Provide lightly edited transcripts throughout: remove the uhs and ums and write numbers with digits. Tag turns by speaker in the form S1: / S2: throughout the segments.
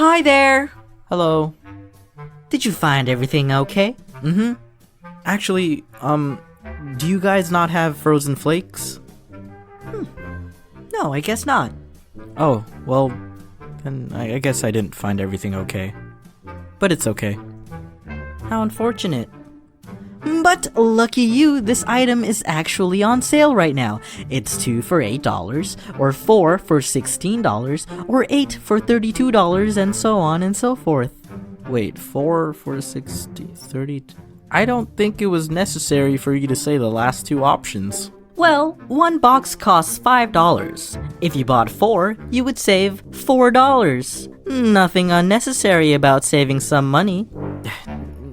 S1: Hi there!
S2: Hello.
S1: Did you find everything okay?
S2: Actually, do you guys not have frozen flakes?
S1: No, I guess not.
S2: Oh, well, then I guess I didn't find everything okay. But it's okay.
S1: How unfortunate. But lucky you, this item is actually on sale right now. It's 2 for $8, or 4 for $16, or 8 for $32, and so on and so forth.
S2: Wait, 4 for 60, 30... I don't think it was necessary for you to say the last two options.
S1: Well, one box costs $5. If you bought 4, you would save $4. Nothing unnecessary about saving some money.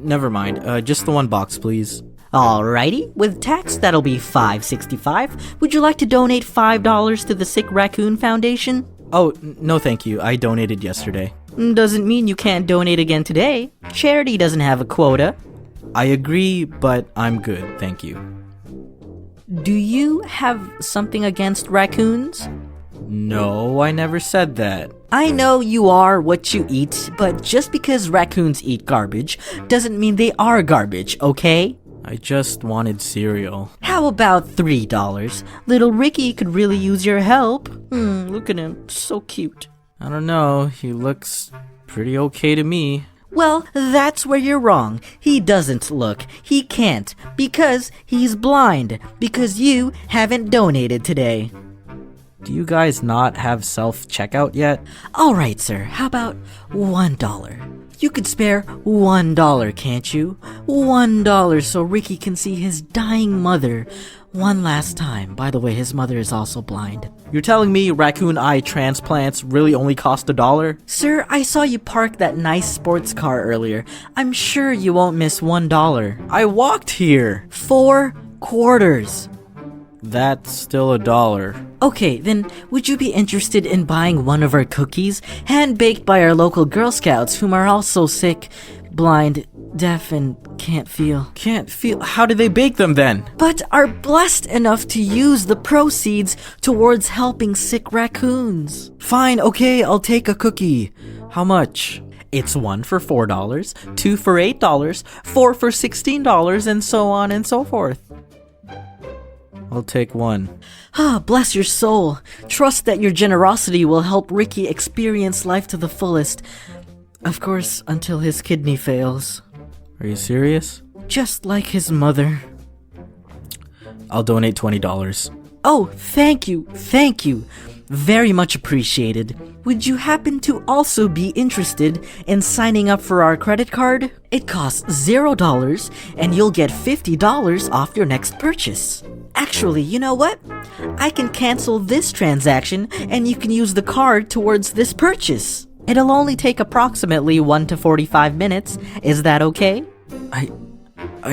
S2: Never mind, just the one box, please.
S1: Alrighty, with tax that'll be $5.65. Would you like to donate $5 to the Sick Raccoon Foundation?
S2: Oh, no thank you, I donated yesterday.
S1: Doesn't mean you can't donate again today. Charity doesn't have a quota.
S2: I agree, but I'm good, thank you.
S1: Do you have something against raccoons?
S2: No, I never said that.
S1: I know you are what you eat, but just because raccoons eat garbage doesn't mean they are garbage, okay?
S2: I just wanted cereal.
S1: How about $3? Little Ricky could really use your help. Look at him, so cute.
S2: I don't know, he looks pretty okay to me.
S1: Well, that's where you're wrong. He doesn't look. He can't. Because he's blind. Because you haven't donated today.
S2: Do you guys not have self-checkout yet?
S1: Alright, sir. How about $1? You could spare $1, can't you? $1 so Ricky can see his dying mother one last time. By the way, his mother is also blind.
S2: You're telling me raccoon eye transplants really only cost $1?
S1: Sir, I saw you park that nice sports car earlier. I'm sure you won't miss $1.
S2: I walked here!
S1: 4 quarters.
S2: That's still $1.
S1: Okay, then would you be interested in buying one of our cookies, hand-baked by our local Girl Scouts whom are also sick, blind, deaf, and can't feel?
S2: Can't feel? How do they bake them then?
S1: But are blessed enough to use the proceeds towards helping sick raccoons.
S2: Fine, okay, I'll take a cookie. How much?
S1: It's 1 for $4, 2 for $8, 4 for $16, and so on and so forth.
S2: I'll take 1.
S1: Bless your soul. Trust that your generosity will help Ricky experience life to the fullest. Of course, until his kidney fails.
S2: Are you serious?
S1: Just like his mother.
S2: I'll donate $20.
S1: Oh, thank you. Very much appreciated. Would you happen to also be interested in signing up for our credit card? It costs $0 and you'll get $50 off your next purchase. Actually, you know what? I can cancel this transaction and you can use the card towards this purchase. It'll only take approximately 1 to 45 minutes. Is that okay?
S2: I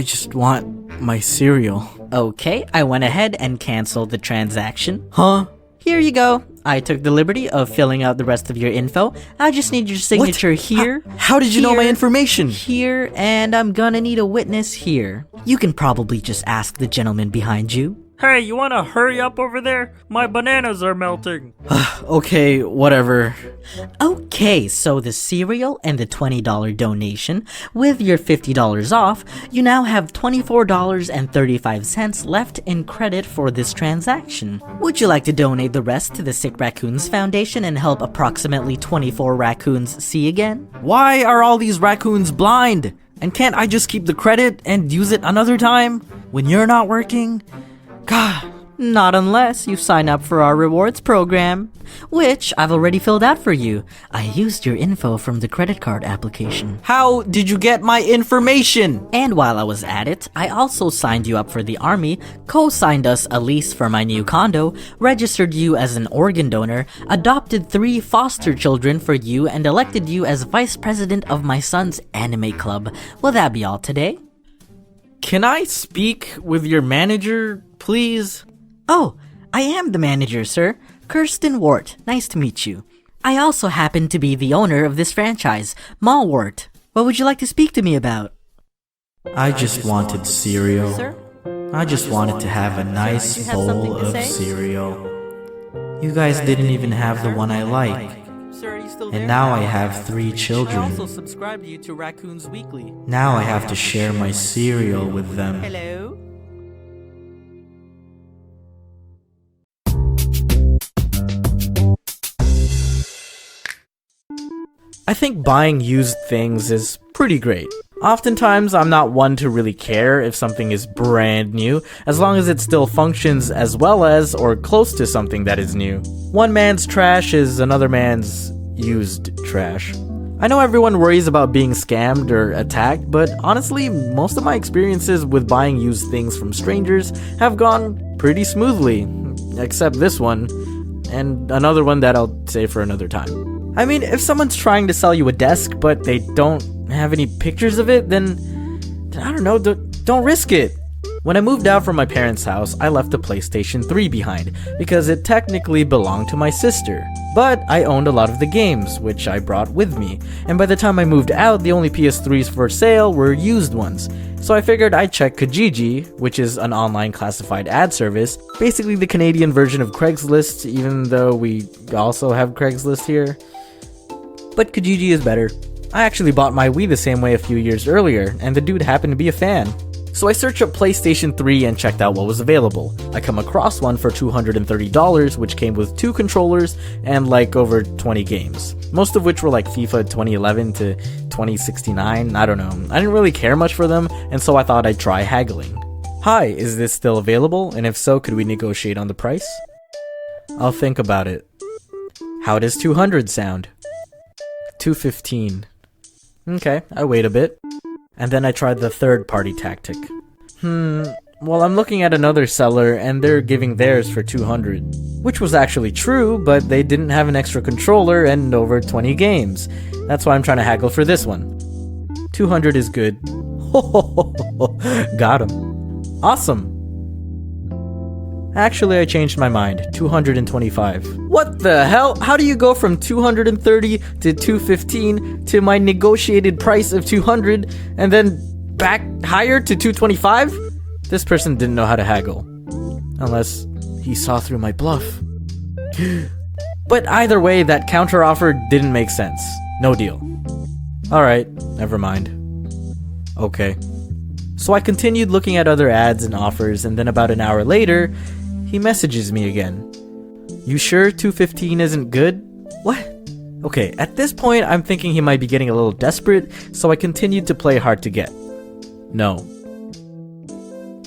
S2: just want my cereal.
S1: Okay, I went ahead and canceled the transaction.
S2: Huh?
S1: Here you go. I took the liberty of filling out the rest of your info. I just need your signature here.
S2: How did you know my information?
S1: Here, and I'm gonna need a witness here. You can probably just ask the gentleman behind you.
S3: Hey, you wanna hurry up over there? My bananas are melting.
S2: Okay, whatever.
S1: Okay, so the cereal and the $20 donation, with your $50 off, you now have $24.35 left in credit for this transaction. Would you like to donate the rest to the Sick Raccoons Foundation and help approximately 24 raccoons see again?
S2: Why are all these raccoons blind? And can't I just keep the credit and use it another time? When you're not working? God.
S1: Not unless you sign up for our rewards program, which I've already filled out for you. I used your info from the credit card application.
S2: How did you get my information?
S1: And while I was at it, I also signed you up for the army, co-signed us a lease for my new condo, registered you as an organ donor, adopted 3 foster children for you, and elected you as vice president of my son's anime club. Will that be all today?
S2: Can I speak with your manager, please?
S1: Oh, I am the manager, sir. Kirsten Wart. Nice to meet you. I also happen to be the owner of this franchise, Mall Wart. What would you like to speak to me about?
S2: I just wanted cereal.
S1: Sir?
S2: I just wanted to have a nice bowl of cereal. You guys didn't even have the one I like.
S1: Sir, are you still
S2: And now I have 3
S1: I
S2: children.
S1: also subscribed you to Raccoons Weekly.
S2: Now I have to share my cereal with them.
S1: Hello?
S2: I think buying used things is pretty great. Oftentimes, I'm not one to really care if something is brand new, as long as it still functions as well as or close to something that is new. One man's trash is another man's used trash. I know everyone worries about being scammed or attacked, but honestly, most of my experiences with buying used things from strangers have gone pretty smoothly, except this one, and another one that I'll save for another time. I mean, if someone's trying to sell you a desk, but they don't have any pictures of it, then I don't know, don't risk it. When I moved out from my parents' house, I left the PlayStation 3 behind, because it technically belonged to my sister. But I owned a lot of the games, which I brought with me, and by the time I moved out, the only PS3s for sale were used ones. So I figured I'd check Kijiji, which is an online classified ad service, basically the Canadian version of Craigslist, even though we also have Craigslist here. But Kijiji is better. I actually bought my Wii the same way a few years earlier, and the dude happened to be a fan. So I searched up PlayStation 3 and checked out what was available. I come across one for $230, which came with 2 controllers and like over 20 games. Most of which were like FIFA 2011 to 2069, I don't know. I didn't really care much for them, and so I thought I'd try haggling. Hi, is this still available? And if so, could we negotiate on the price? I'll think about it. How does 200 sound? 215. Okay, I wait a bit. And then I tried the third-party tactic. Well, I'm looking at another seller, and they're giving theirs for 200. Which was actually true, but they didn't have an extra controller and over 20 games. That's why I'm trying to haggle for this one. 200 is good. Got him. Awesome. Actually, I changed my mind. 225. What the hell? How do you go from 230 to 215 to my negotiated price of 200 and then back higher to 225? This person didn't know how to haggle. Unless he saw through my bluff. But either way, that counteroffer didn't make sense. No deal. Alright, never mind. Okay. So I continued looking at other ads and offers, and then about an hour later, he messages me again. You sure 215 isn't good? What? Okay, at this point, I'm thinking he might be getting a little desperate, so I continued to play hard to get. No.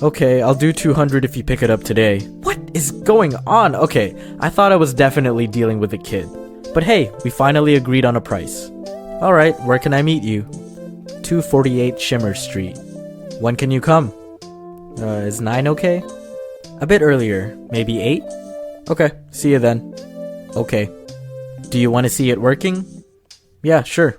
S2: Okay, I'll do 200 if you pick it up today. What is going on? Okay, I thought I was definitely dealing with a kid. But hey, we finally agreed on a price. Alright, where can I meet you? 248 Shimmer Street. When can you come? Is 9 okay? A bit earlier, maybe 8? Okay, see you then. Okay. Do you want to see it working? Yeah, sure.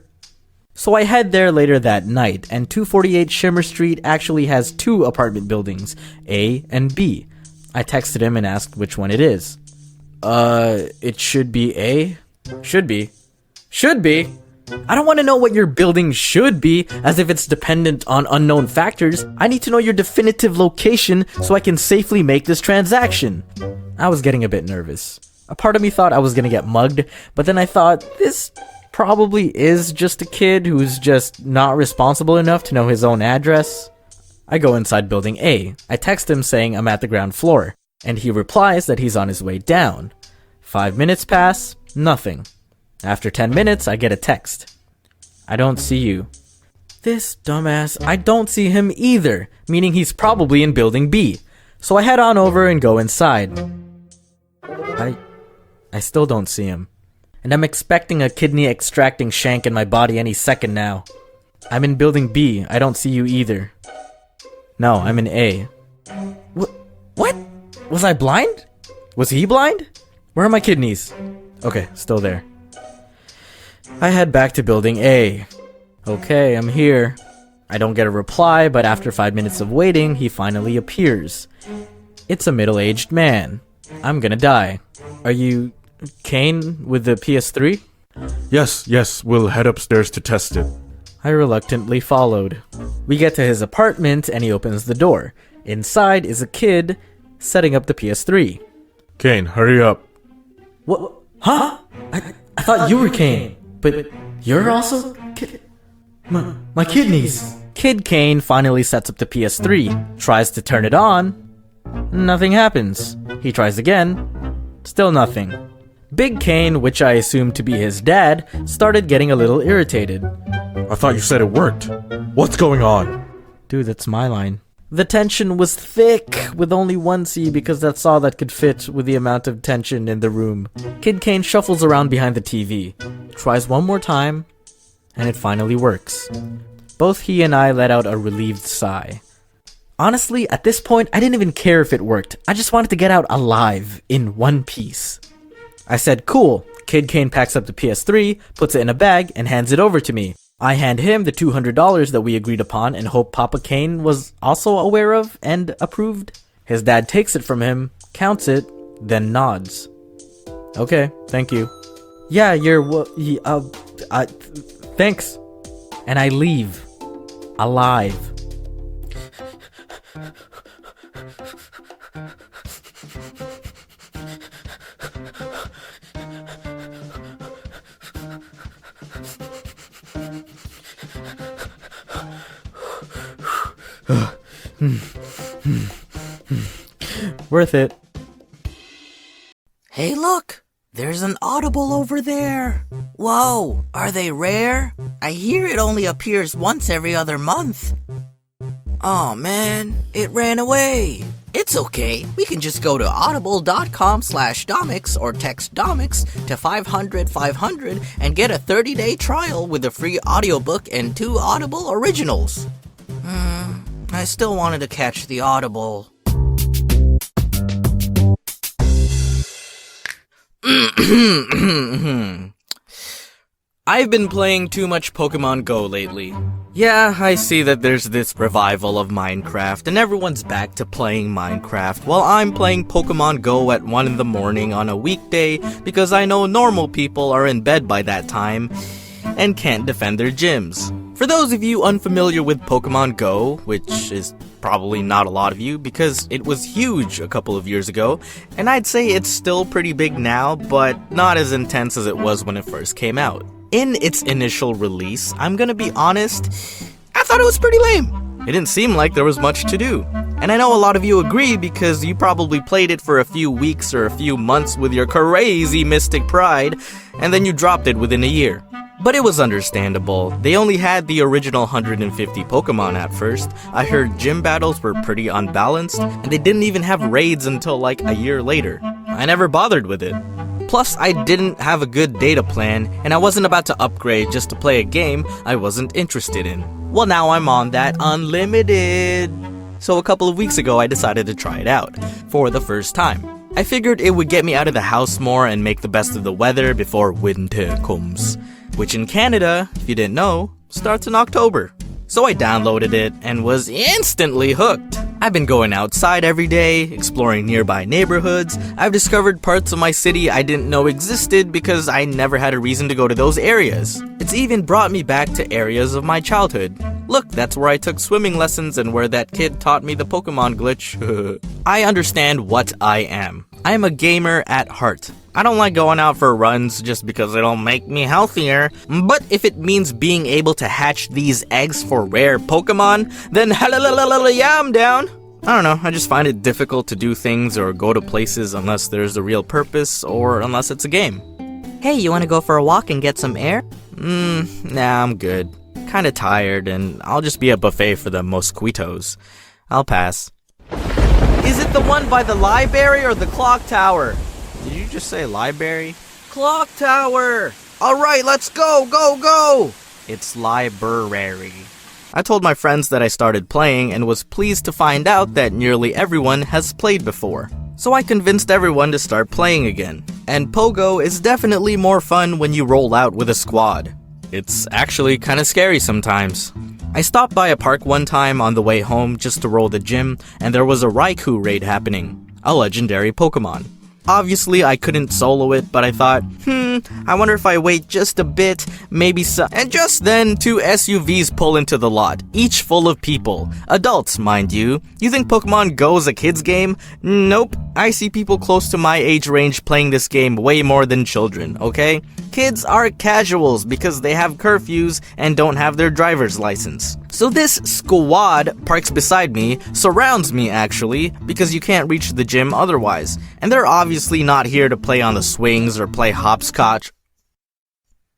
S2: So I head there later that night, and 248 Shimmer Street actually has 2 apartment buildings, A and B. I texted him and asked which one it is. It should be A? Should be. Should be? I don't want to know what your building should be, as if it's dependent on unknown factors. I need to know your definitive location so I can safely make this transaction. I was getting a bit nervous. A part of me thought I was gonna get mugged, but then I thought, this probably is just a kid who's just not responsible enough to know his own address. I go inside building A. I text him saying I'm at the ground floor, and he replies that he's on his way down. 5 minutes pass, nothing. After 10 minutes, I get a text. I don't see you. This dumbass, I don't see him either, meaning he's probably in building B. So I head on over and go inside. I still don't see him. And I'm expecting a kidney extracting shank in my body any second now. I'm in building B, I don't see you either. No, I'm in A. What? Was I blind? Was he blind? Where are my kidneys? Okay, still there. I head back to building A. Okay, I'm here. I don't get a reply, but after 5 minutes of waiting, he finally appears. It's a middle-aged man. I'm gonna die. Are you Kane with the PS3?
S4: Yes, we'll head upstairs to test it.
S2: I reluctantly followed. We get to his apartment and he opens the door. Inside is a kid setting up the PS3.
S4: Kane, hurry up.
S2: What? Huh? I thought you were Kane. But you're also... My kidneys. Kid Kane finally sets up the PS3, tries to turn it on. Nothing happens. He tries again. Still nothing. Big Kane, which I assumed to be his dad, started getting a little irritated.
S4: I thought you said it worked. What's going on?
S2: Dude, that's my line. The tension was thick, with only one C because that's all that could fit with the amount of tension in the room. Kid Kane shuffles around behind the TV, tries one more time, and it finally works. Both he and I let out a relieved sigh. Honestly, at this point, I didn't even care if it worked. I just wanted to get out alive, in one piece. I said, cool. Kid Kane packs up the PS3, puts it in a bag, and hands it over to me. I hand him the $200 that we agreed upon and hope Papa Kane was also aware of and approved. His dad takes it from him, counts it, then nods. Okay, thank you. Yeah, thanks. And I leave. Alive. Worth it.
S5: Hey, look! There's an Audible over there! Whoa, are they rare? I hear it only appears once every other month. Oh man, it ran away. It's okay, we can just go to audible.com/Domics or text Domics to 500 and get a 30-day trial with a free audiobook and 2 Audible originals. I still wanted to catch the Audible.
S6: I've been playing too much Pokemon Go lately. Yeah, I see that there's this revival of Minecraft, and everyone's back to playing Minecraft, while I'm playing Pokemon Go at 1 in the morning on a weekday because I know normal people are in bed by that time and can't defend their gyms. For those of you unfamiliar with Pokemon Go, which is probably not a lot of you because it was huge a couple of years ago, and I'd say it's still pretty big now, but not as intense as it was when it first came out. In its initial release, I'm gonna be honest, I thought it was pretty lame. It didn't seem like there was much to do. And I know a lot of you agree because you probably played it for a few weeks or a few months with your crazy mystic pride, and then you dropped it within a year. But it was understandable. They only had the original 150 Pokemon at first. I heard gym battles were pretty unbalanced, and they didn't even have raids until like a year later. I never bothered with it. Plus, I didn't have a good data plan, and I wasn't about to upgrade just to play a game I wasn't interested in. Well, now I'm on that unlimited. So a couple of weeks ago, I decided to try it out, for the first time. I figured it would get me out of the house more and make the best of the weather before winter comes. Which in Canada, if you didn't know, starts in October. So I downloaded it and was instantly hooked. I've been going outside every day, exploring nearby neighborhoods. I've discovered parts of my city I didn't know existed because I never had a reason to go to those areas. It's even brought me back to areas of my childhood. Look, that's where I took swimming lessons and where that kid taught me the Pokemon glitch. I understand what I am. I am a gamer at heart. I don't like going out for runs just because it'll make me healthier. But if it means being able to hatch these eggs for rare Pokemon, then yeah, I'm down. I don't know, I just find it difficult to do things or go to places unless there's a real purpose or unless it's a game.
S5: Hey, you wanna go for a walk and get some air?
S6: Nah, I'm good. Kinda tired, and I'll just be a buffet for the mosquitos. I'll pass. Is it the one by the library or the clock tower? Did you just say library? Clock tower! Alright, let's go, go, go! It's library. I told my friends that I started playing and was pleased to find out that nearly everyone has played before. So I convinced everyone to start playing again. And Pogo is definitely more fun when you roll out with a squad. It's actually kinda scary sometimes. I stopped by a park one time on the way home just to roll the gym, and there was a Raikou raid happening, a legendary Pokemon. Obviously, I couldn't solo it, but I thought, I wonder if I wait just a bit, maybe some. And just then, 2 SUVs pull into the lot, each full of people. Adults, mind you. You think Pokemon Go is a kid's game? Nope. I see people close to my age range playing this game way more than children, okay? Kids are casuals because they have curfews and don't have their driver's license. So this squad parks beside me, surrounds me actually, because you can't reach the gym otherwise. And they're obviously not here to play on the swings or play hopscotch.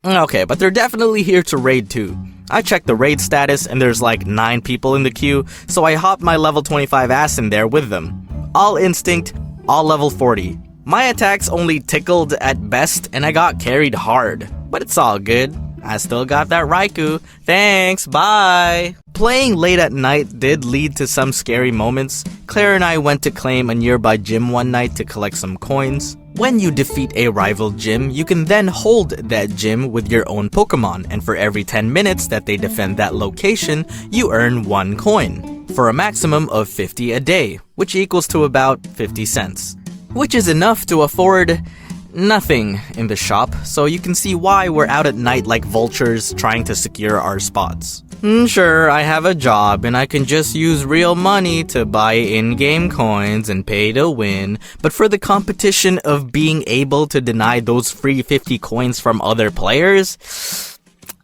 S6: Okay, but they're definitely here to raid too. I checked the raid status and there's like 9 people in the queue, so I hopped my level 25 ass in there with them. All instinct, all level 40. My attacks only tickled at best and I got carried hard, but it's all good. I still got that Raikou. Thanks, bye! Playing late at night did lead to some scary moments. Claire and I went to claim a nearby gym one night to collect some coins. When you defeat a rival gym, you can then hold that gym with your own Pokemon, and for every 10 minutes that they defend that location, you earn 1 coin, for a maximum of 50 a day, which equals to about 50 cents. Which is enough to afford nothing in the shop, so you can see why we're out at night like vultures trying to secure our spots. Sure, I have a job and I can just use real money to buy in-game coins and pay to win, but for the competition of being able to deny those free 50 coins from other players,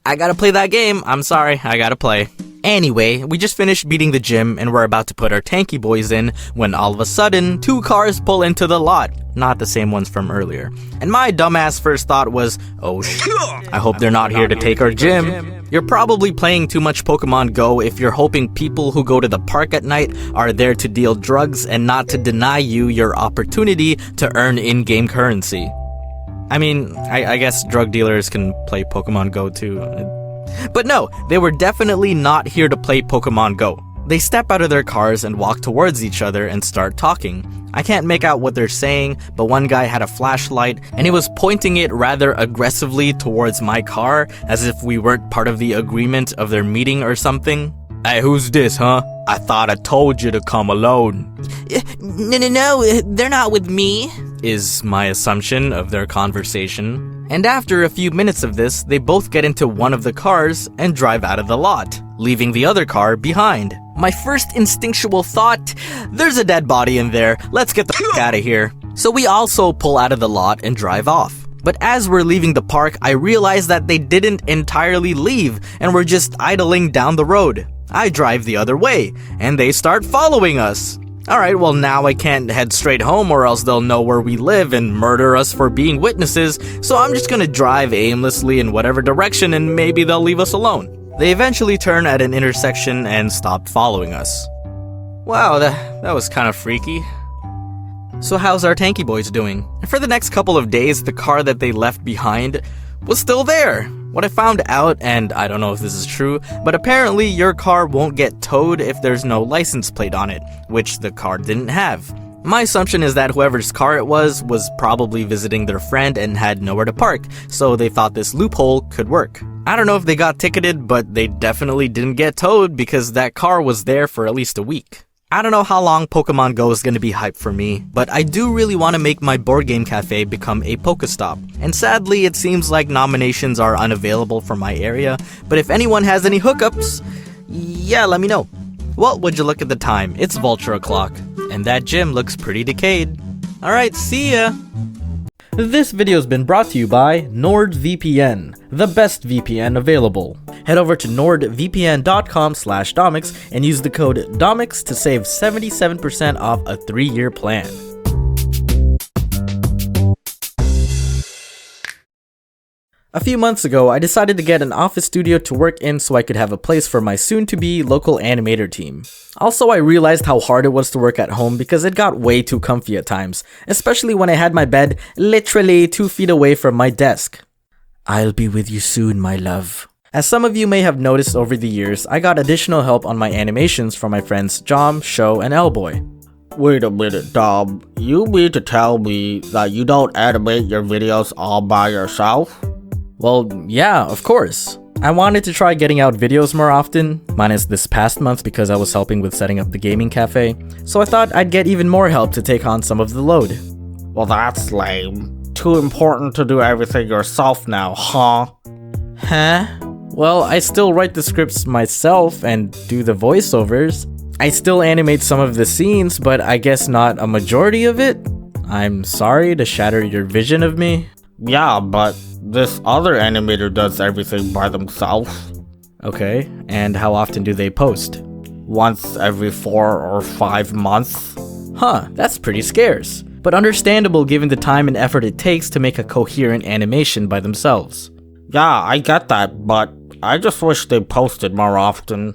S6: I gotta play that game. I'm sorry, I gotta play. Anyway, we just finished beating the gym and we're about to put our tanky boys in when all of a sudden, 2 cars pull into the lot. Not the same ones from earlier. And my dumbass first thought was, oh shit, I hope they're not here to take our gym. You're probably playing too much Pokemon Go if you're hoping people who go to the park at night are there to deal drugs and not to deny you your opportunity to earn in-game currency. I mean, I guess drug dealers can play Pokemon Go too. But no, they were definitely not here to play Pokemon Go. They step out of their cars and walk towards each other and start talking. I can't make out what they're saying, but one guy had a flashlight and he was pointing it rather aggressively towards my car as if we weren't part of the agreement of their meeting or something. Hey, who's this, huh? I thought I told you to come alone.
S5: No, they're not with me,
S6: is my assumption of their conversation. And after a few minutes of this, they both get into one of the cars and drive out of the lot, leaving the other car behind. My first instinctual thought, there's a dead body in there, let's get the f*** out of here. So we also pull out of the lot and drive off. But as we're leaving the park, I realize that they didn't entirely leave and were just idling down the road. I drive the other way, and they start following us. Alright, well now I can't head straight home or else they'll know where we live and murder us for being witnesses, so I'm just gonna drive aimlessly in whatever direction and maybe they'll leave us alone. They eventually turn at an intersection and stop following us. Wow, that was kind of freaky. So how's our tanky boys doing? For the next couple of days, the car that they left behind was still there. What I found out, and I don't know if this is true, but apparently your car won't get towed if there's no license plate on it, which the car didn't have. My assumption is that whoever's car it was probably visiting their friend and had nowhere to park, so they thought this loophole could work. I don't know if they got ticketed, but they definitely didn't get towed because that car was there for at least a week. I don't know how long Pokemon Go is going to be hype for me, but I do really want to make my board game cafe become a Pokestop. And sadly, it seems like nominations are unavailable for my area, but if anyone has any hookups, yeah, let me know. Well, would you look at the time? It's vulture o'clock, and that gym looks pretty decayed. Alright, see ya!
S2: This video has been brought to you by NordVPN, the best VPN available. Head over to nordvpn.com/Domics and use the code Domics to save 77% off a 3-year plan. A few months ago, I decided to get an office studio to work in so I could have a place for my soon-to-be local animator team. Also, I realized how hard it was to work at home because it got way too comfy at times, especially when I had my bed literally 2 feet away from my desk. I'll be with you soon, my love. As some of you may have noticed over the years, I got additional help on my animations from my friends Jom, Sho, and Lboy.
S7: Wait a minute, Dom. You mean to tell me that you don't animate your videos all by yourself?
S2: Well, yeah, of course. I wanted to try getting out videos more often, minus this past month because I was helping with setting up the gaming cafe, so I thought I'd get even more help to take on some of the load.
S7: Well, that's lame. too important to do everything yourself now, huh?
S2: Huh? Well, I still write the scripts myself and do the voiceovers. I still animate some of the scenes, but I guess not a majority of it. I'm sorry to shatter your vision of me.
S7: Yeah, but this other animator does everything by themselves.
S2: Okay, and how often do they post?
S7: Once every 4 or 5 months.
S2: Huh, that's pretty scarce, but understandable given the time and effort it takes to make a coherent animation by themselves.
S7: Yeah, I get that, but I just wish they posted more often.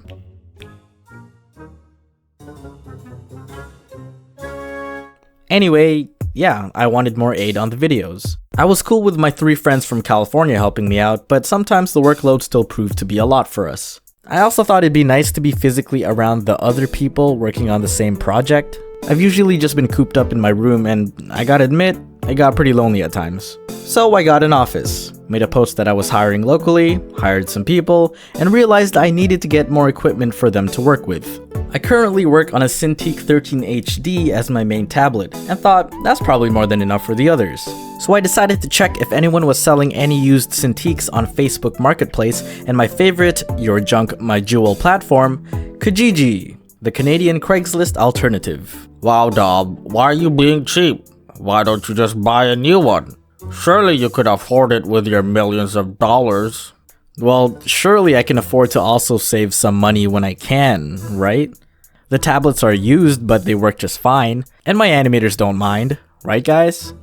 S2: Anyway, yeah, I wanted more aid on the videos. I was cool with my 3 friends from California helping me out, but sometimes the workload still proved to be a lot for us. I also thought it'd be nice to be physically around the other people working on the same project. I've usually just been cooped up in my room, and I gotta admit, it got pretty lonely at times. So I got an office, made a post that I was hiring locally, hired some people, and realized I needed to get more equipment for them to work with. I currently work on a Cintiq 13 HD as my main tablet, and thought that's probably more than enough for the others. So I decided to check if anyone was selling any used Cintiqs on Facebook Marketplace, and my favorite, Your Junk My Jewel platform, Kijiji, the Canadian Craigslist alternative.
S7: Wow, Dob, why are you being cheap? Why don't you just buy a new one? Surely you could afford it with your millions of dollars.
S2: Well, surely I can afford to also save some money when I can, right? The tablets are used, but they work just fine, and my animators don't mind, right guys?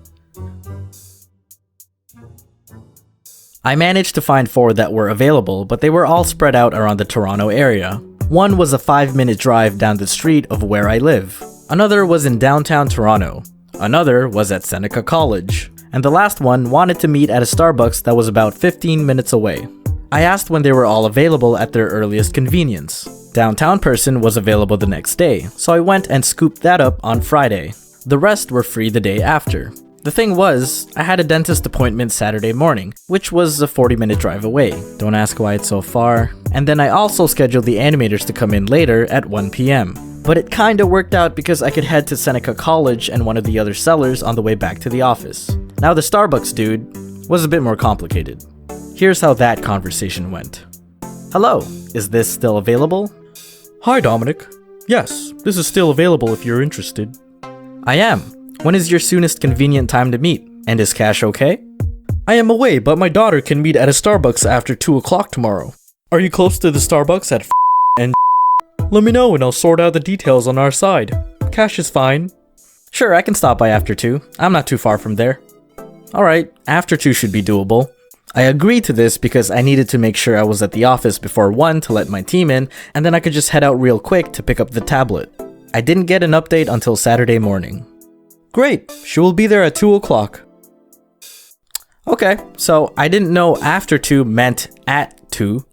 S2: I managed to find 4 that were available, but they were all spread out around the Toronto area. One was a 5-minute drive down the street of where I live. Another was in downtown Toronto. Another was at Seneca College. And the last one wanted to meet at a Starbucks that was about 15 minutes away. I asked when they were all available at their earliest convenience. Downtown person was available the next day, so I went and scooped that up on Friday. The rest were free the day after. The thing was, I had a dentist appointment Saturday morning, which was a 40-minute drive away. Don't ask why it's so far. And then I also scheduled the animators to come in later at 1 p.m. But it kinda worked out because I could head to Seneca College and one of the other sellers on the way back to the office. Now the Starbucks dude was a bit more complicated. Here's how that conversation went. Hello, is this still available?
S4: Hi, Dominic. Yes, this is still available if you're interested.
S2: I am. When is your soonest convenient time to meet? And is cash okay?
S4: I am away, but my daughter can meet at a Starbucks after 2 o'clock tomorrow. Are you close to the Starbucks at and let me know and I'll sort out the details on our side. Cash is fine.
S2: Sure, I can stop by after 2. I'm not too far from there. Alright, after 2 should be doable. I agreed to this because I needed to make sure I was at the office before 1 to let my team in, and then I could just head out real quick to pick up the tablet. I didn't get an update until Saturday morning.
S4: Great, she will be there at 2 o'clock.
S2: Okay, so I didn't know after 2 meant at 2,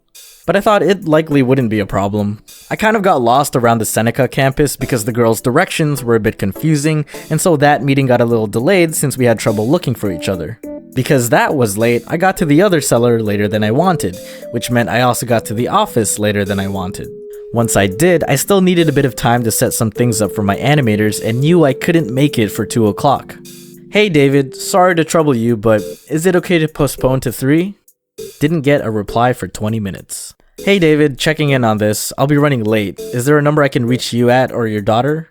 S2: but I thought it likely wouldn't be a problem. I kind of got lost around the Seneca campus because the girls' directions were a bit confusing, and so that meeting got a little delayed since we had trouble looking for each other. Because that was late, I got to the other seller later than I wanted, which meant I also got to the office later than I wanted. Once I did, I still needed a bit of time to set some things up for my animators and knew I couldn't make it for 2 o'clock. Hey David, sorry to trouble you, but is it okay to postpone to 3? Didn't get a reply for 20 minutes. Hey David, checking in on this. I'll be running late. Is there a number I can reach you at or your daughter?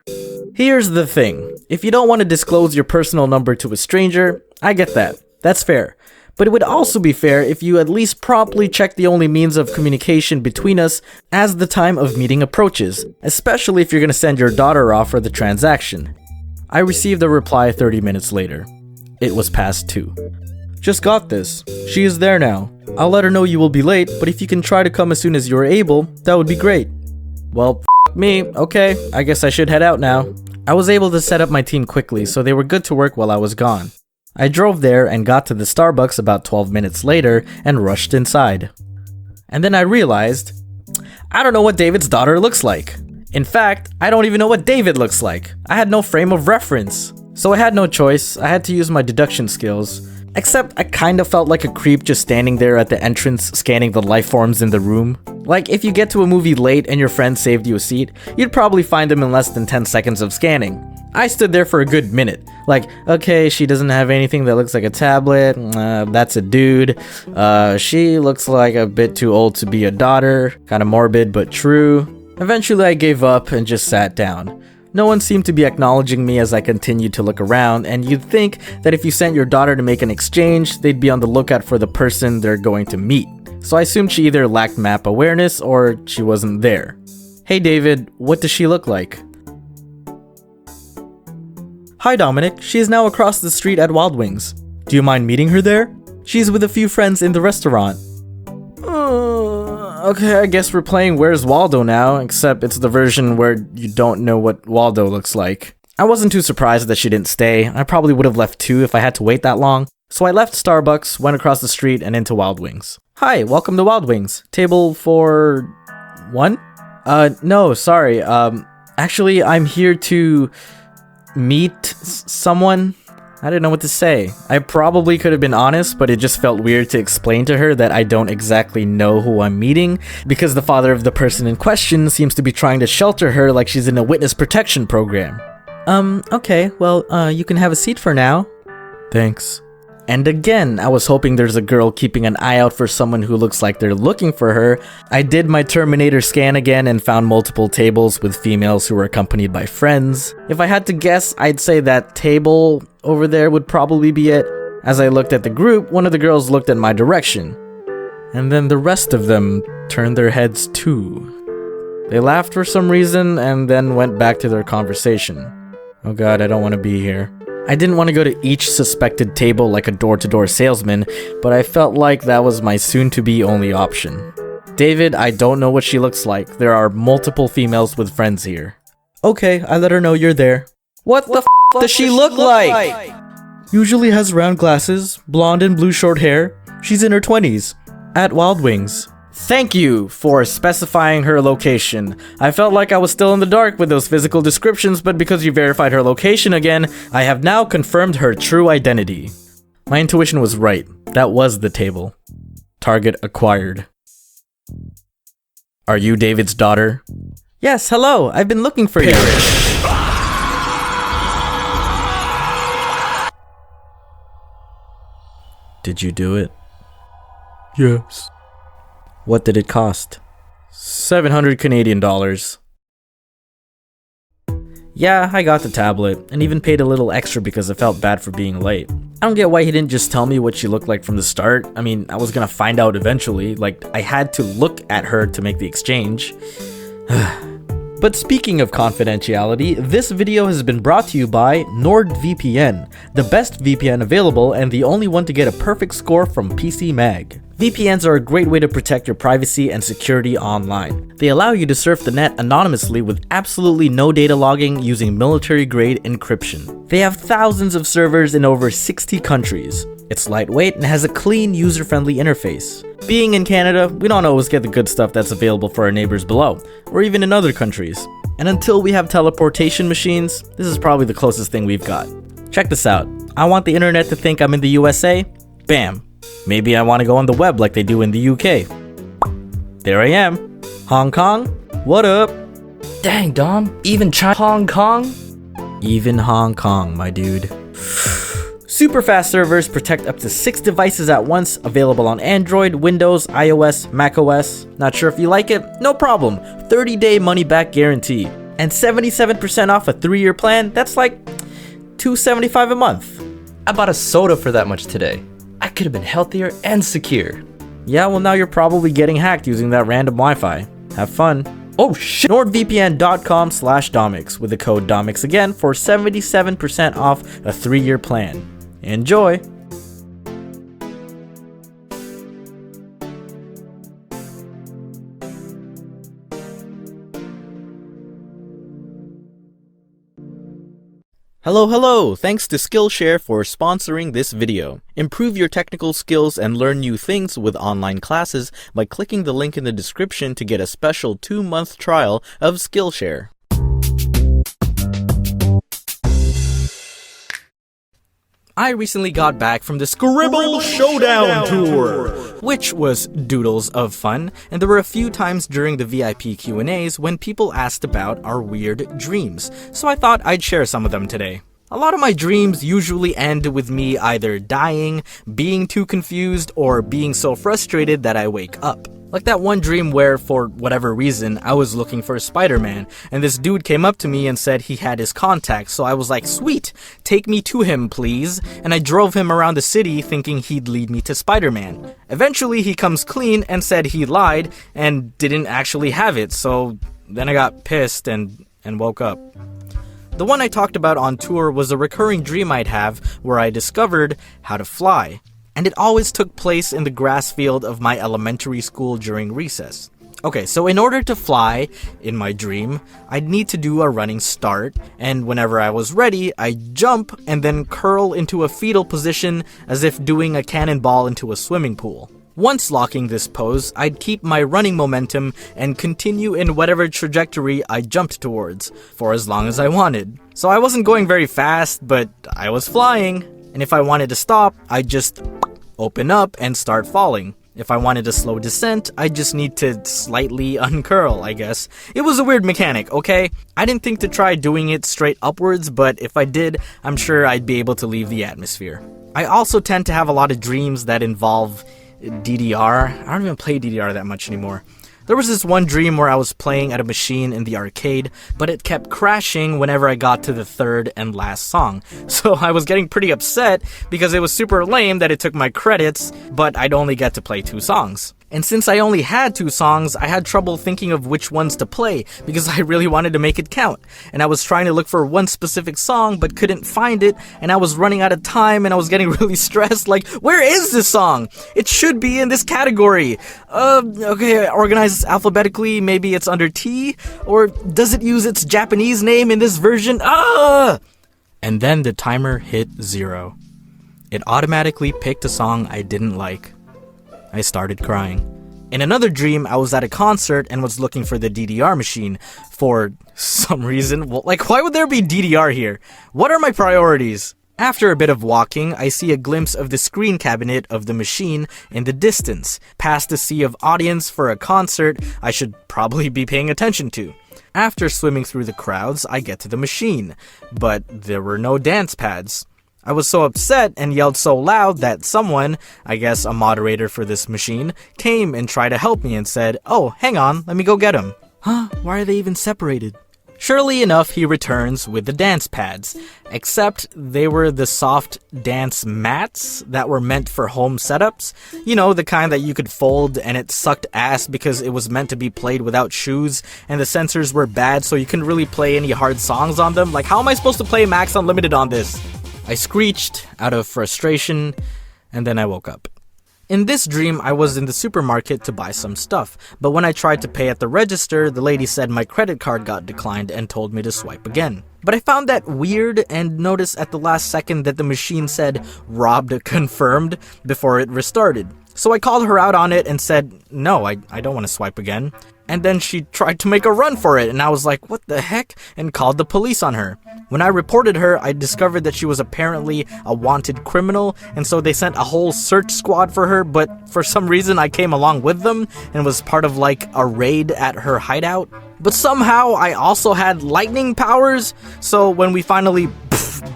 S2: Here's the thing. If you don't want to disclose your personal number to a stranger, I get that. That's fair. But it would also be fair if you at least promptly check the only means of communication between us as the time of meeting approaches, especially if you're going to send your daughter off for the transaction. I received a reply 30 minutes later. It was past 2.
S4: Just got this. She is there now. I'll let her know you will be late, but if you can try to come as soon as you're able, that would be great.
S2: Well, me. Okay, I guess I should head out now. I was able to set up my team quickly, so they were good to work while I was gone. I drove there and got to the Starbucks about 12 minutes later and rushed inside. And then I realized, I don't know what David's daughter looks like. In fact, I don't even know what David looks like. I had no frame of reference. So I had no choice, I had to use my deduction skills. Except I kind of felt like a creep just standing there at the entrance scanning the life forms in the room. Like, if you get to a movie late and your friend saved you a seat, you'd probably find them in less than 10 seconds of scanning. I stood there for a good minute. Like, okay, she doesn't have anything that looks like a tablet. That's a dude. She looks like a bit too old to be a daughter. Kind of morbid, but true. Eventually, I gave up and just sat down. No one seemed to be acknowledging me as I continued to look around, and you'd think that if you sent your daughter to make an exchange, they'd be on the lookout for the person they're going to meet. So I assumed she either lacked map awareness or she wasn't there. Hey David, what does she look like? Hi Dominic, she is now across the street at Wild Wings. Do you mind meeting her there? She's with a few friends in the restaurant. Okay, I guess we're playing Where's Waldo now, except it's the version where you don't know what Waldo looks like. I wasn't too surprised that she didn't stay. I probably would have left too if I had to wait that long. So I left Starbucks, went across the street, and into Wild Wings. Hi, welcome to Wild Wings. Table for... one? No, sorry. Actually, I'm here to... meet someone? I didn't know what to say. I probably could have been honest, but it just felt weird to explain to her that I don't exactly know who I'm meeting, because the father of the person in question seems to be trying to shelter her like she's in a witness protection program. Okay, well, you can have a seat for now. Thanks. And again, I was hoping there's a girl keeping an eye out for someone who looks like they're looking for her. I did my Terminator scan again and found multiple tables with females who were accompanied by friends. If I had to guess, I'd say that table over there would probably be it. As I looked at the group, one of the girls looked at my direction. And then the rest of them turned their heads too. They laughed for some reason and then went back to their conversation. Oh god, I don't want to be here. I didn't want to go to each suspected table like a door-to-door salesman, but I felt like that was my soon-to-be only option. David, I don't know what she looks like. There are multiple females with friends here. Okay, I let her know you're there. What the f does she look like? Usually has round glasses, blonde and blue short hair. She's in her 20s. At Wild Wings. Thank you for specifying her location. I felt like I was still in the dark with those physical descriptions, but because you verified her location again, I have now confirmed her true identity. My intuition was right. That was the table. Target acquired. Are you David's daughter? Yes, hello. I've been looking for you. Did you do it?
S4: Yes.
S2: What did it cost? 700 Canadian dollars. Yeah, I got the tablet, and even paid a little extra because I felt bad for being late. I don't get why he didn't just tell me what she looked like from the start. I mean, I was gonna find out eventually. Like, I had to look at her to make the exchange. But speaking of confidentiality, this video has been brought to you by NordVPN, the best VPN available and the only one to get a perfect score from PC Mag. VPNs are a great way to protect your privacy and security online. They allow you to surf the net anonymously with absolutely no data logging using military-grade encryption. They have thousands of servers in over 60 countries. It's lightweight and has a clean, user-friendly interface. Being in Canada, we don't always get the good stuff that's available for our neighbors below, or even in other countries. And until we have teleportation machines, this is probably the closest thing we've got. Check this out. I want the internet to think I'm in the USA? Bam. Maybe I want to go on the web like they do in the UK. There I am. Hong Kong? What up?
S8: Dang, Dom. Even Hong Kong?
S2: Even Hong Kong, my dude. Super fast servers protect up to 6 devices at once, available on Android, Windows, iOS, macOS. Not sure if you like it? No problem. 30-day money-back guarantee. And 77% off a 3-year plan? That's like $275 a month.
S8: I bought a soda for that much today. I could have been healthier and secure.
S2: Yeah, well now you're probably getting hacked using that random Wi-Fi. Have fun.
S8: Oh shit!
S2: NordVPN.com/Domics with the code Domics again for 77% off a 3-year plan. Enjoy! Hello! Thanks to Skillshare for sponsoring this video. Improve your technical skills and learn new things with online classes by clicking the link in the description to get a special 2-month trial of Skillshare.
S6: I recently got back from the Scribble Showdown Tour, which was doodles of fun, and there were a few times during the VIP Q&As when people asked about our weird dreams, so I thought I'd share some of them today. A lot of my dreams usually end with me either dying, being too confused, or being so frustrated that I wake up. Like that one dream where, for whatever reason, I was looking for Spider-Man, and this dude came up to me and said he had his contact, so I was like, sweet, take me to him, please, and I drove him around the city thinking he'd lead me to Spider-Man. Eventually, he comes clean and said he lied and didn't actually have it, so then I got pissed and woke up. The one I talked about on tour was a recurring dream I'd have where I discovered how to fly. And it always took place in the grass field of my elementary school during recess. Okay, so in order to fly, in my dream, I'd need to do a running start, and whenever I was ready, I'd jump and then curl into a fetal position as if doing a cannonball into a swimming pool. Once locking this pose, I'd keep my running momentum and continue in whatever trajectory I jumped towards, for as long as I wanted. So I wasn't going very fast, but I was flying. And if I wanted to stop, I'd just open up and start falling. If I wanted a slow descent, I'd just need to slightly uncurl, I guess. It was a weird mechanic, okay? I didn't think to try doing it straight upwards, but if I did, I'm sure I'd be able to leave the atmosphere. I also tend to have a lot of dreams that involve DDR. I don't even play DDR that much anymore. There was this one dream where I was playing at a machine in the arcade, but it kept crashing whenever I got to the third and last song. So I was getting pretty upset because it was super lame that it took my credits, but I'd only get to play 2 songs. And since I only had 2 songs, I had trouble thinking of which ones to play because I really wanted to make it count. And I was trying to look for one specific song but couldn't find it, and I was running out of time and I was getting really stressed, like, where is this song? It should be in this category. Okay, organized alphabetically, maybe it's under T, or does it use its Japanese name in this version? And then the timer hit 0. It automatically picked a song I didn't like. I started crying. In another dream, I was at a concert and was looking for the DDR machine for some reason. Well, like, why would there be DDR here? What are my priorities? After a bit of walking, I see a glimpse of the screen cabinet of the machine in the distance, past the sea of audience for a concert I should probably be paying attention to. After swimming through the crowds, I get to the machine, but there were no dance pads. I was so upset and yelled so loud that someone, I guess a moderator for this machine, came and tried to help me and said, "Oh, hang on, let me go get him." Huh? Why are they even separated? Surely enough, he returns with the dance pads, except they were the soft dance mats that were meant for home setups. You know, the kind that you could fold and it sucked ass because it was meant to be played without shoes and the sensors were bad so you couldn't really play any hard songs on them. Like, how am I supposed to play Max Unlimited on this? I screeched out of frustration, and then I woke up. In this dream, I was in the supermarket to buy some stuff, but when I tried to pay at the register, the lady said my credit card got declined and told me to swipe again. But I found that weird and noticed at the last second that the machine said robbed confirmed before it restarted. So I called her out on it and said, no, I don't want to swipe again. And then she tried to make a run for it, and I was like, what the heck? And called the police on her. When I reported her, I discovered that she was apparently a wanted criminal, and so they sent a whole search squad for her, but for some reason I came along with them and was part of like a raid at her hideout. But somehow I also had lightning powers, so when we finally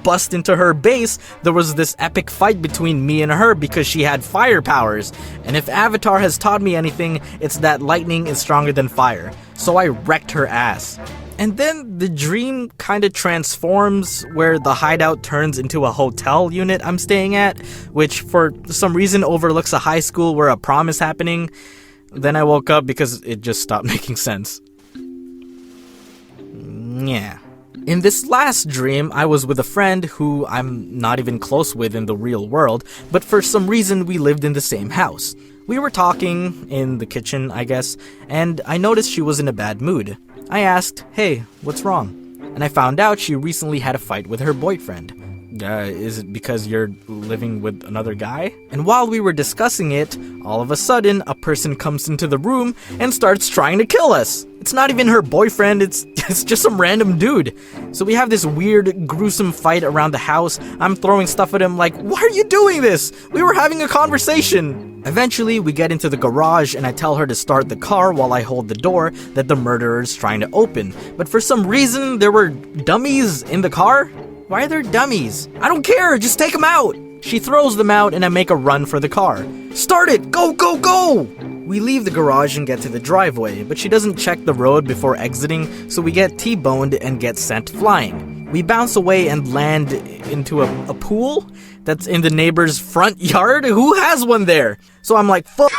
S6: bust into her base, there was this epic fight between me and her because she had fire powers. And if Avatar has taught me anything, it's that lightning is stronger than fire. So I wrecked her ass. And then the dream kind of transforms where the hideout turns into a hotel unit I'm staying at, which for some reason overlooks a high school where a prom is happening. Then I woke up because it just stopped making sense. Yeah. In this last dream, I was with a friend who I'm not even close with in the real world, but for some reason we lived in the same house. We were talking in the kitchen, I guess, and I noticed she was in a bad mood. I asked, hey, what's wrong? And I found out she recently had a fight with her boyfriend. Is it because you're living with another guy? And while we were discussing it, all of a sudden, a person comes into the room and starts trying to kill us. It's not even her boyfriend, it's just some random dude. So we have this weird, gruesome fight around the house. I'm throwing stuff at him like, why are you doing this? We were having a conversation. Eventually, we get into the garage and I tell her to start the car while I hold the door that the murderer is trying to open. But for some reason, there were dummies in the car. Why are there dummies? I don't care, just take them out. She throws them out and I make a run for the car. Start it! Go, go, go! We leave the garage and get to the driveway, but she doesn't check the road before exiting, so we get T-boned and get sent flying. We bounce away and land into a pool that's in the neighbor's front yard? Who has one there? So I'm like, fuck,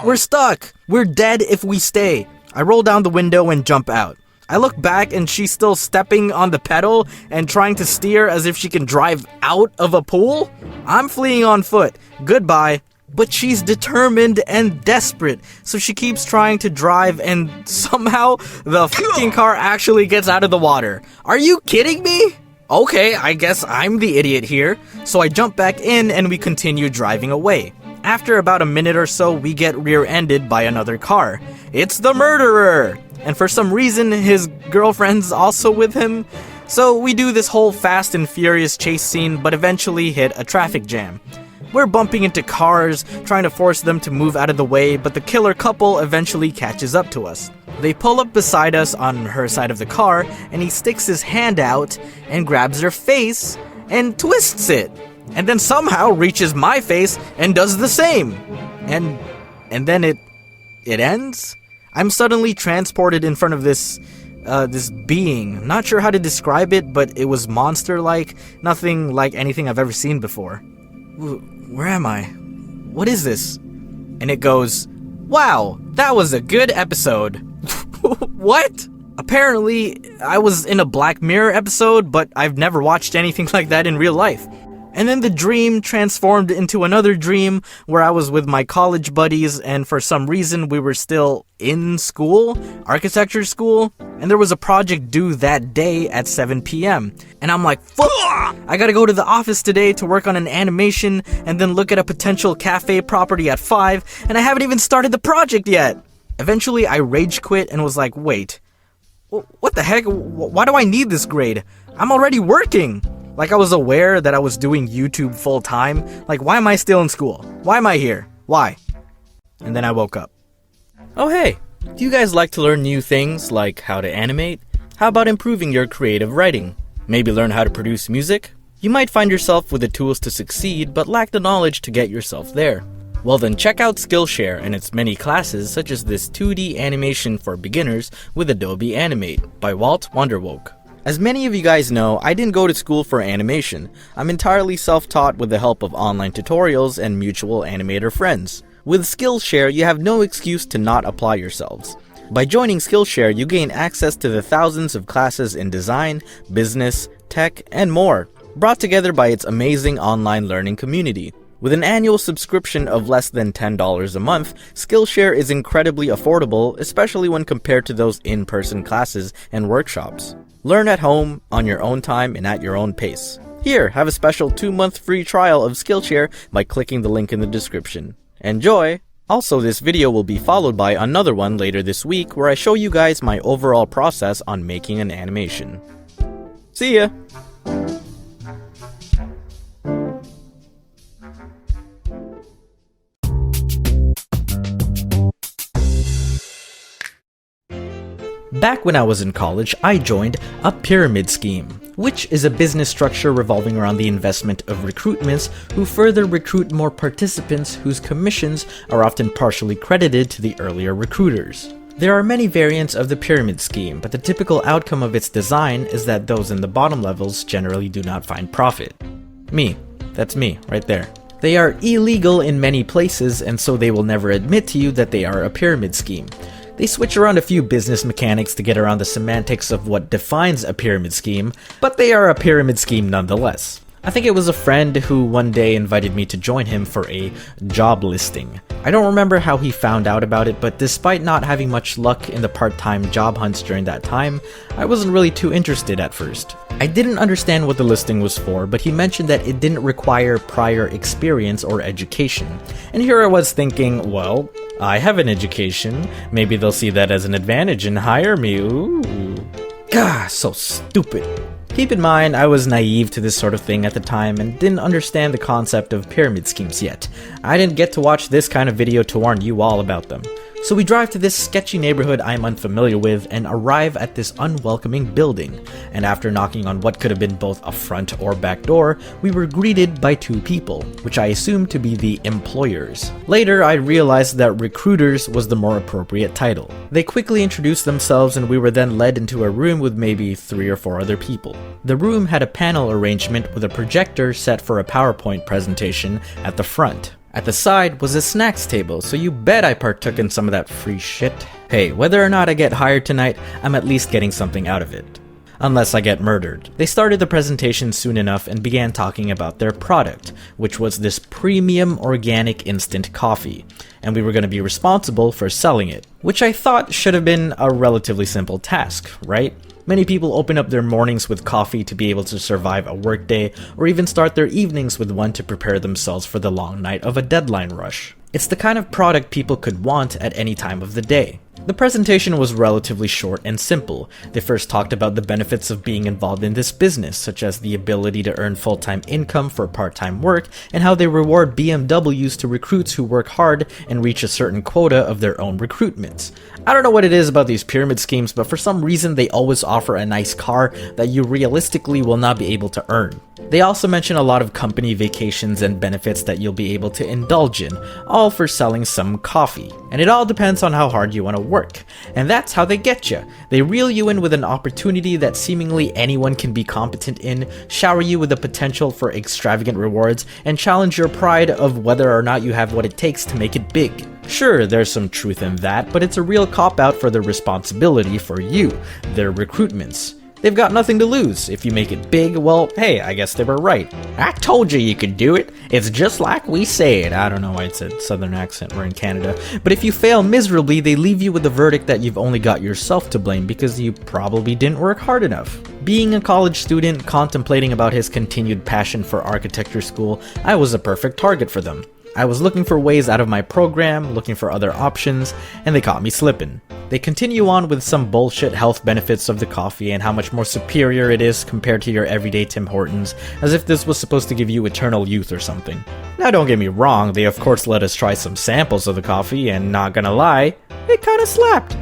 S6: we're stuck. We're dead if we stay. I roll down the window and jump out. I look back and she's still stepping on the pedal and trying to steer as if she can drive out of a pool? I'm fleeing on foot. Goodbye. But she's determined and desperate, so she keeps trying to drive and somehow the fucking car actually gets out of the water. Are you kidding me? Okay, I guess I'm the idiot here. So I jump back in and we continue driving away. After about a minute or so, we get rear-ended by another car. It's the murderer! And for some reason, his girlfriend's also with him. So we do this whole Fast and Furious chase scene, but eventually hit a traffic jam. We're bumping into cars, trying to force them to move out of the way, but the killer couple eventually catches up to us. They pull up beside us on her side of the car, and he sticks his hand out and grabs her face and twists it. And then somehow reaches my face and does the same. And then it ends? I'm suddenly transported in front of this being. Not sure how to describe it, but it was monster-like, nothing like anything I've ever seen before. Where am I? What is this? And it goes, wow, that was a good episode. What? Apparently, I was in a Black Mirror episode, but I've never watched anything like that in real life. And then the dream transformed into another dream where I was with my college buddies and for some reason we were still in school, architecture school, and there was a project due that day at 7 p.m. And I'm like, fuck! I gotta go to the office today to work on an animation and then look at a potential cafe property at 5, and I haven't even started the project yet! Eventually I rage quit and was like, wait, what the heck? Why do I need this grade? I'm already working! Like I was aware that I was doing YouTube full time. Like, why am I still in school? Why am I here? Why? And then I woke up. Oh hey, do you guys like to learn new things like how to animate? How about improving your creative writing? Maybe learn how to produce music? You might find yourself with the tools to succeed but lack the knowledge to get yourself there. Well then check out Skillshare and its many classes such as this 2D animation for beginners with Adobe Animate by Walt Wonderwoke. As many of you guys know, I didn't go to school for animation. I'm entirely self-taught with the help of online tutorials and mutual animator friends. With Skillshare, you have no excuse to not apply yourselves. By joining Skillshare, you gain access to the thousands of classes in design, business, tech, and more, brought together by its amazing online learning community. With an annual subscription of less than $10 a month, Skillshare is incredibly affordable, especially when compared to those in-person classes and workshops. Learn at home, on your own time, and at your own pace. Here, have a special 2-month free trial of Skillshare by clicking the link in the description. Enjoy! Also, this video will be followed by another one later this week where I show you guys my overall process on making an animation. See ya! Back when I was in college, I joined a pyramid scheme, which is a business structure revolving around the investment of recruitments who further recruit more participants whose commissions are often partially credited to the earlier recruiters. There are many variants of the pyramid scheme, but the typical outcome of its design is that those in the bottom levels generally do not find profit. Me. That's me, right there. They are illegal in many places, and so they will never admit to you that they are a pyramid scheme. They switch around a few business mechanics to get around the semantics of what defines a pyramid scheme, but they are a pyramid scheme nonetheless.
S2: I think it was a friend who one day invited me to join him for a job listing. I don't remember how he found out about it, but despite not having much luck in the part-time job hunts during that time, I wasn't really too interested at first. I didn't understand what the listing was for, but he mentioned that it didn't require prior experience or education. And here I was thinking, well, I have an education. Maybe they'll see that as an advantage and hire me. Ooh. Gah, so stupid. Keep in mind, I was naive to this sort of thing at the time and didn't understand the concept of pyramid schemes yet. I didn't get to watch this kind of video to warn you all about them. So we drive to this sketchy neighborhood I'm unfamiliar with and arrive at this unwelcoming building. And after knocking on what could have been both a front or back door, we were greeted by two people, which I assumed to be the employers. Later, I realized that recruiters was the more appropriate title. They quickly introduced themselves and we were then led into a room with maybe 3 or 4 other people. The room had a panel arrangement with a projector set for a PowerPoint presentation at the front. At the side was a snacks table, so you bet I partook in some of that free shit. Hey, whether or not I get hired tonight, I'm at least getting something out of it. Unless I get murdered. They started the presentation soon enough and began talking about their product, which was this premium organic instant coffee, and we were going to be responsible for selling it, which I thought should have been a relatively simple task, right? Many people open up their mornings with coffee to be able to survive a workday, or even start their evenings with one to prepare themselves for the long night of a deadline rush. It's the kind of product people could want at any time of the day. The presentation was relatively short and simple. They first talked about the benefits of being involved in this business, such as the ability to earn full-time income for part-time work, and how they reward BMWs to recruits who work hard and reach a certain quota of their own recruitments. I don't know what it is about these pyramid schemes, but for some reason they always offer a nice car that you realistically will not be able to earn. They also mention a lot of company vacations and benefits that you'll be able to indulge in, all for selling some coffee. And it all depends on how hard you want to work. And that's how they get you. They reel you in with an opportunity that seemingly anyone can be competent in, shower you with the potential for extravagant rewards, and challenge your pride of whether or not you have what it takes to make it big. Sure, there's some truth in that, but it's a real cop-out for the responsibility for you, their recruitments. They've got nothing to lose. If you make it big, well, hey, I guess they were right. I told you could do it. It's just like we said. I don't know why it's a southern accent, we're in Canada. But if you fail miserably, they leave you with the verdict that you've only got yourself to blame because you probably didn't work hard enough. Being a college student contemplating about his continued passion for architecture school, I was a perfect target for them. I was looking for ways out of my program, looking for other options, and they caught me slipping. They continue on with some bullshit health benefits of the coffee and how much more superior it is compared to your everyday Tim Hortons, as if this was supposed to give you eternal youth or something. Now don't get me wrong, they of course let us try some samples of the coffee, and not gonna lie, it kinda slapped.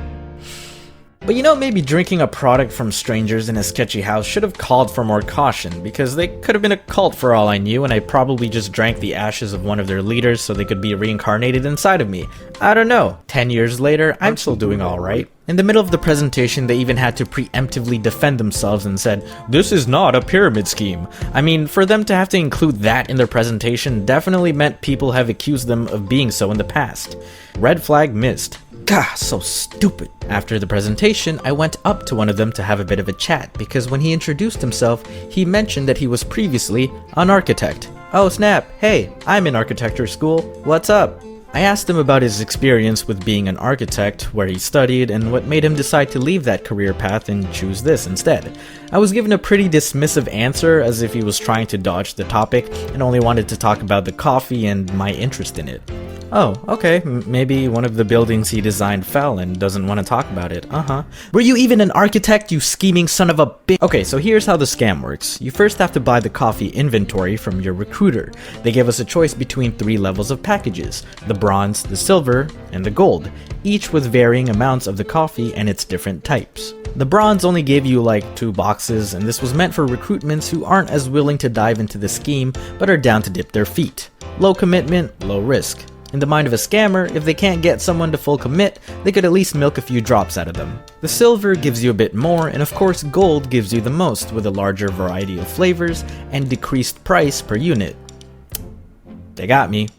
S2: But you know, maybe drinking a product from strangers in a sketchy house should have called for more caution, because they could have been a cult for all I knew, and I probably just drank the ashes of one of their leaders so they could be reincarnated inside of me. I don't know. 10 years later, I'm still doing alright. In the middle of the presentation, they even had to preemptively defend themselves and said, "This is not a pyramid scheme." I mean, for them to have to include that in their presentation definitely meant people have accused them of being so in the past. Red flag missed. Gah, so stupid. After the presentation, I went up to one of them to have a bit of a chat, because when he introduced himself, he mentioned that he was previously an architect. Oh snap, hey, I'm in architecture school, what's up? I asked him about his experience with being an architect, where he studied, and what made him decide to leave that career path and choose this instead. I was given a pretty dismissive answer, as if he was trying to dodge the topic and only wanted to talk about the coffee and my interest in it. Oh, okay, maybe one of the buildings he designed fell and doesn't want to talk about it, Were you even an architect, you scheming son of a bitch? Okay, so here's how the scam works. You first have to buy the coffee inventory from your recruiter. They give us a choice between 3 levels of packages: the bronze, the silver, and the gold, each with varying amounts of the coffee and its different types. The bronze only gave you like 2 boxes, and this was meant for recruitments who aren't as willing to dive into the scheme, but are down to dip their feet. Low commitment, low risk. In the mind of a scammer, if they can't get someone to full commit, they could at least milk a few drops out of them. The silver gives you a bit more, and of course gold gives you the most, with a larger variety of flavors and decreased price per unit. They got me.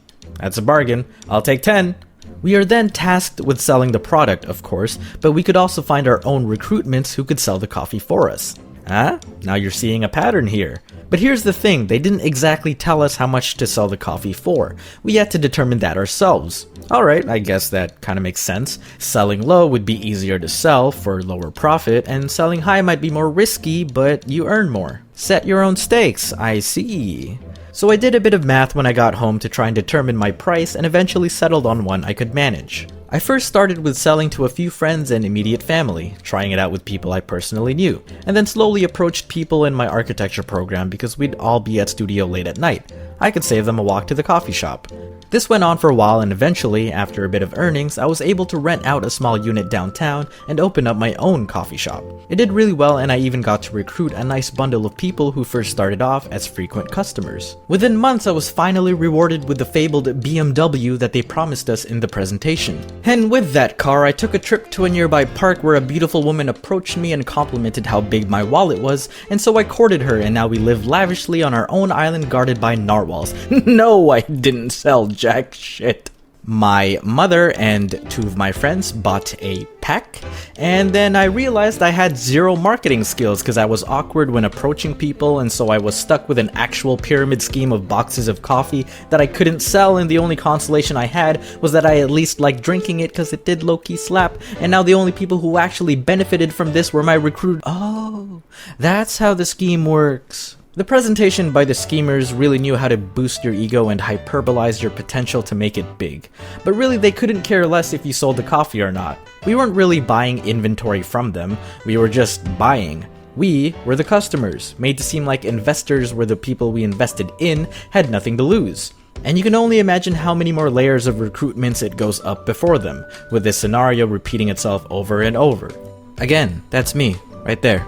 S2: That's a bargain. I'll take 10. We are then tasked with selling the product, of course, but we could also find our own recruitments who could sell the coffee for us. Huh? Now you're seeing a pattern here. But here's the thing, they didn't exactly tell us how much to sell the coffee for. We had to determine that ourselves. Alright, I guess that kinda makes sense. Selling low would be easier to sell for lower profit, and selling high might be more risky, but you earn more. Set your own stakes, I see. So I did a bit of math when I got home to try and determine my price and eventually settled on one I could manage. I first started with selling to a few friends and immediate family, trying it out with people I personally knew, and then slowly approached people in my architecture program because we'd all be at studio late at night. I could save them a walk to the coffee shop. This went on for a while, and eventually, after a bit of earnings, I was able to rent out a small unit downtown and open up my own coffee shop. It did really well, and I even got to recruit a nice bundle of people who first started off as frequent customers. Within months, I was finally rewarded with the fabled BMW that they promised us in the presentation. And with that car, I took a trip to a nearby park where a beautiful woman approached me and complimented how big my wallet was, and so I courted her, and now we live lavishly on our own island guarded by narwhals. No, I didn't sell jack shit. My mother and two of my friends bought a pack, and then I realized I had zero marketing skills because I was awkward when approaching people, and so I was stuck with an actual pyramid scheme of boxes of coffee that I couldn't sell, and the only consolation I had was that I at least liked drinking it because it did low-key slap, and now the only people who actually benefited from this were my recruit. Oh, that's how the scheme works. The presentation by the schemers really knew how to boost your ego and hyperbolize your potential to make it big. But really, they couldn't care less if you sold the coffee or not. We weren't really buying inventory from them, we were just buying. We were the customers, made to seem like investors were the people we invested in, had nothing to lose. And you can only imagine how many more layers of recruitments it goes up before them, with this scenario repeating itself over and over. Again, that's me, right there,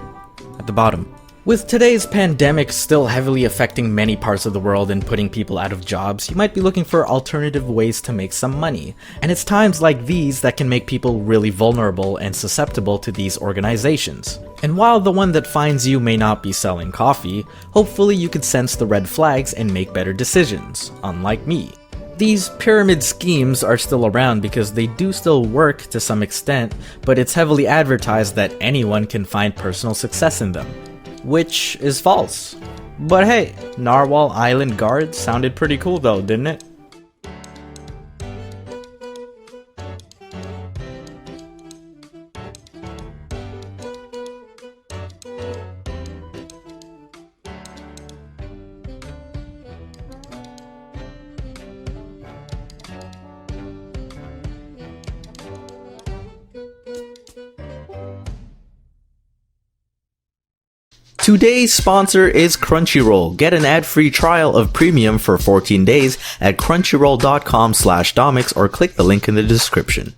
S2: at the bottom. With today's pandemic still heavily affecting many parts of the world and putting people out of jobs, you might be looking for alternative ways to make some money. And it's times like these that can make people really vulnerable and susceptible to these organizations. And while the one that finds you may not be selling coffee, hopefully you can sense the red flags and make better decisions, unlike me. These pyramid schemes are still around because they do still work to some extent, but it's heavily advertised that anyone can find personal success in them. Which is false. But hey, Narwhal Island Guard sounded pretty cool though, didn't it? Today's sponsor is Crunchyroll. Get an ad-free trial of Premium for 14 days at crunchyroll.com/Domics or click the link in the description.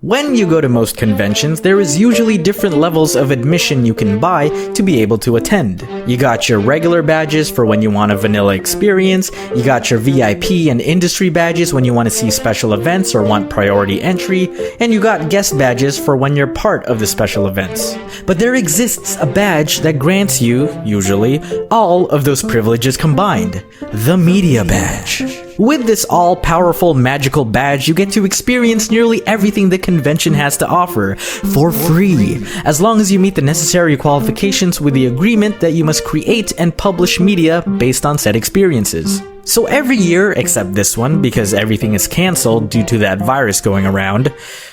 S2: When you go to most conventions, there is usually different levels of admission you can buy to be able to attend. You got your regular badges for when you want a vanilla experience, you got your VIP and industry badges when you want to see special events or want priority entry, and you got guest badges for when you're part of the special events. But there exists a badge that grants you, usually, all of those privileges combined. The Media Badge. With this all-powerful magical badge, you get to experience nearly everything the convention has to offer for free, as long as you meet the necessary qualifications with the agreement that you must create and publish media based on said experiences. So every year, except this one, because everything is cancelled due to that virus going around,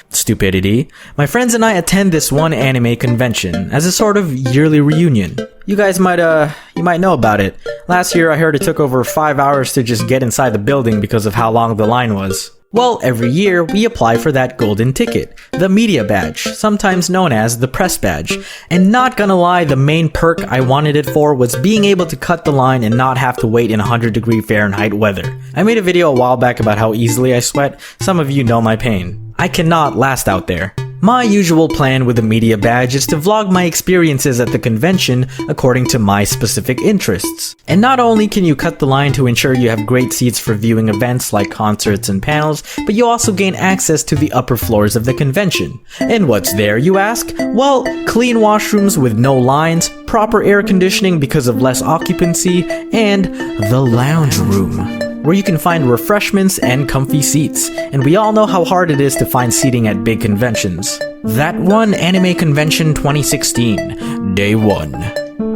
S2: stupidity, my friends and I attend this one anime convention as a sort of yearly reunion. You guys might know about it. Last year I heard it took over 5 hours to just get inside the building because of how long the line was. Well, every year we apply for that golden ticket, the Media Badge, sometimes known as the Press Badge. And not gonna lie, the main perk I wanted it for was being able to cut the line and not have to wait in 100-degree Fahrenheit weather. I made a video a while back about how easily I sweat. Some of you know my pain. I cannot last out there. My usual plan with the Media Badge is to vlog my experiences at the convention according to my specific interests. And not only can you cut the line to ensure you have great seats for viewing events like concerts and panels, but you also gain access to the upper floors of the convention. And what's there, you ask? Well, clean washrooms with no lines, proper air conditioning because of less occupancy, and the lounge room. where you can find refreshments and comfy seats. And we all know how hard it is to find seating at big conventions. That one Anime Convention 2016, Day 1.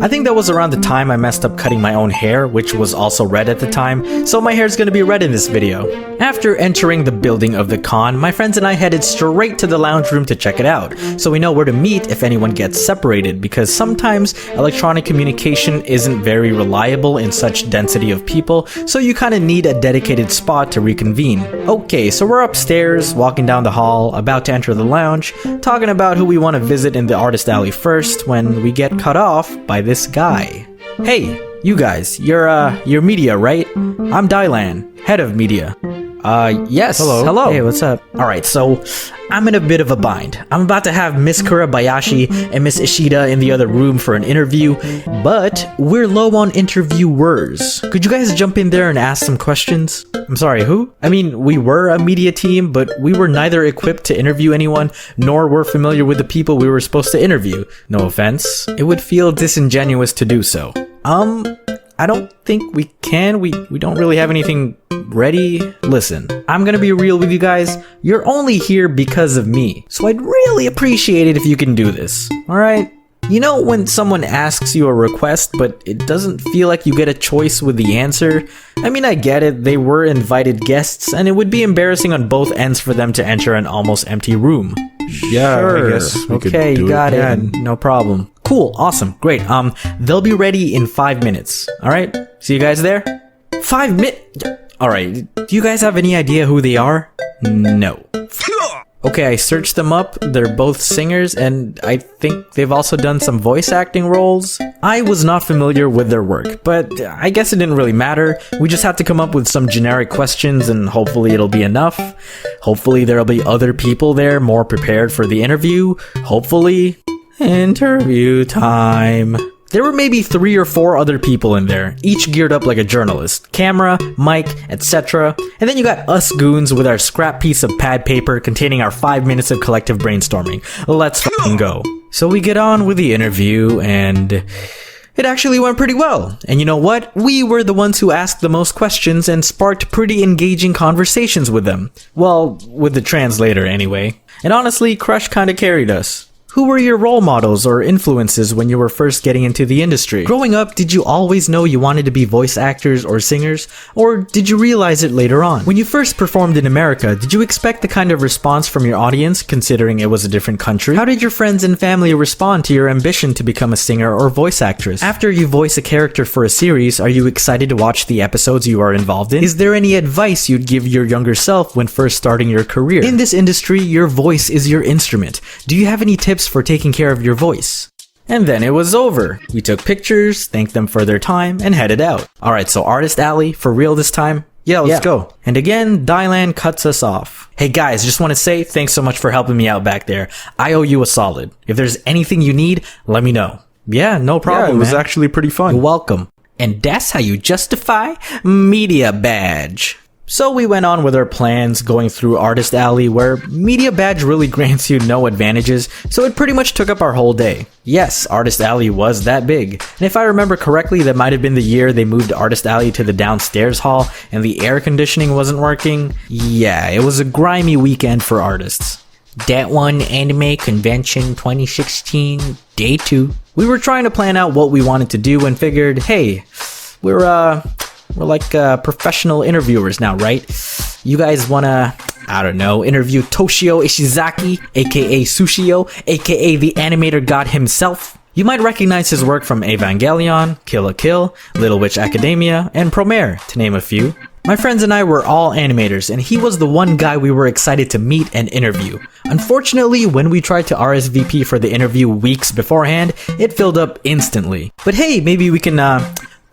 S2: I think that was around the time I messed up cutting my own hair, which was also red at the time, so my hair's gonna be red in this video. After entering the building of the con, my friends and I headed straight to the lounge room to check it out, so we know where to meet if anyone gets separated, because sometimes electronic communication isn't very reliable in such density of people, so you kinda need a dedicated spot to reconvene. Okay, so we're upstairs, walking down the hall, about to enter the lounge, talking about who we want to visit in the artist alley first, when we get cut off by this guy. Hey, you guys, you're media, right? I'm Dylan, head of media. Yes. Hello. Hey, what's up? Alright, so I'm in a bit of a bind. I'm about to have Miss Kurabayashi and Miss Ishida in the other room for an interview, but we're low on interviewers. Could you guys jump in there and ask some questions? I'm sorry, who? I mean, we were a media team, but we were neither equipped to interview anyone, nor were familiar with the people we were supposed to interview. No offense. It would feel disingenuous to do so. I don't think we can. We don't really have anything ready. Listen, I'm gonna be real with you guys. You're only here because of me. So I'd really appreciate it if you can do this. Alright? You know when someone asks you a request, but it doesn't feel like you get a choice with the answer? I mean, I get it. They were invited guests, and it would be embarrassing on both ends for them to enter an almost empty room.
S9: Yeah,
S2: Sure.
S9: I guess we could
S2: Okay,
S9: do
S2: you got it.
S9: Yeah.
S2: No problem. Cool, awesome, great. They'll be ready in 5 minutes. Alright? See you guys there? 5 minutes? Alright, do you guys have any idea who they are? No. Okay, I searched them up. They're both singers, and I think they've also done some voice acting roles. I was not familiar with their work, but I guess it didn't really matter. We just had to come up with some generic questions, and hopefully it'll be enough. Hopefully there'll be other people there more prepared for the interview. Hopefully. Interview time. There were maybe 3 or 4 other people in there, each geared up like a journalist. Camera, mic, etc. And then you got us goons with our scrap piece of pad paper containing our 5 minutes of collective brainstorming. Let's fucking go. So we get on with the interview, and it actually went pretty well. And you know what? We were the ones who asked the most questions and sparked pretty engaging conversations with them. Well, with the translator anyway. And honestly, Crush kinda carried us. Who were your role models or influences when you were first getting into the industry? Growing up, did you always know you wanted to be voice actors or singers? Or did you realize it later on? When you first performed in America, did you expect the kind of response from your audience, considering it was a different country? How did your friends and family respond to your ambition to become a singer or voice actress? After you voice a character for a series, are you excited to watch the episodes you are involved in? Is there any advice you'd give your younger self when first starting your career? In this industry, your voice is your instrument. Do you have any tips for taking care of your voice? And then it was over. We took pictures, thanked them for their time, and headed out. Alright, so Artist Alley, for real this time? Yeah, let's go. And again, Dylan cuts us off. Hey guys, just want to say thanks so much for helping me out back there. I owe you a solid. If there's anything you need, let me know. Yeah, no problem,
S9: Yeah, it was
S2: man.
S9: actually pretty fun.
S2: You're welcome. And that's how you justify Media Badge. So we went on with our plans, going through Artist Alley, where Media Badge really grants you no advantages, so it pretty much took up our whole day. Yes, Artist Alley was that big. And if I remember correctly, that might have been the year they moved Artist Alley to the downstairs hall, and the air conditioning wasn't working. Yeah, it was a grimy weekend for artists. That one Anime Convention 2016, Day 2. We were trying to plan out what we wanted to do and figured, hey, we're like professional interviewers now, right? You guys wanna, I don't know, interview Toshio Ishizaki, aka Sushio, aka the animator god himself? You might recognize his work from Evangelion, Kill la Kill, Little Witch Academia, and Promare, to name a few. My friends and I were all animators, and he was the one guy we were excited to meet and interview. Unfortunately, when we tried to RSVP for the interview weeks beforehand, it filled up instantly. But hey, maybe we can,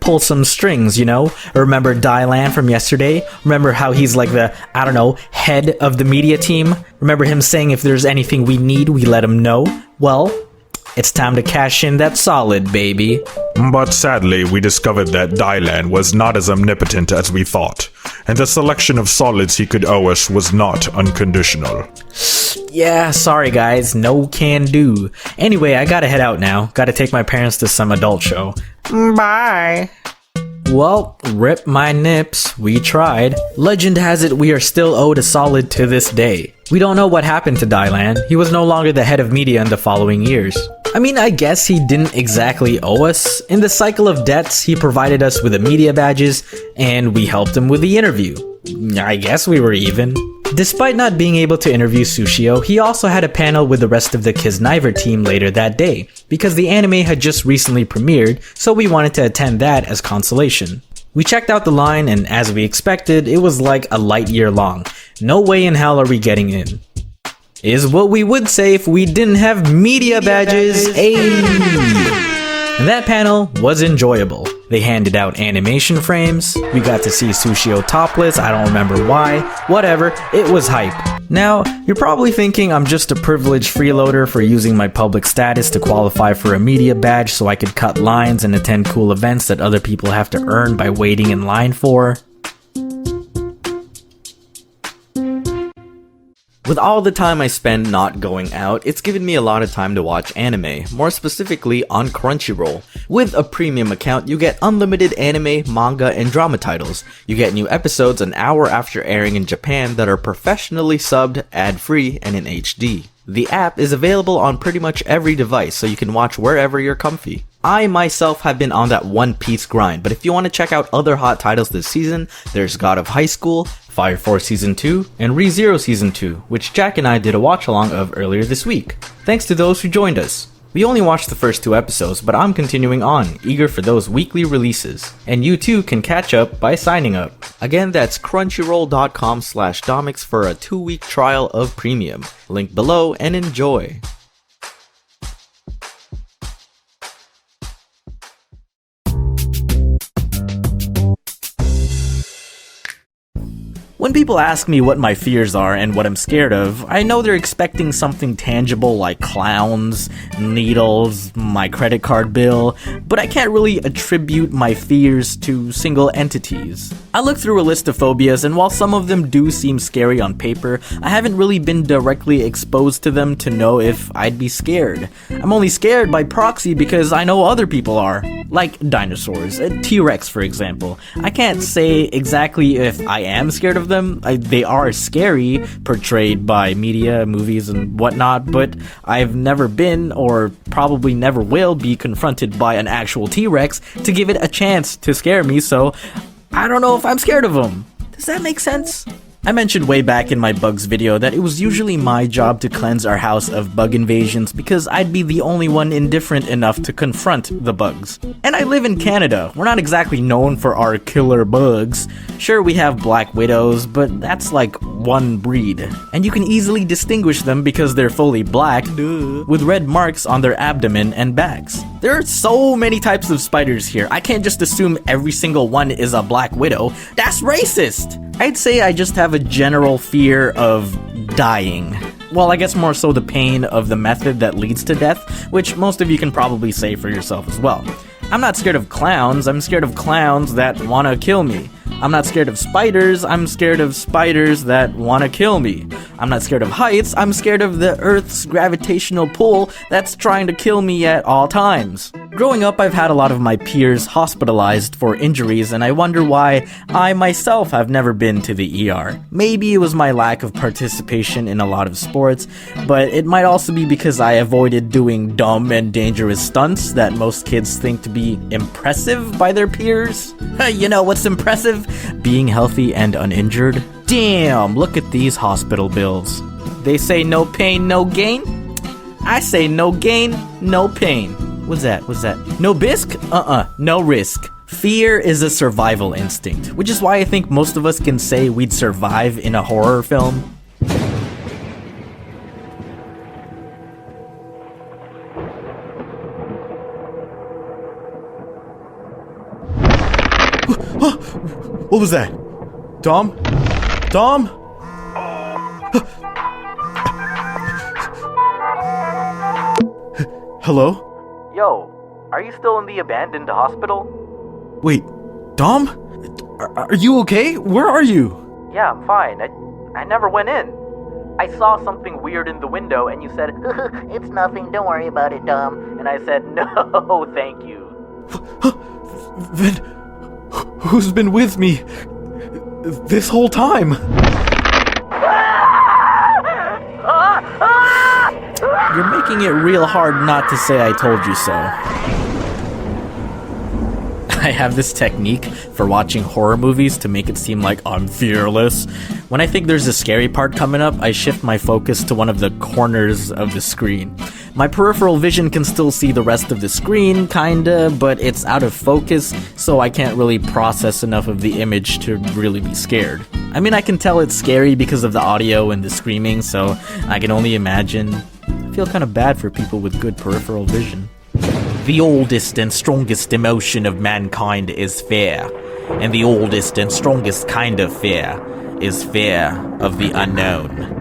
S2: pull some strings, you know? Remember Dylan from yesterday? Remember how he's like the, I don't know, head of the media team? Remember him saying if there's anything we need, we let him know? Well, it's time to cash in that solid, baby.
S9: But sadly, we discovered that Dylan was not as omnipotent as we thought, and the selection of solids he could owe us was not unconditional.
S2: Yeah, sorry guys, no can do. Anyway, I gotta head out now. Gotta take my parents to some adult show. Bye. Well, rip my nips, we tried. Legend has it we are still owed a solid to this day. We don't know what happened to Dylan. He was no longer the head of media in the following years. I mean, I guess he didn't exactly owe us. In the cycle of debts, he provided us with the media badges, and we helped him with the interview. I guess we were even. Despite not being able to interview Sushio, he also had a panel with the rest of the Kisniver team later that day, because the anime had just recently premiered, so we wanted to attend that as consolation. We checked out the line, and as we expected, it was like a light year long. No way in hell are we getting in. Is what we would say if we didn't have media badges. And that panel was enjoyable. They handed out animation frames, we got to see Sushio topless, I don't remember why, whatever, it was hype. Now, you're probably thinking I'm just a privileged freeloader for using my public status to qualify for a media badge so I could cut lines and attend cool events that other people have to earn by waiting in line for. With all the time I spend not going out, it's given me a lot of time to watch anime, more specifically on Crunchyroll. With a premium account, you get unlimited anime, manga, and drama titles. You get new episodes an hour after airing in Japan that are professionally subbed, ad-free, and in HD. The app is available on pretty much every device, so you can watch wherever you're comfy. I myself have been on that One Piece grind, but if you want to check out other hot titles this season, there's God of High School, Fire Force Season 2, and ReZero Season 2, which Jack and I did a watch-along of earlier this week. Thanks to those who joined us. We only watched the first 2 episodes, but I'm continuing on, eager for those weekly releases. And you too can catch up by signing up. Again, that's crunchyroll.com/Domics for a 2-week trial of premium. Link below and enjoy. When people ask me what my fears are and what I'm scared of, I know they're expecting something tangible like clowns, needles, my credit card bill, but I can't really attribute my fears to single entities. I looked through a list of phobias, and while some of them do seem scary on paper, I haven't really been directly exposed to them to know if I'd be scared. I'm only scared by proxy because I know other people are. Like dinosaurs, a T-Rex for example. I can't say exactly if I am scared of them. They are scary, portrayed by media, movies, and whatnot, but I've never been, or probably never will be, confronted by an actual T-Rex to give it a chance to scare me, so I don't know if I'm scared of them. Does that make sense? I mentioned way back in my bugs video that it was usually my job to cleanse our house of bug invasions because I'd be the only one indifferent enough to confront the bugs. And I live in Canada. We're not exactly known for our killer bugs. Sure, we have black widows, but that's like one breed. And you can easily distinguish them because they're fully black, with red marks on their abdomen and backs. There are so many types of spiders here. I can't just assume every single one is a black widow. That's racist! I'd say I just have a general fear of dying. Well, I guess more so the pain of the method that leads to death, which most of you can probably say for yourself as well. I'm not scared of clowns, I'm scared of clowns that wanna kill me. I'm not scared of spiders, I'm scared of spiders that wanna kill me. I'm not scared of heights, I'm scared of the Earth's gravitational pull that's trying to kill me at all times. Growing up, I've had a lot of my peers hospitalized for injuries, and I wonder why I myself have never been to the ER. Maybe it was my lack of participation in a lot of sports, but it might also be because I avoided doing dumb and dangerous stunts that most kids think to be impressive by their peers. You know what's impressive? Being healthy and uninjured. Damn, look at these hospital bills. They say no pain, no gain? I say no gain, no pain. What's that? No bisque? No risk. Fear is a survival instinct, which is why I think most of us can say we'd survive in a horror film.
S4: What was that? Dom? Hello?
S2: Yo, are you still in the abandoned hospital?
S4: Wait, Dom? Are you okay? Where are you?
S2: Yeah, I'm fine. I never went in. I saw something weird in the window and you said, "It's nothing, don't worry about it, Dom." And I said, "No, thank you."
S4: Then, Who's been with me this whole time?
S2: You're making it real hard not to say I told you so. I have this technique for watching horror movies to make it seem like I'm fearless. When I think there's a scary part coming up, I shift my focus to one of the corners of the screen. My peripheral vision can still see the rest of the screen, kinda, but it's out of focus, so I can't really process enough of the image to really be scared. I mean, I can tell it's scary because of the audio and the screaming, so I can only imagine. I feel kind of bad for people with good peripheral vision. The oldest and strongest emotion of mankind is fear, and the oldest and strongest kind of fear is fear of the unknown.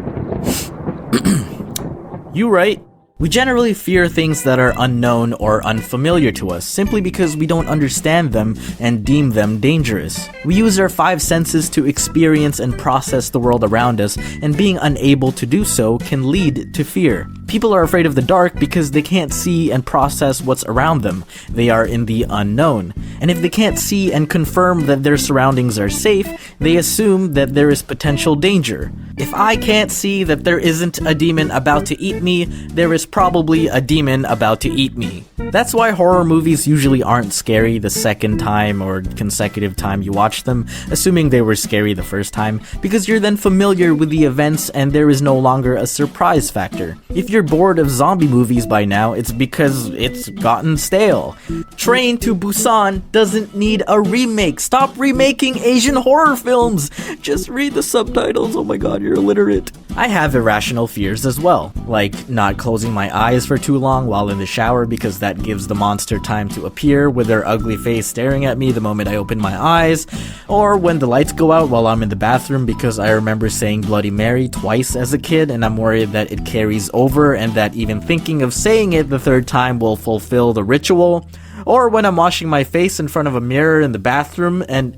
S2: You right. We generally fear things that are unknown or unfamiliar to us simply because we don't understand them and deem them dangerous. We use our five senses to experience and process the world around us, and being unable to do so can lead to fear. People are afraid of the dark because they can't see and process what's around them. They are in the unknown. And if they can't see and confirm that their surroundings are safe, they assume that there is potential danger. If I can't see that there isn't a demon about to eat me, there is probably a demon about to eat me. That's why horror movies usually aren't scary the second time or consecutive time you watch them, assuming they were scary the first time, because you're then familiar with the events and there is no longer a surprise factor. If you're bored of zombie movies by now, it's because it's gotten stale. Train to Busan doesn't need a remake. Stop remaking Asian horror films! Just read the subtitles. Oh my god, you're illiterate. I have irrational fears as well, like not closing my eyes for too long while in the shower because that gives the monster time to appear with their ugly face staring at me the moment I open my eyes, or when the lights go out while I'm in the bathroom because I remember saying Bloody Mary twice as a kid and I'm worried that it carries over and that even thinking of saying it the third time will fulfill the ritual, or when I'm washing my face in front of a mirror in the bathroom and,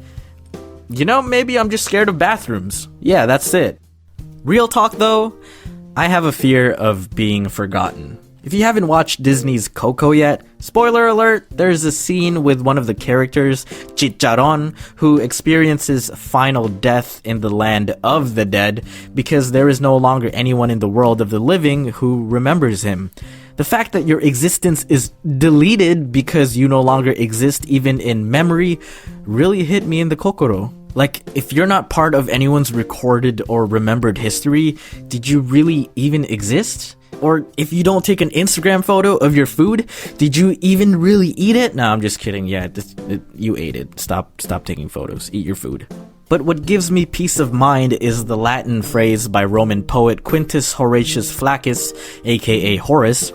S2: you know, maybe I'm just scared of bathrooms. Yeah, that's it. Real talk though, I have a fear of being forgotten. If you haven't watched Disney's Coco yet, spoiler alert, there's a scene with one of the characters, Chicharon, who experiences final death in the land of the dead because there is no longer anyone in the world of the living who remembers him. The fact that your existence is deleted because you no longer exist even in memory really hit me in the kokoro. Like, if you're not part of anyone's recorded or remembered history, did you really even exist? Or if you don't take an Instagram photo of your food, did you even really eat it? No, I'm just kidding. Yeah, you ate it. Stop taking photos. Eat your food. But what gives me peace of mind is the Latin phrase by Roman poet Quintus Horatius Flaccus, aka Horace,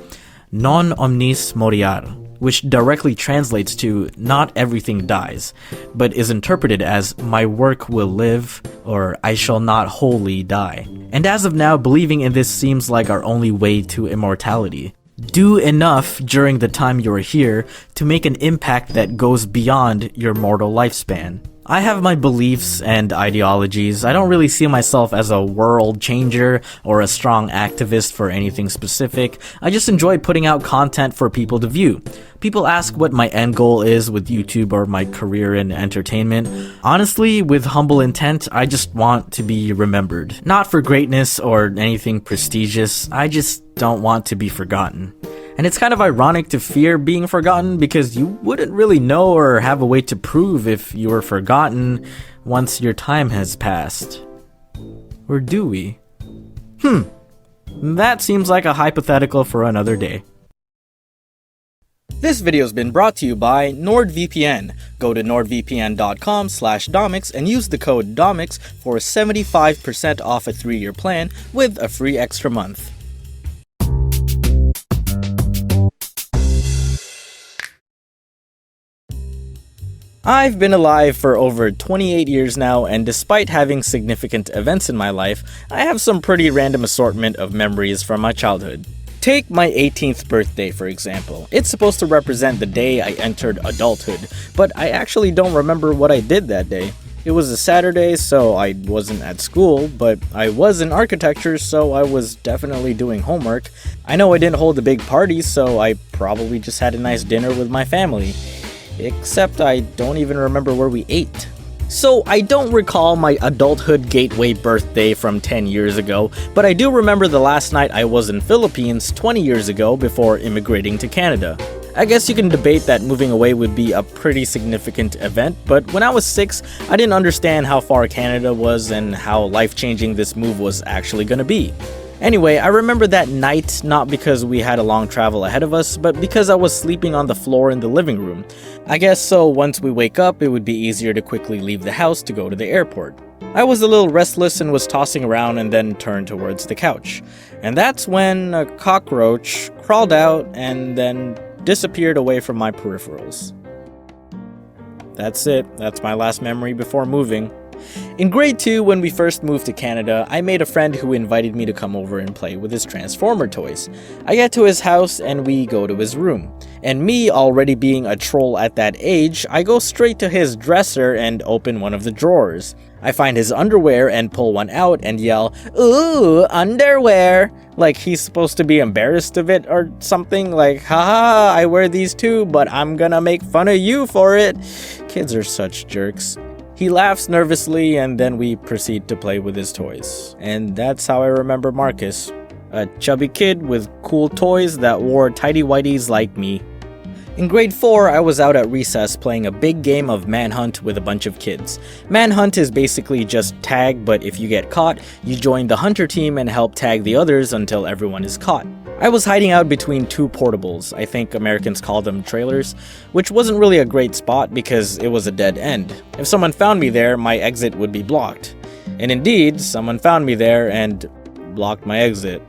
S2: non omnis moriar, which directly translates to not everything dies, but is interpreted as my work will live, or I shall not wholly die. And as of now, believing in this seems like our only way to immortality. Do enough during the time you're here to make an impact that goes beyond your mortal lifespan. I have my beliefs and ideologies. I don't really see myself as a world changer or a strong activist for anything specific. I just enjoy putting out content for people to view. People ask what my end goal is with YouTube or my career in entertainment. Honestly, with humble intent, I just want to be remembered. Not for greatness or anything prestigious, I just don't want to be forgotten. And it's kind of ironic to fear being forgotten because you wouldn't really know or have a way to prove if you were forgotten once your time has passed. Or do we? That seems like a hypothetical for another day. This video has been brought to you by NordVPN. Go to nordvpn.com/Domics and use the code Domics for 75% off a 3-year plan with a free extra month. I've been alive for over 28 years now, and despite having significant events in my life, I have some pretty random assortment of memories from my childhood. Take my 18th birthday, for example. It's supposed to represent the day I entered adulthood, but I actually don't remember what I did that day. It was a Saturday, so I wasn't at school, but I was in architecture, so I was definitely doing homework. I know I didn't hold a big party, so I probably just had a nice dinner with my family. except I don't even remember where we ate. So I don't recall my adulthood gateway birthday from 10 years ago, but I do remember the last night I was in Philippines 20 years ago before immigrating to Canada. I guess you can debate that moving away would be a pretty significant event, but when I was 6, I didn't understand how far Canada was and how life-changing this move was actually gonna be. Anyway, I remember that night not because we had a long travel ahead of us, but because I was sleeping on the floor in the living room. I guess so once we wake up, it would be easier to quickly leave the house to go to the airport. I was a little restless and was tossing around and then turned towards the couch. And that's when a cockroach crawled out and then disappeared away from my peripherals. That's it. That's my last memory before moving. In grade 2, when we first moved to Canada, I made a friend who invited me to come over and play with his Transformer toys. I get to his house and we go to his room. And me already being a troll at that age, I go straight to his dresser and open one of the drawers. I find his underwear and pull one out and yell, "Ooh, underwear!" Like he's supposed to be embarrassed of it or something, like, haha, I wear these too, but I'm gonna make fun of you for it. Kids are such jerks. He laughs nervously and then we proceed to play with his toys. And that's how I remember Marcus. A chubby kid with cool toys that wore tighty-whities like me. In grade 4, I was out at recess playing a big game of Manhunt with a bunch of kids. Manhunt is basically just tag, but if you get caught, you join the hunter team and help tag the others until everyone is caught. I was hiding out between 2 portables, I think Americans call them trailers, which wasn't really a great spot because it was a dead end. If someone found me there, my exit would be blocked. And indeed, someone found me there and blocked my exit.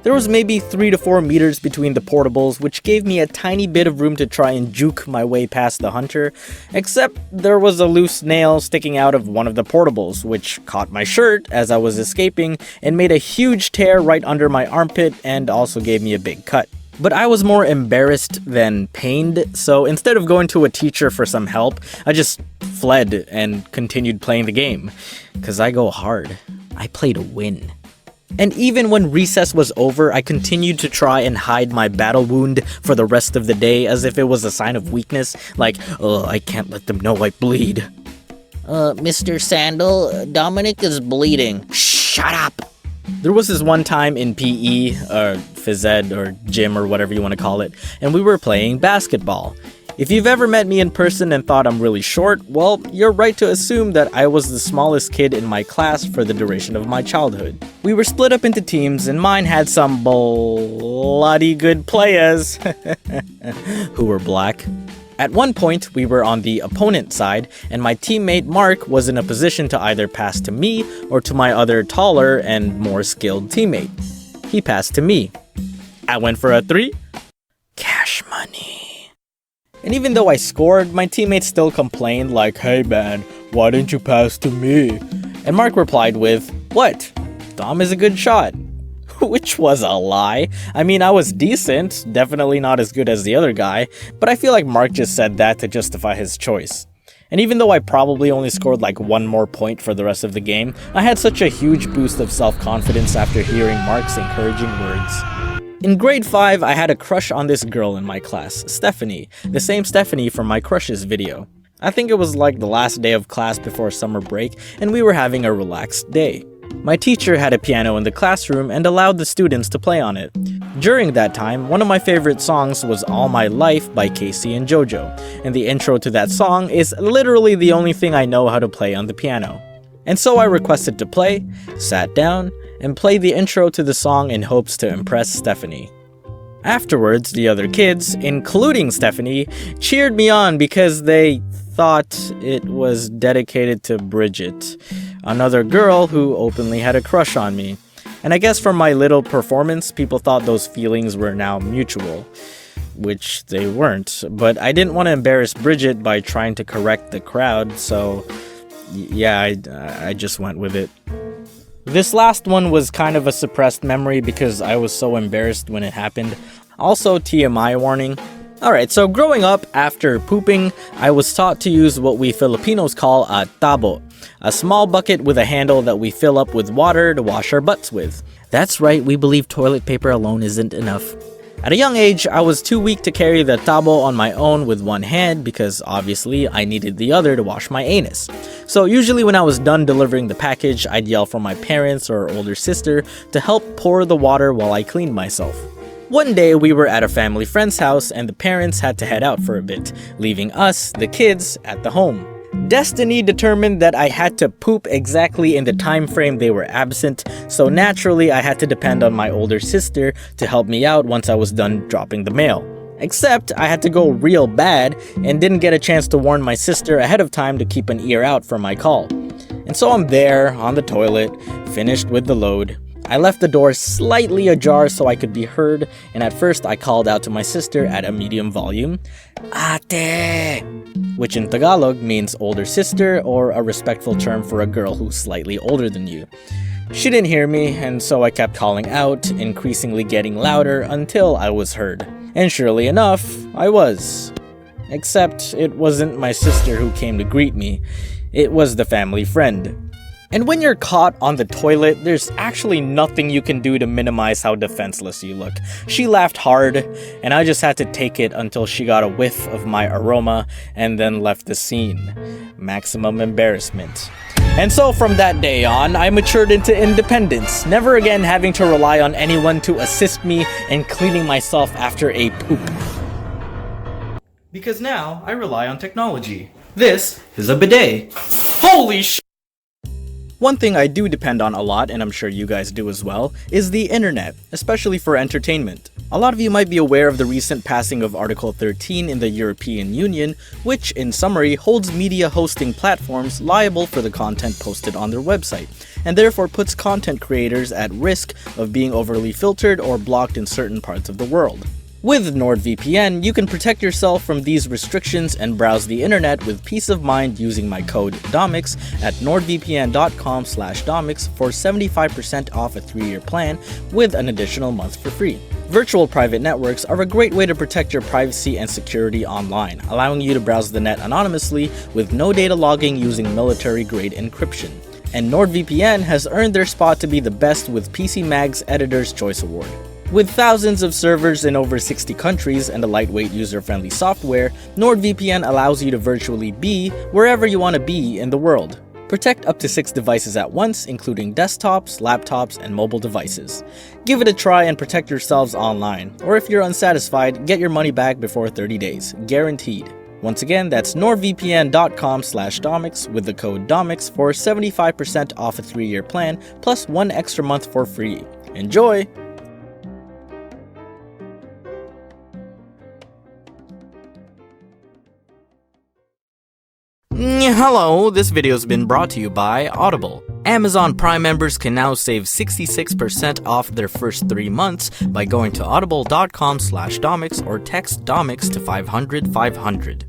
S2: There was maybe 3 to 4 meters between the portables, which gave me a tiny bit of room to try and juke my way past the hunter, except there was a loose nail sticking out of one of the portables, which caught my shirt as I was escaping and made a huge tear right under my armpit and also gave me a big cut. But I was more embarrassed than pained, so instead of going to a teacher for some help, I just fled and continued playing the game. 'Cause I go hard. I play to win. And even when recess was over, I continued to try and hide my battle wound for the rest of the day as if it was a sign of weakness, like, oh, I can't let them know I bleed.
S5: Mr. Sandal, Dominic is bleeding. Shut up!
S2: There was this one time in PE, or phys ed, or gym, or whatever you want to call it, and we were playing basketball. If you've ever met me in person and thought I'm really short, well, you're right to assume that I was the smallest kid in my class for the duration of my childhood. We were split up into teams, and mine had some bloody good players who were black. At one point, we were on the opponent side, and my teammate Mark was in a position to either pass to me or to my other taller and more skilled teammate. He passed to me. I went for a 3. Cash money. And even though I scored, my teammates still complained like, "Hey man, why didn't you pass to me?" And Mark replied with, "What? Dom is a good shot." Which was a lie. I mean, I was decent, definitely not as good as the other guy, but I feel like Mark just said that to justify his choice. And even though I probably only scored like 1 more point for the rest of the game, I had such a huge boost of self-confidence after hearing Mark's encouraging words. In grade 5, I had a crush on this girl in my class, Stephanie, the same Stephanie from my crushes video. I think it was like the last day of class before summer break, and we were having a relaxed day. My teacher had a piano in the classroom and allowed the students to play on it. During that time, one of my favorite songs was All My Life by Casey and JoJo, and the intro to that song is literally the only thing I know how to play on the piano. And so I requested to play, sat down, and played the intro to the song in hopes to impress Stephanie. Afterwards, the other kids, including Stephanie, cheered me on because they thought it was dedicated to Bridget, another girl who openly had a crush on me. And I guess from my little performance, people thought those feelings were now mutual, which they weren't. But I didn't want to embarrass Bridget by trying to correct the crowd, so yeah, I just went with it. This last one was kind of a suppressed memory because I was so embarrassed when it happened. Also, TMI warning. Alright, so growing up, after pooping, I was taught to use what we Filipinos call a tabo, a small bucket with a handle that we fill up with water to wash our butts with. That's right, we believe toilet paper alone isn't enough. At a young age, I was too weak to carry the tabo on my own with one hand because obviously I needed the other to wash my anus. So usually when I was done delivering the package, I'd yell for my parents or older sister to help pour the water while I cleaned myself. One day we were at a family friend's house and the parents had to head out for a bit, leaving us, the kids, at the home. Destiny determined that I had to poop exactly in the time frame they were absent, so naturally I had to depend on my older sister to help me out once I was done dropping the mail. Except I had to go real bad and didn't get a chance to warn my sister ahead of time to keep an ear out for my call. And so I'm there, on the toilet, finished with the load. I left the door slightly ajar so I could be heard, and at first I called out to my sister at a medium volume, "Ate!" which in Tagalog means older sister or a respectful term for a girl who's slightly older than you. She didn't hear me, and so I kept calling out, increasingly getting louder until I was heard. And surely enough, I was. Except it wasn't my sister who came to greet me, it was the family friend. And when you're caught on the toilet, there's actually nothing you can do to minimize how defenseless you look. She laughed hard, and I just had to take it until she got a whiff of my aroma and then left the scene. Maximum embarrassment. And so from that day on, I matured into independence, never again having to rely on anyone to assist me in cleaning myself after a poop. Because now, I rely on technology. This is a bidet. Holy sh! One thing I do depend on a lot, and I'm sure you guys do as well, is the internet, especially for entertainment. A lot of you might be aware of the recent passing of Article 13 in the European Union, which, in summary, holds media hosting platforms liable for the content posted on their website, and therefore puts content creators at risk of being overly filtered or blocked in certain parts of the world. With NordVPN, you can protect yourself from these restrictions and browse the internet with peace of mind using my code Domics at nordvpn.com/Domics for 75% off a 3-year plan with an additional month for free. Virtual private networks are a great way to protect your privacy and security online, allowing you to browse the net anonymously with no data logging using military-grade encryption. And NordVPN has earned their spot to be the best with PC Mag's Editor's Choice Award. With thousands of servers in over 60 countries and a lightweight user-friendly software, NordVPN allows you to virtually be wherever you want to be in the world. Protect up to 6 devices at once, including desktops, laptops, and mobile devices. Give it a try and protect yourselves online, or if you're unsatisfied, get your money back before 30 days, guaranteed. Once again, that's nordvpn.com/Domics with the code Domics for 75% off a 3-year plan, plus 1 extra month for free. Enjoy! Hello, this video's been brought to you by Audible. Amazon Prime members can now save 66% off their first 3 months by going to audible.com/Domics or text Domics to 500 500.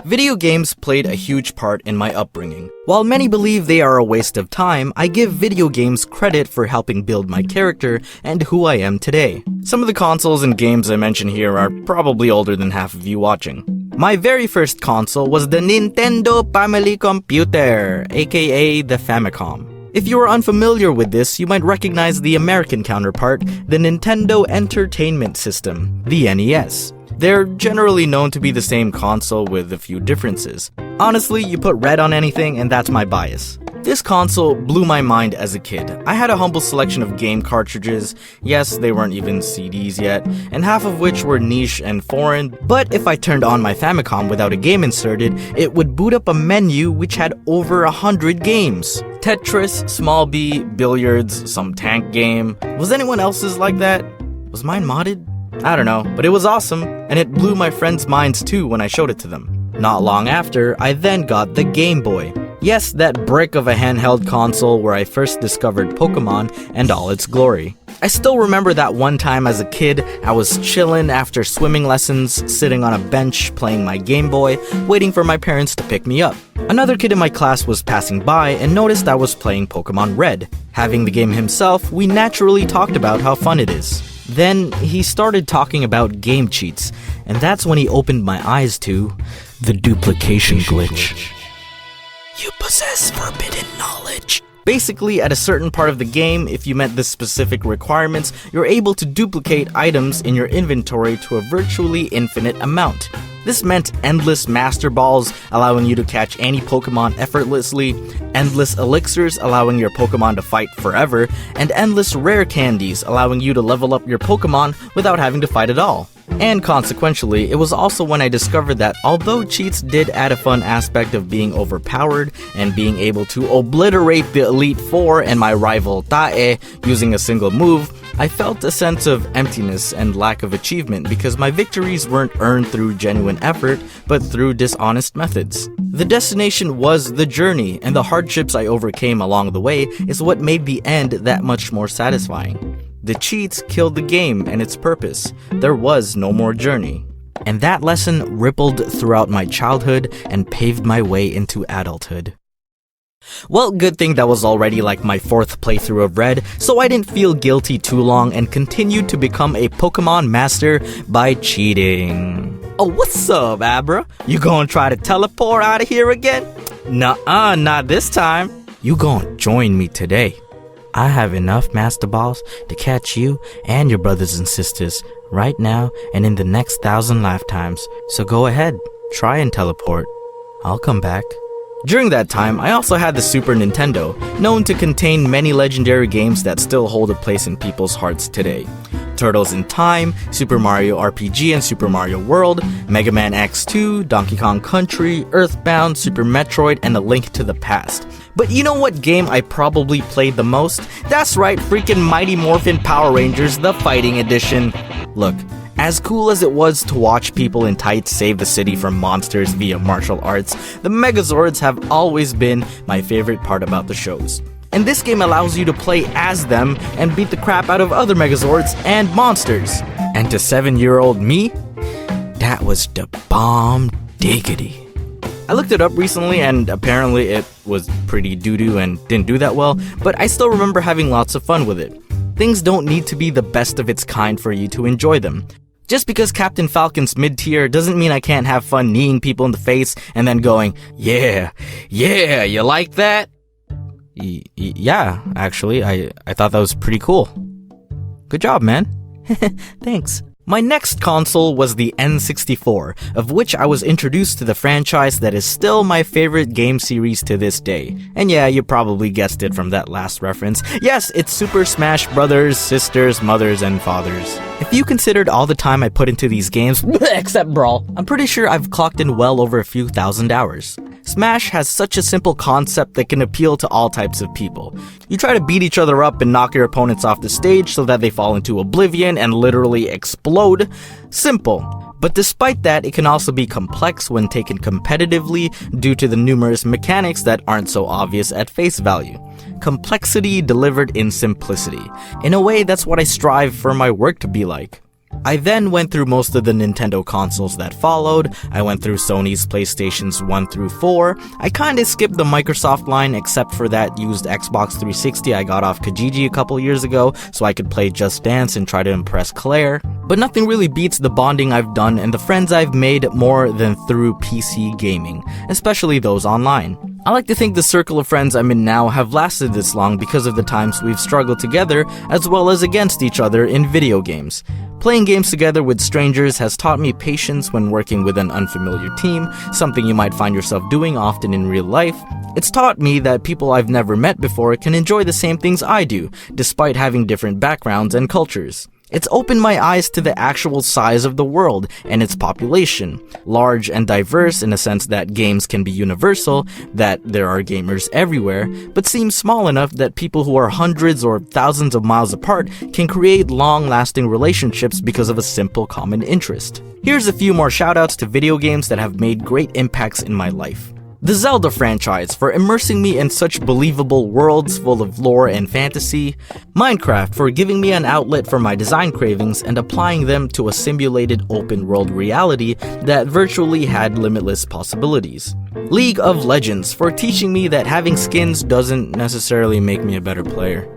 S2: Video games played a huge part in my upbringing. While many believe they are a waste of time, I give video games credit for helping build my character and who I am today. Some of the consoles and games I mention here are probably older than half of you watching. My very first console was the Nintendo Family Computer, aka the Famicom. If you are unfamiliar with this, you might recognize the American counterpart, the Nintendo Entertainment System, the NES. They're generally known to be the same console with a few differences. Honestly, you put red on anything and that's my bias. This console blew my mind as a kid. I had a humble selection of game cartridges, yes, they weren't even CDs yet, and half of which were niche and foreign, but if I turned on my Famicom without a game inserted, it would boot up a menu which had over 100 games. Tetris, Small B, billiards, some tank game. Was anyone else's like that? Was mine modded? I don't know, but it was awesome, and it blew my friends' minds too when I showed it to them. Not long after, I then got the Game Boy. Yes, that brick of a handheld console where I first discovered Pokemon and all its glory. I still remember that one time as a kid, I was chillin' after swimming lessons, sitting on a bench playing my Game Boy, waiting for my parents to pick me up. Another kid in my class was passing by and noticed I was playing Pokemon Red. Having the game himself, we naturally talked about how fun it is. Then he started talking about game cheats, and that's when he opened my eyes to the duplication glitch.
S5: You possess forbidden knowledge.
S6: Basically, at a certain part of the game, if you met the specific requirements, you're able to duplicate items in your inventory to a virtually infinite amount. This meant endless Master Balls, allowing you to catch any Pokemon effortlessly, endless Elixirs, allowing your Pokemon to fight forever, and endless Rare Candies, allowing you to level up your Pokemon without having to fight at all. And consequentially, it was also when I discovered that although cheats did add a fun aspect of being overpowered and being able to obliterate the Elite Four and my rival Tae using a single move, I felt a sense of emptiness and lack of achievement because my victories weren't earned through genuine effort, but through dishonest methods. The destination was the journey, and the hardships I overcame along the way is what made the end that much more satisfying. The cheats killed the game and its purpose. There was no more journey. And that lesson rippled throughout my childhood and paved my way into adulthood. Well, good thing that was already like my 4th playthrough of Red, so I didn't feel guilty too long and continued to become a Pokemon master by cheating. Oh, what's up, Abra? You gonna try to teleport out of here again? Nuh-uh, not this time. You gonna join me today. I have enough Master Balls to catch you and your brothers and sisters right now and in the next 1,000 lifetimes, so go ahead, try and teleport. I'll come back. During that time, I also had the Super Nintendo, known to contain many legendary games that still hold a place in people's hearts today. Turtles in Time, Super Mario RPG and Super Mario World, Mega Man X2, Donkey Kong Country, Earthbound, Super Metroid, and A Link to the Past. But you know what game I probably played the most? That's right, freaking Mighty Morphin Power Rangers, the Fighting Edition. Look, as cool as it was to watch people in tights save the city from monsters via martial arts, the Megazords have always been my favorite part about the shows. And this game allows you to play as them and beat the crap out of other Megazords and monsters. And to 7-year-old me, that was the bomb diggity. I looked it up recently and apparently it was pretty doo-doo and didn't do that well, but I still remember having lots of fun with it. Things don't need to be the best of its kind for you to enjoy them. Just because Captain Falcon's mid-tier doesn't mean I can't have fun kneeing people in the face and then going, yeah, you like that? Yeah, actually, I thought that was pretty cool. Good job, man. Thanks. My next console was the N64, of which I was introduced to the franchise that is still my favorite game series to this day. And yeah, you probably guessed it from that last reference. Yes, it's Super Smash Brothers, Sisters, Mothers, and Fathers. If you considered all the time I put into these games, except Brawl, I'm pretty sure I've clocked in well over a few thousand hours. Smash has such a simple concept that can appeal to all types of people. You try to beat each other up and knock your opponents off the stage so that they fall into oblivion and literally explode. Simple. But despite that, it can also be complex when taken competitively due to the numerous mechanics that aren't so obvious at face value. Complexity delivered in simplicity. In a way, that's what I strive for my work to be like. I then went through most of the Nintendo consoles that followed. I went through Sony's PlayStations 1 through 4. I kinda skipped the Microsoft line except for that used Xbox 360 I got off Kijiji a couple years ago so I could play Just Dance and try to impress Claire. But nothing really beats the bonding I've done and the friends I've made more than through PC gaming, especially those online. I like to think the circle of friends I'm in now have lasted this long because of the times we've struggled together as well as against each other in video games. Playing games together with strangers has taught me patience when working with an unfamiliar team, something you might find yourself doing often in real life. It's taught me that people I've never met before can enjoy the same things I do, despite having different backgrounds and cultures. It's opened my eyes to the actual size of the world and its population, large and diverse in a sense that games can be universal, that there are gamers everywhere, but seems small enough that people who are hundreds or thousands of miles apart can create long-lasting relationships because of a simple common interest. Here's a few more shoutouts to video games that have made great impacts in my life. The Zelda franchise for immersing me in such believable worlds full of lore and fantasy, Minecraft for giving me an outlet for my design cravings and applying them to a simulated open-world reality that virtually had limitless possibilities, League of Legends for teaching me that having skins doesn't necessarily make me a better player,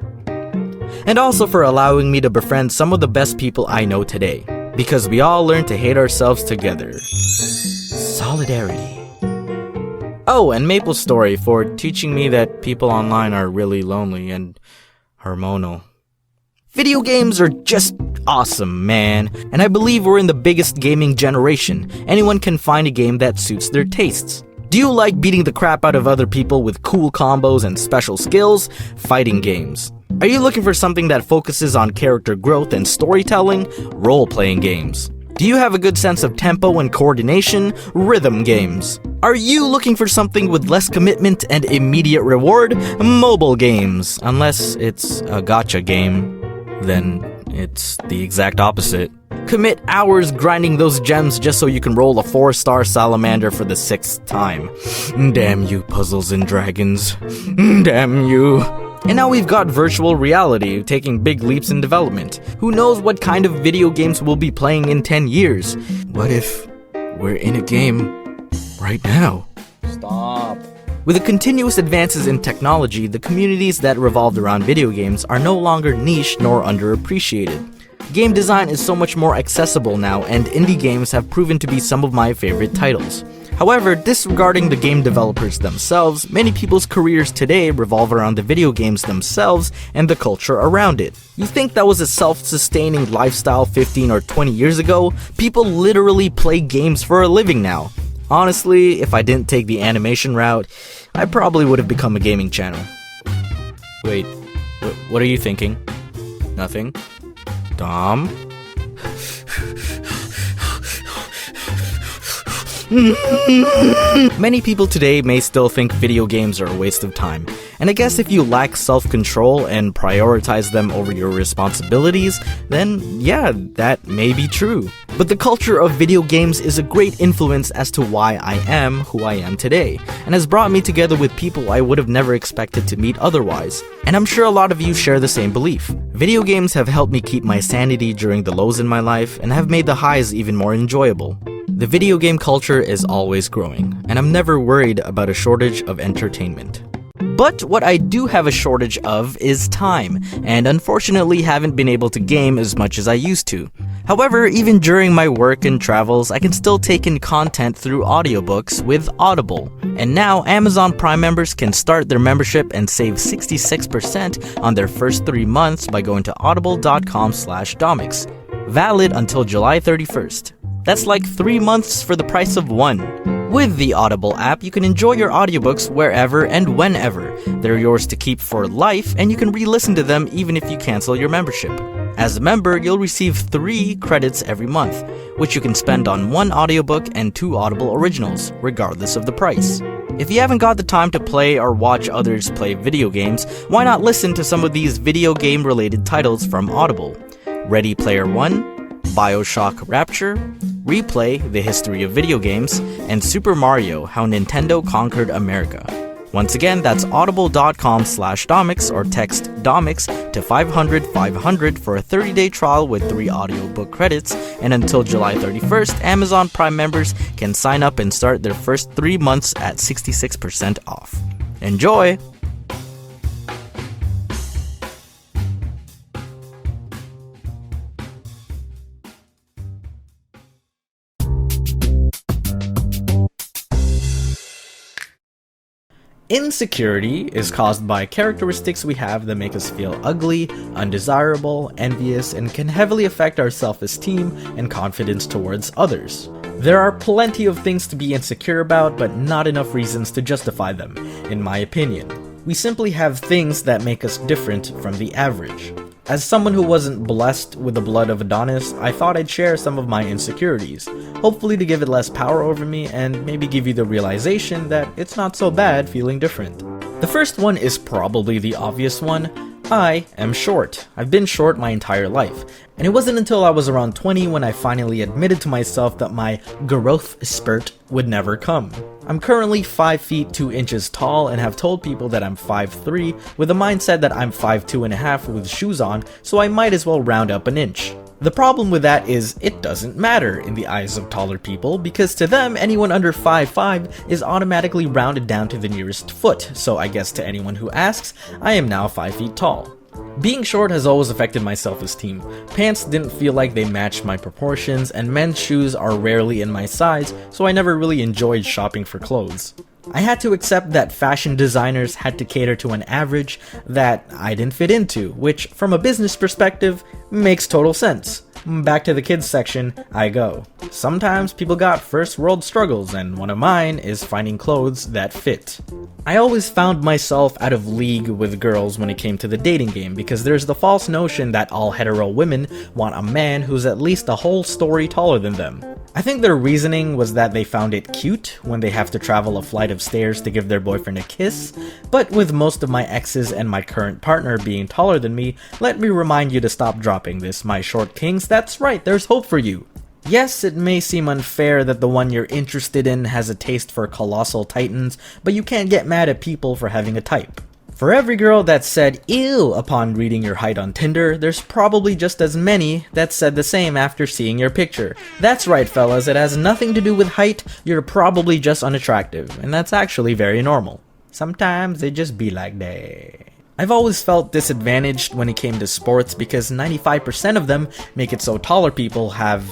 S6: and also for allowing me to befriend some of the best people I know today, because we all learn to hate ourselves together. Solidarity. Oh, and Maple Story for teaching me that people online are really lonely and hormonal. Video games are just awesome, man, and I believe we're in the biggest gaming generation. Anyone can find a game that suits their tastes. Do you like beating the crap out of other people with cool combos and special skills? Fighting games. Are you looking for something that focuses on character growth and storytelling? Role-playing games. Do you have a good sense of tempo and coordination? Rhythm games. Are you looking for something with less commitment and immediate reward? Mobile games. Unless it's a gacha game, then it's the exact opposite. Commit hours grinding those gems just so you can roll a 4-star salamander for the 6th time. Damn you, Puzzles and Dragons. Damn you. And now we've got virtual reality taking big leaps in development. Who knows what kind of video games we'll be playing in 10 years? What if we're in a game right now?
S2: Stop.
S6: With the continuous advances in technology, the communities that revolved around video games are no longer niche nor underappreciated. Game design is so much more accessible now, and indie games have proven to be some of my favorite titles. However, disregarding the game developers themselves, many people's careers today revolve around the video games themselves and the culture around it. You think that was a self-sustaining lifestyle 15 or 20 years ago? People literally play games for a living now. Honestly, if I didn't take the animation route, I probably would have become a gaming channel. Wait, what are you thinking? Nothing? Dom? Many people today may still think video games are a waste of time, and I guess if you lack self-control and prioritize them over your responsibilities, then yeah, that may be true. But the culture of video games is a great influence as to why I am who I am today, and has brought me together with people I would have never expected to meet otherwise. And I'm sure a lot of you share the same belief. Video games have helped me keep my sanity during the lows in my life, and have made the highs even more enjoyable. The video game culture is always growing, and I'm never worried about a shortage of entertainment. But what I do have a shortage of is time, and unfortunately haven't been able to game as much as I used to. However, even during my work and travels, I can still take in content through audiobooks with Audible. And now, Amazon Prime members can start their membership and save 66% on their first 3 months by going to audible.com/Domics. Valid until July 31st. That's like 3 months for the price of 1. With the Audible app, you can enjoy your audiobooks wherever and whenever. They're yours to keep for life, and you can re-listen to them even if you cancel your membership. As a member, you'll receive 3 credits every month, which you can spend on 1 audiobook and 2 Audible originals, regardless of the price. If you haven't got the time to play or watch others play video games, why not listen to some of these video game-related titles from Audible? Ready Player One, BioShock Rapture, Replay, The History of Video Games, and Super Mario, How Nintendo Conquered America. Once again, that's audible.com/Domics or text Domics to 500-500 for a 30-day trial with 3 audiobook credits, and until July 31st, Amazon Prime members can sign up and start their first 3 months at 66% off. Enjoy! Insecurity is caused by characteristics we have that make us feel ugly, undesirable, envious, and can heavily affect our self-esteem and confidence towards others. There are plenty of things to be insecure about, but not enough reasons to justify them, in my opinion. We simply have things that make us different from the average. As someone who wasn't blessed with the blood of Adonis, I thought I'd share some of my insecurities, hopefully to give it less power over me and maybe give you the realization that it's not so bad feeling different. The first one is probably the obvious one. I am short. I've been short my entire life, and it wasn't until I was around 20 when I finally admitted to myself that my growth spurt would never come. I'm currently 5 feet 2 inches tall and have told people that I'm 5'3", with the mindset that I'm 5'2.5" with shoes on, so I might as well round up an inch. The problem with that is it doesn't matter in the eyes of taller people, because to them, anyone under 5'5" is automatically rounded down to the nearest foot, so I guess to anyone who asks, I am now 5 feet tall. Being short has always affected my self-esteem. Pants didn't feel like they matched my proportions, and men's shoes are rarely in my size, so I never really enjoyed shopping for clothes.
S2: I had to accept that fashion designers had to cater to an average that I didn't fit into, which, from a business perspective, makes total sense. Back to the kids section I go. Sometimes people got first world struggles, and one of mine is finding clothes that fit. I always found myself out of league with girls when it came to the dating game, because there's the false notion that all hetero women want a man who's at least a whole story taller than them. I think their reasoning was that they found it cute when they have to travel a flight of stairs to give their boyfriend a kiss, but with most of my exes and my current partner being taller than me, let me remind you to stop dropping this, my short kings. That's right, there's hope for you. Yes, it may seem unfair that the one you're interested in has a taste for colossal titans, but you can't get mad at people for having a type. For every girl that said ew upon reading your height on Tinder, there's probably just as many that said the same after seeing your picture. That's right, fellas, it has nothing to do with height, you're probably just unattractive, and that's actually very normal. Sometimes it just be like that. I've always felt disadvantaged when it came to sports because 95% of them make it so taller people have,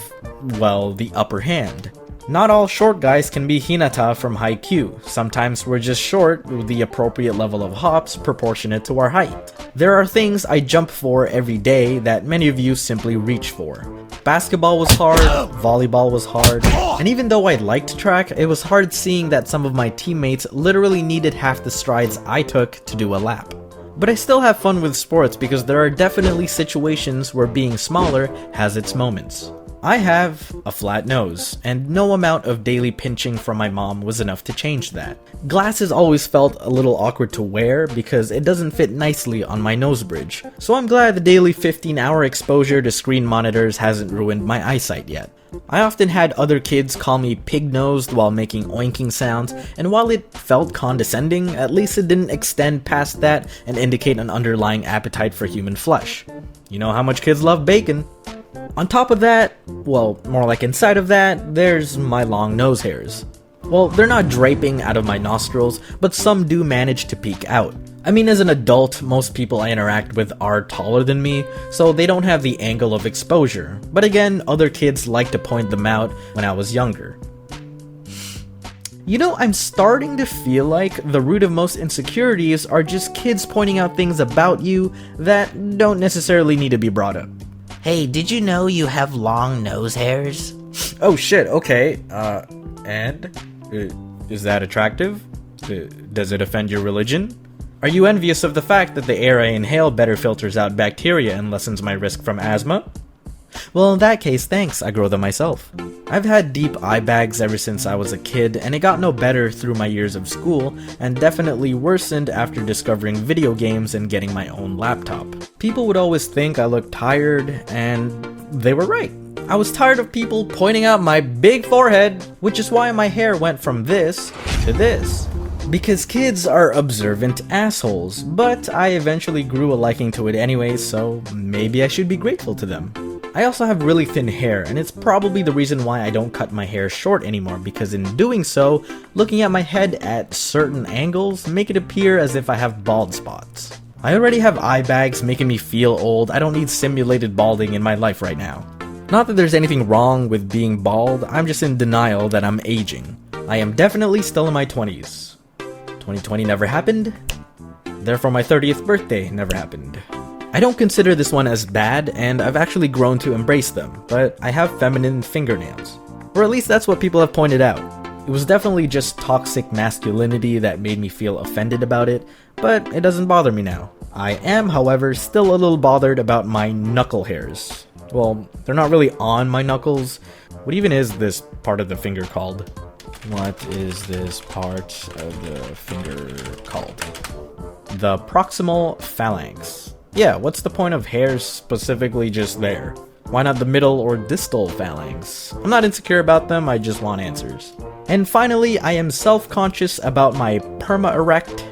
S2: well, the upper hand. Not all short guys can be Hinata from Haikyuu. Sometimes we're just short with the appropriate level of hops proportionate to our height. There are things I jump for every day that many of you simply reach for. Basketball was hard, volleyball was hard, and even though I liked track, it was hard seeing that some of my teammates literally needed half the strides I took to do a lap. But I still have fun with sports because there are definitely situations where being smaller has its moments. I have a flat nose, and no amount of daily pinching from my mom was enough to change that. Glasses always felt a little awkward to wear because it doesn't fit nicely on my nose bridge, so I'm glad the daily 15-hour exposure to screen monitors hasn't ruined my eyesight yet. I often had other kids call me pig-nosed while making oinking sounds, and while it felt condescending, at least it didn't extend past that and indicate an underlying appetite for human flesh. You know how much kids love bacon. On top of that, well, more like inside of that, there's my long nose hairs. Well, they're not draping out of my nostrils, but some do manage to peek out. I mean, as an adult, most people I interact with are taller than me, so they don't have the angle of exposure. But again, other kids like to point them out when I was younger. You know, I'm starting to feel like the root of most insecurities are just kids pointing out things about you that don't necessarily need to be brought up.
S5: Hey, did you know you have long nose hairs?
S2: Oh shit, okay, is that attractive? Does it offend your religion? Are you envious of the fact that the air I inhale better filters out bacteria and lessens my risk from asthma? Well, in that case, thanks, I grow them myself. I've had deep eye bags ever since I was a kid, and it got no better through my years of school, and definitely worsened after discovering video games and getting my own laptop. People would always think I looked tired, and they were right. I was tired of people pointing out my big forehead, which is why my hair went from this to this. Because kids are observant assholes, but I eventually grew a liking to it anyway, so maybe I should be grateful to them. I also have really thin hair, and it's probably the reason why I don't cut my hair short anymore, because in doing so, looking at my head at certain angles make it appear as if I have bald spots. I already have eye bags making me feel old. I don't need simulated balding in my life right now. Not that there's anything wrong with being bald, I'm just in denial that I'm aging. I am definitely still in my 20s. 2020 never happened, therefore my 30th birthday never happened. I don't consider this one as bad, and I've actually grown to embrace them, but I have feminine fingernails. Or at least that's what people have pointed out. It was definitely just toxic masculinity that made me feel offended about it, but it doesn't bother me now. I am, however, still a little bothered about my knuckle hairs. Well, they're not really on my knuckles. What even is this part of the finger called? What is this part of the finger called? The proximal phalanx. Yeah, what's the point of hairs specifically just there? Why not the middle or distal phalanx? I'm not insecure about them, I just want answers. And finally, I am self-conscious about my perma-erect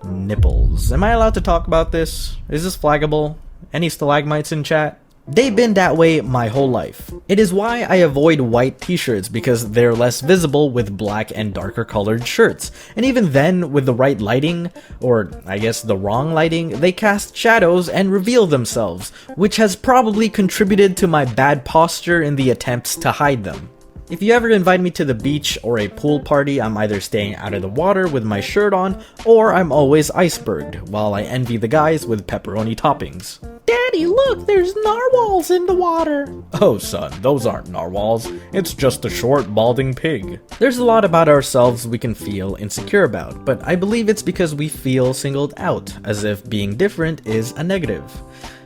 S2: nipples. Am I allowed to talk about this? Is this flaggable? Any stalagmites in chat? They've been that way my whole life. It is why I avoid white t-shirts, because they're less visible with black and darker colored shirts. And even then, with the right lighting, or I guess the wrong lighting, they cast shadows and reveal themselves, which has probably contributed to my bad posture in the attempts to hide them. If you ever invite me to the beach or a pool party, I'm either staying out of the water with my shirt on, or I'm always iceberged, while I envy the guys with pepperoni toppings. Daddy, look, there's narwhals in the water. Oh son, those aren't narwhals, it's just a short, balding pig. There's a lot about ourselves we can feel insecure about, but I believe it's because we feel singled out, as if being different is a negative.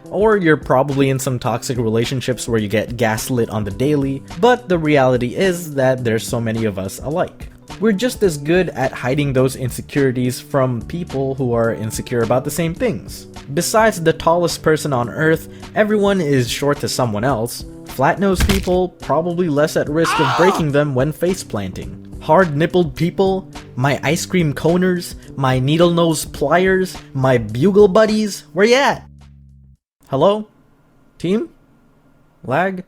S2: Or you're probably in some toxic relationships where you get gaslit on the daily, but the reality is that there's so many of us alike. We're just as good at hiding those insecurities from people who are insecure about the same things. Besides the tallest person on earth, everyone is short to someone else. Flat-nosed people, probably less at risk of breaking them when face planting. Hard-nippled people, my ice cream coners, my needle-nose pliers, my bugle buddies, where you at? Hello? Team? Lag?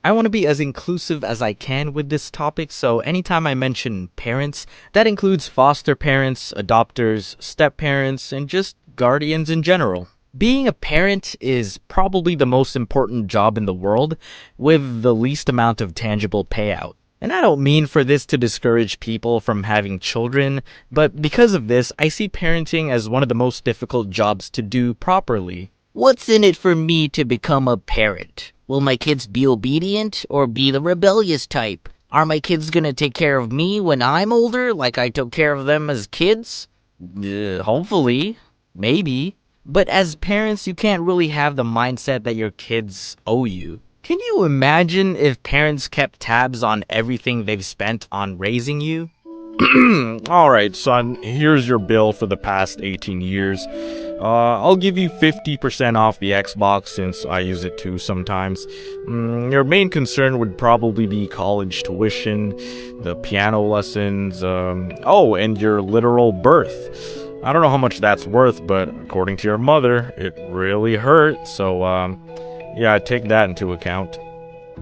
S6: I want to be as inclusive as I can with this topic, so anytime I mention parents, that includes foster parents, adopters, step-parents, and just guardians in general. Being a parent is probably the most important job in the world, with the least amount of tangible payout. And I don't mean for this to discourage people from having children, but because of this, I see parenting as one of the most difficult jobs to do properly.
S5: What's in it for me to become a parent? Will my kids be obedient or be the rebellious type? Are my kids gonna take care of me when I'm older like I took care of them as kids?
S6: Hopefully. Maybe. But as parents, you can't really have the mindset that your kids owe you. Can you imagine if parents kept tabs on everything they've spent on raising you?
S3: Alright, son, here's your bill for the past 18 years. I'll give you 50% off the Xbox since I use it too sometimes. Your main concern would probably be college tuition, the piano lessons, and your literal birth. I don't know how much that's worth, but according to your mother, it really hurt, so, yeah, take that into account.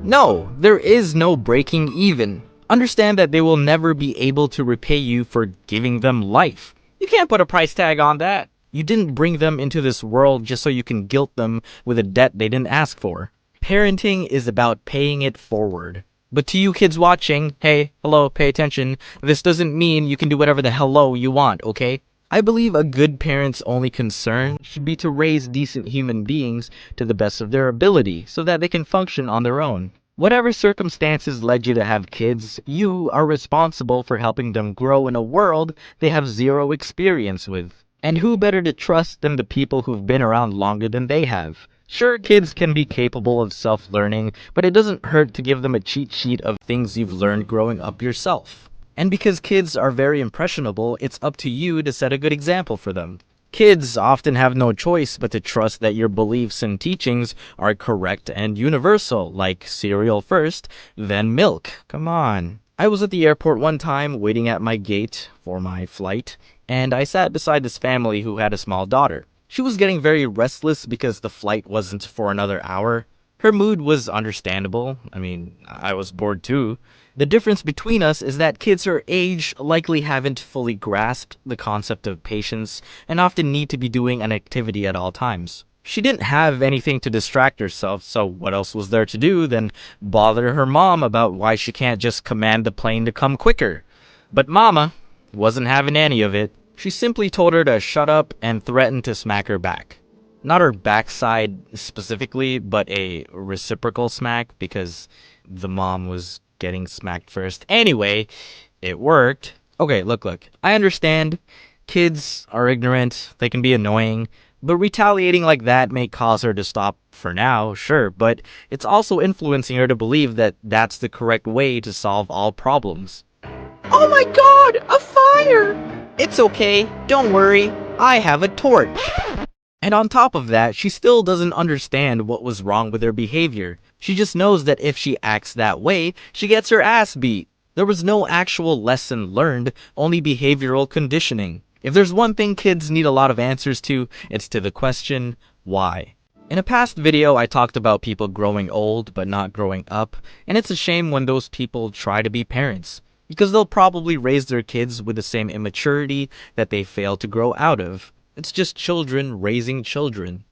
S6: No, there is no breaking even. Understand that they will never be able to repay you for giving them life. You can't put a price tag on that. You didn't bring them into this world just so you can guilt them with a debt they didn't ask for. Parenting is about paying it forward. But to you kids watching, hey, hello, pay attention, this doesn't mean you can do whatever the hello you want, okay? I believe a good parent's only concern should be to raise decent human beings to the best of their ability so that they can function on their own. Whatever circumstances led you to have kids, you are responsible for helping them grow in a world they have zero experience with. And who better to trust than the people who've been around longer than they have? Sure, kids can be capable of self-learning, but it doesn't hurt to give them a cheat sheet of things you've learned growing up yourself. And because kids are very impressionable, it's up to you to set a good example for them. Kids often have no choice but to trust that your beliefs and teachings are correct and universal, like cereal first, then milk. Come on. I was at the airport one time waiting at my gate for my flight, and I sat beside this family who had a small daughter. She was getting very restless because the flight wasn't for another hour. Her mood was understandable. I mean, I was bored too. The difference between us is that kids her age likely haven't fully grasped the concept of patience and often need to be doing an activity at all times. She didn't have anything to distract herself, so what else was there to do than bother her mom about why she can't just command the plane to come quicker? But Mama wasn't having any of it. She simply told her to shut up and threatened to smack her back. Not her backside specifically, but a reciprocal smack because the mom was getting smacked first. Anyway, it worked. Okay, look. I understand. Kids are ignorant. They can be annoying. But retaliating like that may cause her to stop for now, sure. But it's also influencing her to believe that that's the correct way to solve all problems. Oh my god, a fire! It's okay. Don't worry. I have a torch. And on top of that, she still doesn't understand what was wrong with her behavior. She just knows that if she acts that way, she gets her ass beat. There was no actual lesson learned, only behavioral conditioning. If there's one thing kids need a lot of answers to, it's to the question, why? In a past video, I talked about people growing old but not growing up, and it's a shame when those people try to be parents, because they'll probably raise their kids with the same immaturity that they fail to grow out of. It's just children raising children.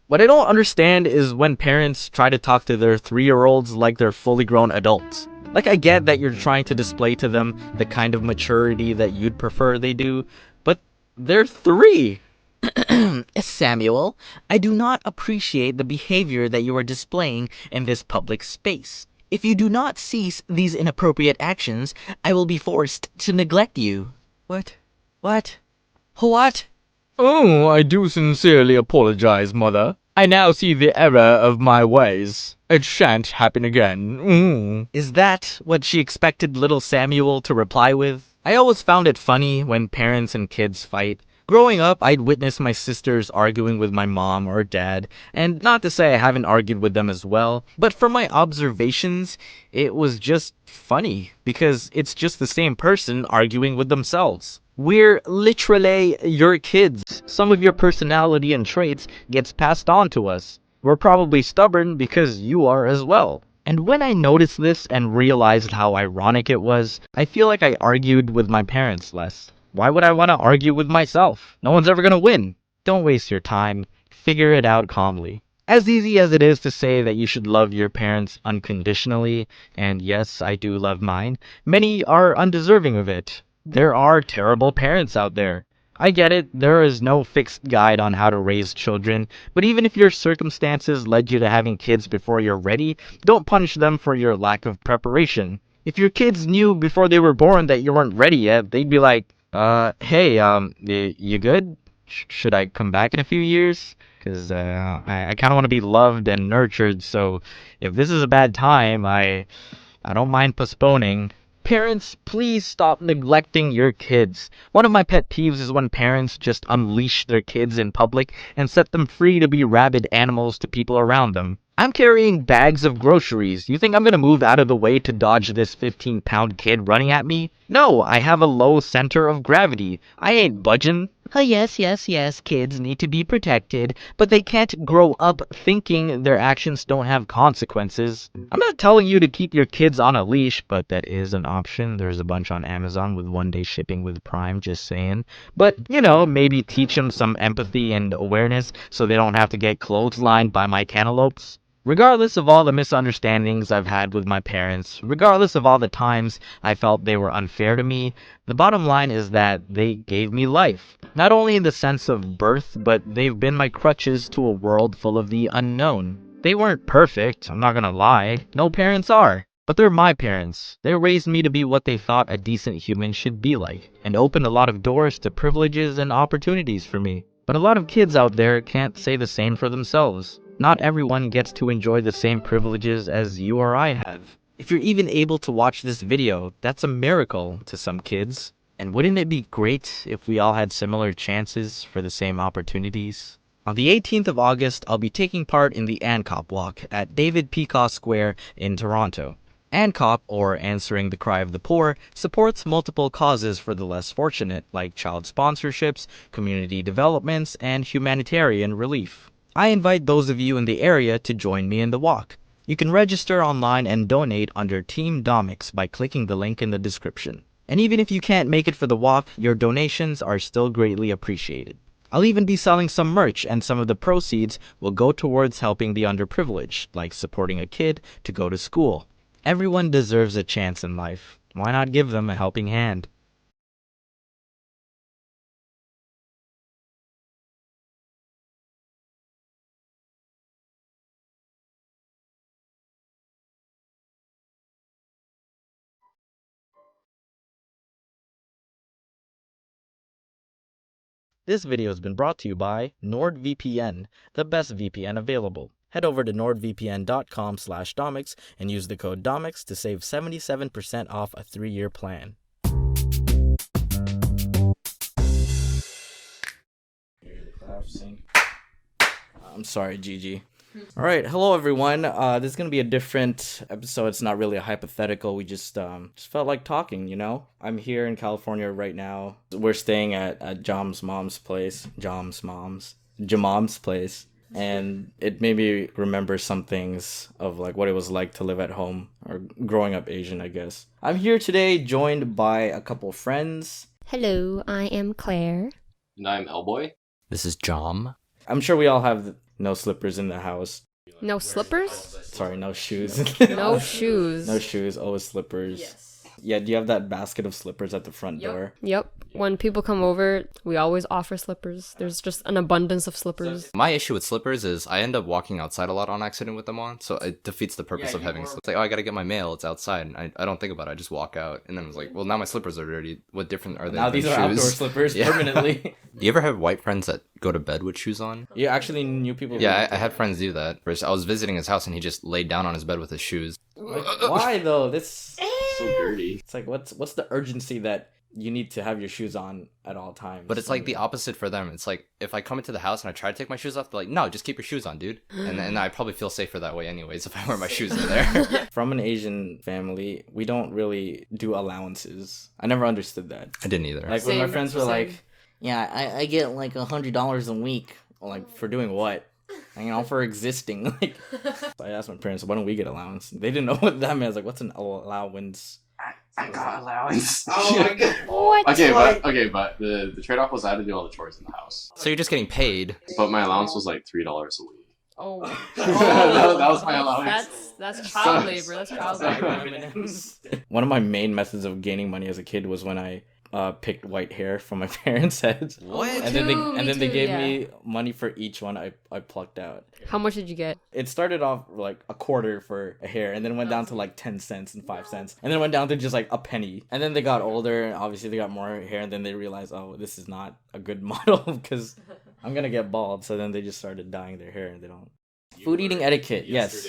S6: What I don't understand is when parents try to talk to their 3-year-olds like they're fully grown adults. Like, I get that you're trying to display to them the kind of maturity that you'd prefer they do, but they're 3!
S1: Samuel, I do not appreciate the behavior that you are displaying in this public space. If you do not cease these inappropriate actions, I will be forced to neglect you. What? What? What?
S3: Oh, I do sincerely apologize, Mother. I now see the error of my ways. It shan't happen again.
S6: Is that what she expected little Samuel to reply with? I always found it funny when parents and kids fight. Growing up, I'd witness my sisters arguing with my mom or dad, and not to say I haven't argued with them as well, but from my observations, it was just funny, because it's just the same person arguing with themselves. We're literally your kids. Some of your personality and traits gets passed on to us. We're probably stubborn because you are as well. And when I noticed this and realized how ironic it was, I feel like I argued with my parents less. Why would I want to argue with myself? No one's ever gonna win. Don't waste your time. Figure it out calmly. As easy as it is to say that you should love your parents unconditionally, and yes, I do love mine, many are undeserving of it. There are terrible parents out there. I get it, there is no fixed guide on how to raise children, but even if your circumstances led you to having kids before you're ready, don't punish them for your lack of preparation. If your kids knew before they were born that you weren't ready yet, they'd be like, hey, you good? Should I come back in a few years? Because I kind of want to be loved and nurtured, so if this is a bad time, I don't mind postponing. Parents, please stop neglecting your kids. One of my pet peeves is when parents just unleash their kids in public and set them free to be rabid animals to people around them. I'm carrying bags of groceries. You think I'm gonna move out of the way to dodge this 15-pound kid running at me? No, I have a low center of gravity. I ain't budging.
S1: Oh, yes, kids need to be protected, but they can't grow up thinking their actions don't have consequences.
S6: I'm not telling you to keep your kids on a leash, but that is an option. There's a bunch on Amazon with 1-day shipping with Prime, just saying. But, maybe teach them some empathy and awareness so they don't have to get clotheslined by my cantaloupes. Regardless of all the misunderstandings I've had with my parents, regardless of all the times I felt they were unfair to me, the bottom line is that they gave me life. Not only in the sense of birth, but they've been my crutches to a world full of the unknown. They weren't perfect, I'm not gonna lie. No parents are. But they're my parents. They raised me to be what they thought a decent human should be like, and opened a lot of doors to privileges and opportunities for me. But a lot of kids out there can't say the same for themselves. Not everyone gets to enjoy the same privileges as you or I have. If you're even able to watch this video, that's a miracle to some kids. And wouldn't it be great if we all had similar chances for the same opportunities? On the 18th of August, I'll be taking part in the ANCOP Walk at David Peacock Square in Toronto. ANCOP, or Answering the Cry of the Poor, supports multiple causes for the less fortunate, like child sponsorships, community developments, and humanitarian relief. I invite those of you in the area to join me in the walk. You can register online and donate under Team Domics by clicking the link in the description. And even if you can't make it for the walk, your donations are still greatly appreciated. I'll even be selling some merch, and some of the proceeds will go towards helping the underprivileged, like supporting a kid to go to school. Everyone deserves a chance in life. Why not give them a helping hand? This video has been brought to you by NordVPN, the best VPN available. Head over to nordvpn.com/domics and use the code DOMICS to save 77% off a 3-year plan. I'm sorry, Gigi.
S2: All right, hello everyone. This is gonna be a different episode. It's not really a hypothetical. We just felt like talking. You know, I'm here in California right now. We're staying at Jamom's place, and it made me remember some things of like what it was like to live at home or growing up Asian, I guess. I'm here today, joined by a couple friends.
S10: Hello, I am Claire.
S11: And I'm Elboy.
S6: This is Jom.
S2: I'm sure we all have no slippers in the house.
S10: No slippers?
S2: Sorry, no shoes.
S10: No shoes.
S2: No shoes, always slippers. Yes. Yeah, do you have that basket of slippers at the front door?
S10: Yep. When people come over, we always offer slippers. There's just an abundance of slippers.
S6: My issue with slippers is I end up walking outside a lot on accident with them on, so it defeats the purpose of having slippers. It's like, oh, I gotta get my mail, it's outside. And I don't think about it, I just walk out. And then I was like, well, now my slippers are dirty. What different are they
S2: Now
S6: than
S2: these
S6: shoes?
S2: are outdoor slippers permanently.
S6: Do you ever have white friends that go to bed with shoes on?
S2: You actually knew people.
S6: Yeah, I had friends do that. First, I was visiting his house and he just laid down on his bed with his shoes.
S2: Like, why though? This
S11: So dirty.
S2: it's like what's the urgency that you need to have your shoes on at all times?
S6: But it's like the opposite for them. It's like if I come into the house and I try to take my shoes off, they're like, no, just keep your shoes on, dude. And I probably feel safer that way anyways if I wear my shoes in there.
S2: From an Asian family, we don't really do allowances. I never understood that.
S6: I didn't either.
S2: Like when my friends were like, yeah, I get like $100 a week. Like for doing what? You know, for existing. Like, so I asked my parents, why don't we get allowance? They didn't know what that meant. I was like, what's an allowance?
S11: I got allowance.
S10: Oh my god. What?
S11: But the trade off was I had to do all the chores in the house.
S6: So you're just getting paid.
S11: But my allowance was like $3 a week.
S10: Oh.
S11: That was my allowance.
S10: That's child labor. That's child labor.
S2: One of my main methods of gaining money as a kid was when I picked white hair from my parents' heads.
S6: What?
S2: And then they gave me money for each one I plucked out.
S10: How much did you get?
S2: It started off like a quarter for a hair, and then went down to like 10 cents and 5 cents, and then went down to just like a penny. And then they got older, and obviously they got more hair, and then they realized, oh, this is not a good model because I'm gonna get bald. So then they just started dyeing their hair, and they don't. Food eating etiquette, yes.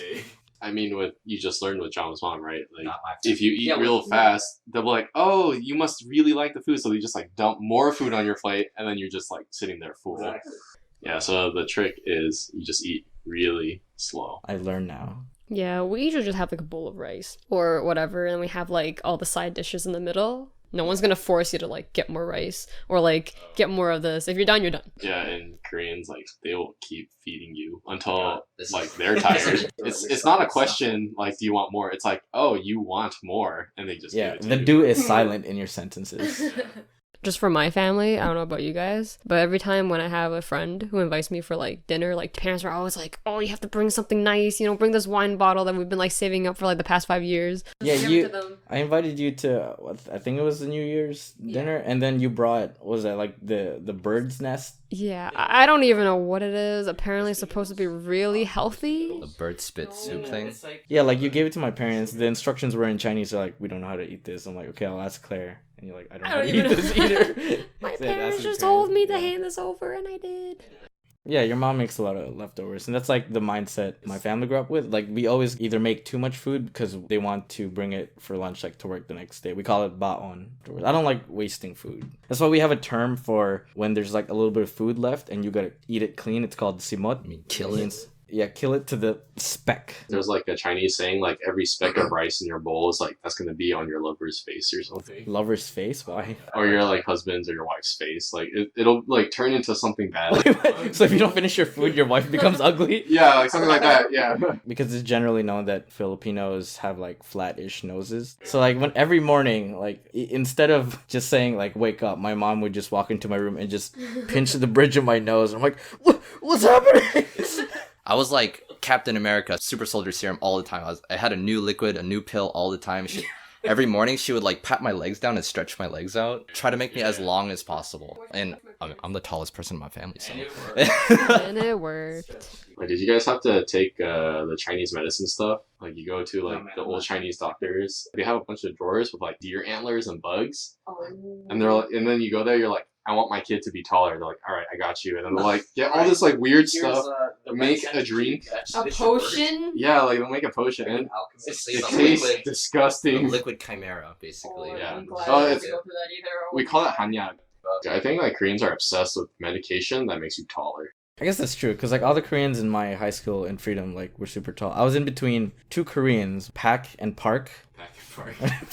S11: I mean, what you just learned with John's mom, right? Like, if you eat real fast, they'll be like, "Oh, you must really like the food," so they just like dump more food on your plate, and then you're just like sitting there full. Exactly. Yeah. So the trick is you just eat really slow.
S2: I learned now.
S10: Yeah, we usually just have like a bowl of rice or whatever, and we have like all the side dishes in the middle. No one's gonna force you to like get more rice or like get more of this. If you're done, you're done.
S11: Yeah, and Koreans like they will keep feeding you until like they're tired. It's not a question like do you want more? It's like, oh, you want more, and they just give it to
S2: the
S11: you.
S2: do is silent in your sentences.
S10: Just for my family, I don't know about you guys, but every time when I have a friend who invites me for like dinner, like parents are always like, oh, you have to bring something nice, you know, bring this wine bottle that we've been like saving up for like the past 5 years.
S2: Yeah, I invited you to I think it was the New Year's dinner, and then you brought, what was that, like the bird's nest?
S10: Yeah, I don't even know what it is. Apparently it's supposed to be really healthy.
S6: The bird spit soup thing?
S2: Yeah, like you gave it to my parents. The instructions were in Chinese. They're like, we don't know how to eat this. I'm like, okay, I'll ask Claire. And you're like, I don't know how to eat this either.
S10: My parents just told me to hand this over, and I did.
S2: Yeah, your mom makes a lot of leftovers, and that's like the mindset my family grew up with. Like, we always either make too much food because they want to bring it for lunch, like to work the next day. We call it baon. I don't like wasting food. That's why we have a term for when there's like a little bit of food left and you gotta eat it clean. It's called simot.
S6: I mean, kill it.
S2: Yeah, kill it to the speck.
S11: There's like a Chinese saying, like every speck of rice in your bowl is like that's gonna be on your lover's face or something.
S2: Lover's face? Why?
S11: Or your like husband's or your wife's face. Like it'll like turn into something bad.
S2: So if you don't finish your food, your wife becomes ugly?
S11: Yeah, like something like that. Yeah.
S2: Because it's generally known that Filipinos have like flat-ish noses. So like when every morning, like instead of just saying like wake up, my mom would just walk into my room and just pinch the bridge of my nose. I'm like, what's happening?
S6: I was like Captain America, super soldier serum all the time. I had a new liquid, a new pill all the time. Every morning she would like pat my legs down and stretch my legs out, try to make me as long as possible. And I'm the tallest person in my family, so.
S10: And it worked.
S11: Like, did you guys have to take the Chinese medicine stuff? Like, you go to like the old Chinese doctors. They have a bunch of drawers with like deer antlers and bugs. And they're like, and then you go there, you're like, I want my kid to be taller. They're like, all right, I got you. And then they're like, get all this like weird stuff. Make a drink.
S10: A potion?
S11: Yeah, like they'll make a potion. And it tastes disgusting.
S6: Liquid chimera, basically.
S11: Yeah.
S10: I'm glad I didn't go through that either.
S11: We call it hanyag. I think like Koreans are obsessed with medication that makes you taller.
S2: I guess that's true, because like all the Koreans in my high school in Freedom like were super tall. I was in between two Koreans, Pak and Park.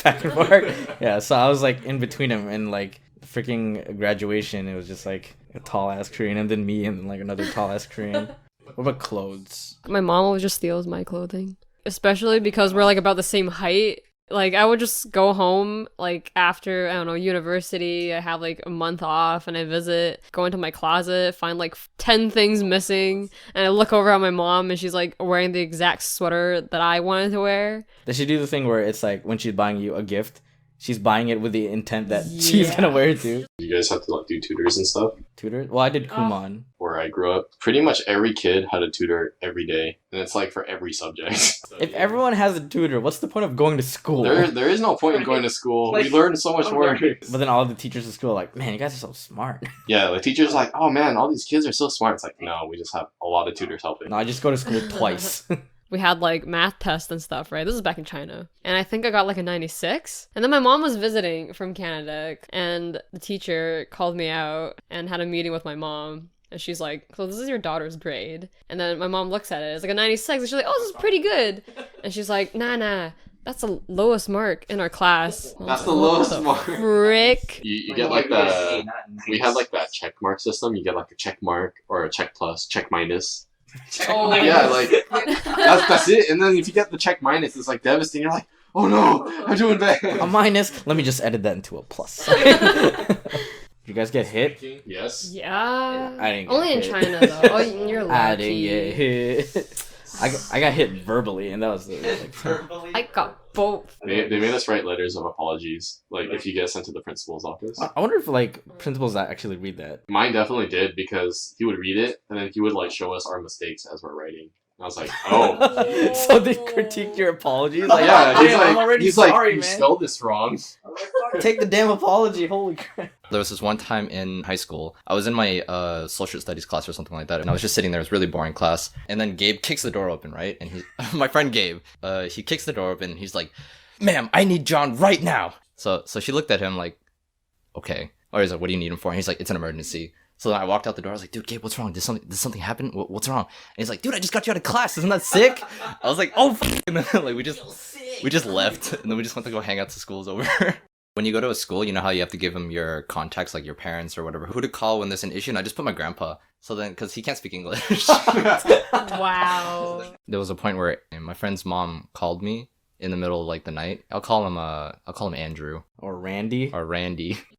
S2: Pak and Park. Yeah, so I was like in between them, and like freaking graduation, it was just like a tall ass Korean, and then me, and then like another tall ass Korean. What about clothes?
S10: My mom always just steals my clothing, especially because we're like about the same height. Like, I would just go home, like, after, I don't know, university. I have, like, a month off, and I visit, go into my closet, find, like, 10 things missing, and I look over at my mom, and she's, like, wearing the exact sweater that I wanted to wear.
S2: Does she do the thing where it's, like, when she's buying you a gift, she's buying it with the intent that she's gonna wear it too?
S11: You guys have to, like, do tutors and stuff?
S2: Tutors? Well, I did Kumon.
S11: Where I grew up, pretty much every kid had a tutor every day, and it's, like, for every subject.
S2: If everyone has a tutor, what's the point of going to school?
S11: There is no point in going to school. We learn so much more.
S2: But then all the teachers at school are like, man, you guys are so smart.
S11: Yeah, the teacher's like, oh man, all these kids are so smart. It's like, no, we just have a lot of tutors helping.
S2: No, I just go to school twice.
S10: We had like math tests and stuff, right? This is back in China. And I think I got like a 96. And then my mom was visiting from Canada, and the teacher called me out and had a meeting with my mom. And she's like, so this is your daughter's grade. And then my mom looks at it. It's like a 96. And she's like, oh, this is pretty good. And she's like, nah. That's the lowest mark in our class.
S11: That's the lowest mark.
S10: Frick.
S11: You get like the... We had like that check mark system. You get like a check mark or a check plus, check minus.
S10: Oh,
S11: yeah, like that's it. And then if you get the check minus, it's like devastating. You're like, oh no, I'm doing bad.
S2: A minus. Let me just edit that into a plus. You guys get hit?
S11: Yes.
S10: Yeah.
S2: I didn't get
S10: Only
S2: hit.
S10: in China though. Oh, you're lucky.
S2: I didn't get hit. I got hit verbally, and that was like
S10: verbally. I got both.
S11: They made us write letters of apologies, like if you get sent to the principal's office.
S2: I wonder if like principals actually read that.
S11: Mine definitely did, because he would read it and then he would like show us our mistakes as we're writing. And I was like, oh.
S2: So they critique your apologies? Like,
S11: yeah,
S2: oh, I'm already sorry,
S11: you
S2: man.
S11: spelled this wrong.
S2: Take the damn apology, holy crap.
S8: There was this one time in high school, I was in my social studies class or something like that, and I was just sitting there. It was a really boring class. And then Gabe kicks the door open, right? And he, my friend Gabe, he kicks the door open, and he's like, ma'am, I need John right now. So she looked at him like, okay. Or he's like, what do you need him for? And he's like, it's an emergency. So then I walked out the door. I was like, dude, Gabe, what's wrong? Did something happen? What's wrong? And he's like, dude, I just got you out of class. Isn't that sick? I was like, oh, and then, like we just left, and then we just went to go hang out to school's over. When you go to a school, you know how you have to give them your contacts, like your parents or whatever, who to call when there's an issue. And I just put my grandpa. So then, because he can't speak English.
S10: Wow.
S8: There was a point where my friend's mom called me in the middle of like the night. I'll call him Andrew.
S2: Or Randy.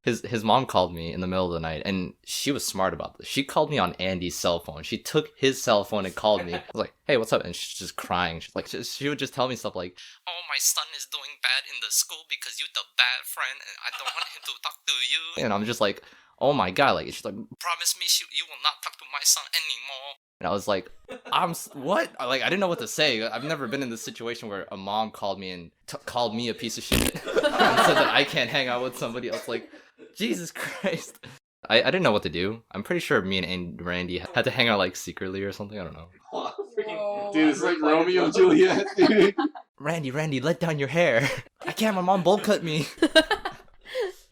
S8: His mom called me in the middle of the night, and she was smart about this. She called me on Andy's cell phone. She took his cell phone and called me. I was like, hey, what's up? And she's just crying. She's like, she would just tell me stuff like, oh, my son is doing bad in the school because you're the bad friend, and I don't want him to talk to you. And I'm just like, oh my god. Like, she's like, promise me you will not talk to my son anymore. And I was like, what? Like, I didn't know what to say. I've never been in this situation where a mom called me and called me a piece of shit and said that I can't hang out with somebody else. Like, Jesus Christ. I didn't know what to do. I'm pretty sure me and Randy had to hang out, like, secretly or something. I don't know.
S11: Dude, it's like Romeo and Juliet, dude.
S8: Randy, let down your hair. I can't. My mom bowl cut me.
S11: I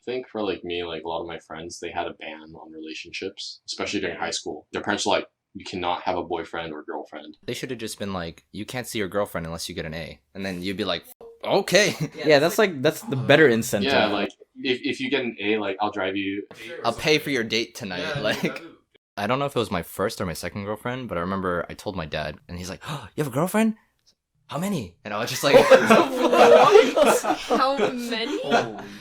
S11: think for, like, me, like, a lot of my friends, they had a ban on relationships, especially during high school. Their parents were like, you cannot have a boyfriend or girlfriend.
S8: They should have just been like, you can't see your girlfriend unless you get an A. And then you'd be like, okay.
S2: Yeah, that's the better incentive.
S11: Yeah, like, if you get an A, like, I'll drive you.
S8: I'll pay for your date tonight. Yeah, like, I don't know if it was my first or my second girlfriend, but I remember I told my dad, and he's like, oh, you have a girlfriend? How many? And I was just like,
S10: how many?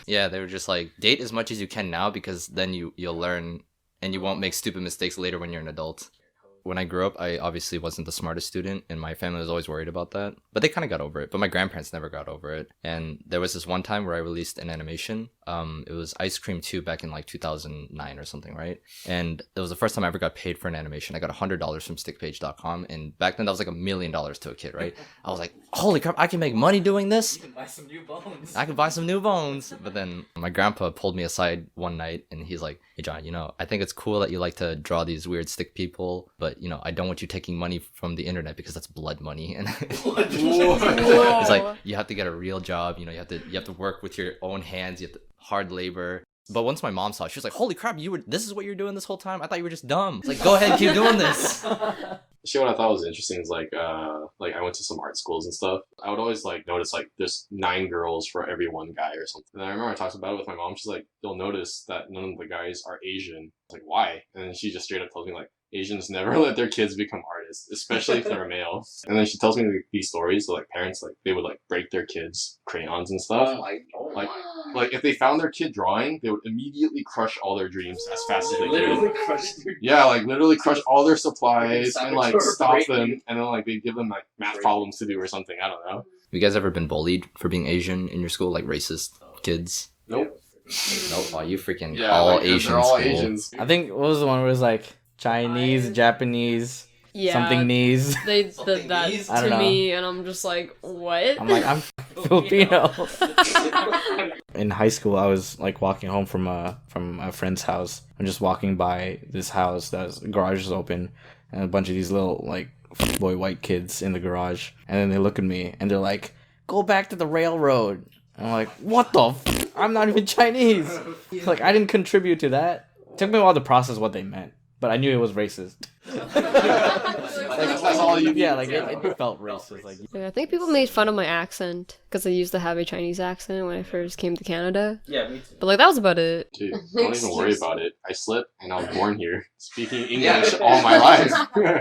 S8: Yeah, they were just like, date as much as you can now, because then you'll learn and you won't make stupid mistakes later when you're an adult. When I grew up, I obviously wasn't the smartest student, and my family was always worried about that. But they kind of got over it. But my grandparents never got over it. And there was this one time where I released an animation. It was Ice Cream 2 back in like 2009 or something, right? And it was the first time I ever got paid for an animation. I got $100 from stickpage.com. And back then, that was like $1 million to a kid, right? I was like, holy crap, I can make money doing this?
S2: You can buy some new bones.
S8: I can buy some new bones. But then my grandpa pulled me aside one night, and he's like, hey, John, I think it's cool that you like to draw these weird stick people, but, I don't want you taking money from the internet because that's blood money. And it's like, you have to get a real job. You have to work with your own hands. You have to hard labor. But once my mom saw it, she was like, "Holy crap! This is what you're doing this whole time? I thought you were just dumb." It's like, go ahead, keep doing this.
S11: Shit, what I thought was interesting is like I went to some art schools and stuff. I would always like notice like there's 9 girls for every 1 guy or something. And I remember I talked about it with my mom. She's like, you'll notice that none of the guys are Asian. I was like, why? And then she just straight up tells me like, Asians never let their kids become artists, especially if they're male. And then she tells me these stories. So like parents, like they would like break their kids' crayons and stuff. Like if they found their kid drawing, they would immediately crush all their dreams as fast as they could. Yeah, like literally crush all their supplies and like stop them, and then like they give them like math problems to do or something. I don't know.
S8: Have you guys ever been bullied for being Asian in your school, like racist kids?
S11: Nope.
S8: Nope. Oh, you freaking
S11: Yeah,
S8: all
S11: like,
S8: Asian.
S11: they're all
S8: school.
S11: Asians.
S2: I think what was the one where it was like Chinese, Japanese, something knees.
S10: They did that
S2: I don't
S10: to
S2: know.
S10: me, and I'm just like, what?
S2: I'm like, I'm Filipino. In high school, I was like walking home from a friend's house. I'm just walking by this house that's garage is open, and a bunch of these little like boy white kids in the garage, and then they look at me and they're like, "Go back to the railroad." And I'm like, "What the? I'm not even Chinese." Like I didn't contribute to that. It took me a while to process what they meant, but I knew it was racist.
S11: That's all you.
S2: Yeah, like it felt racist. Like
S10: Yeah, I think people made fun of my accent because I used to have a Chinese accent when I first came to Canada.
S2: yeah, me too.
S10: But like that was about it.
S11: Dude, don't even worry about it. I slipped and I was born here, speaking English all my life.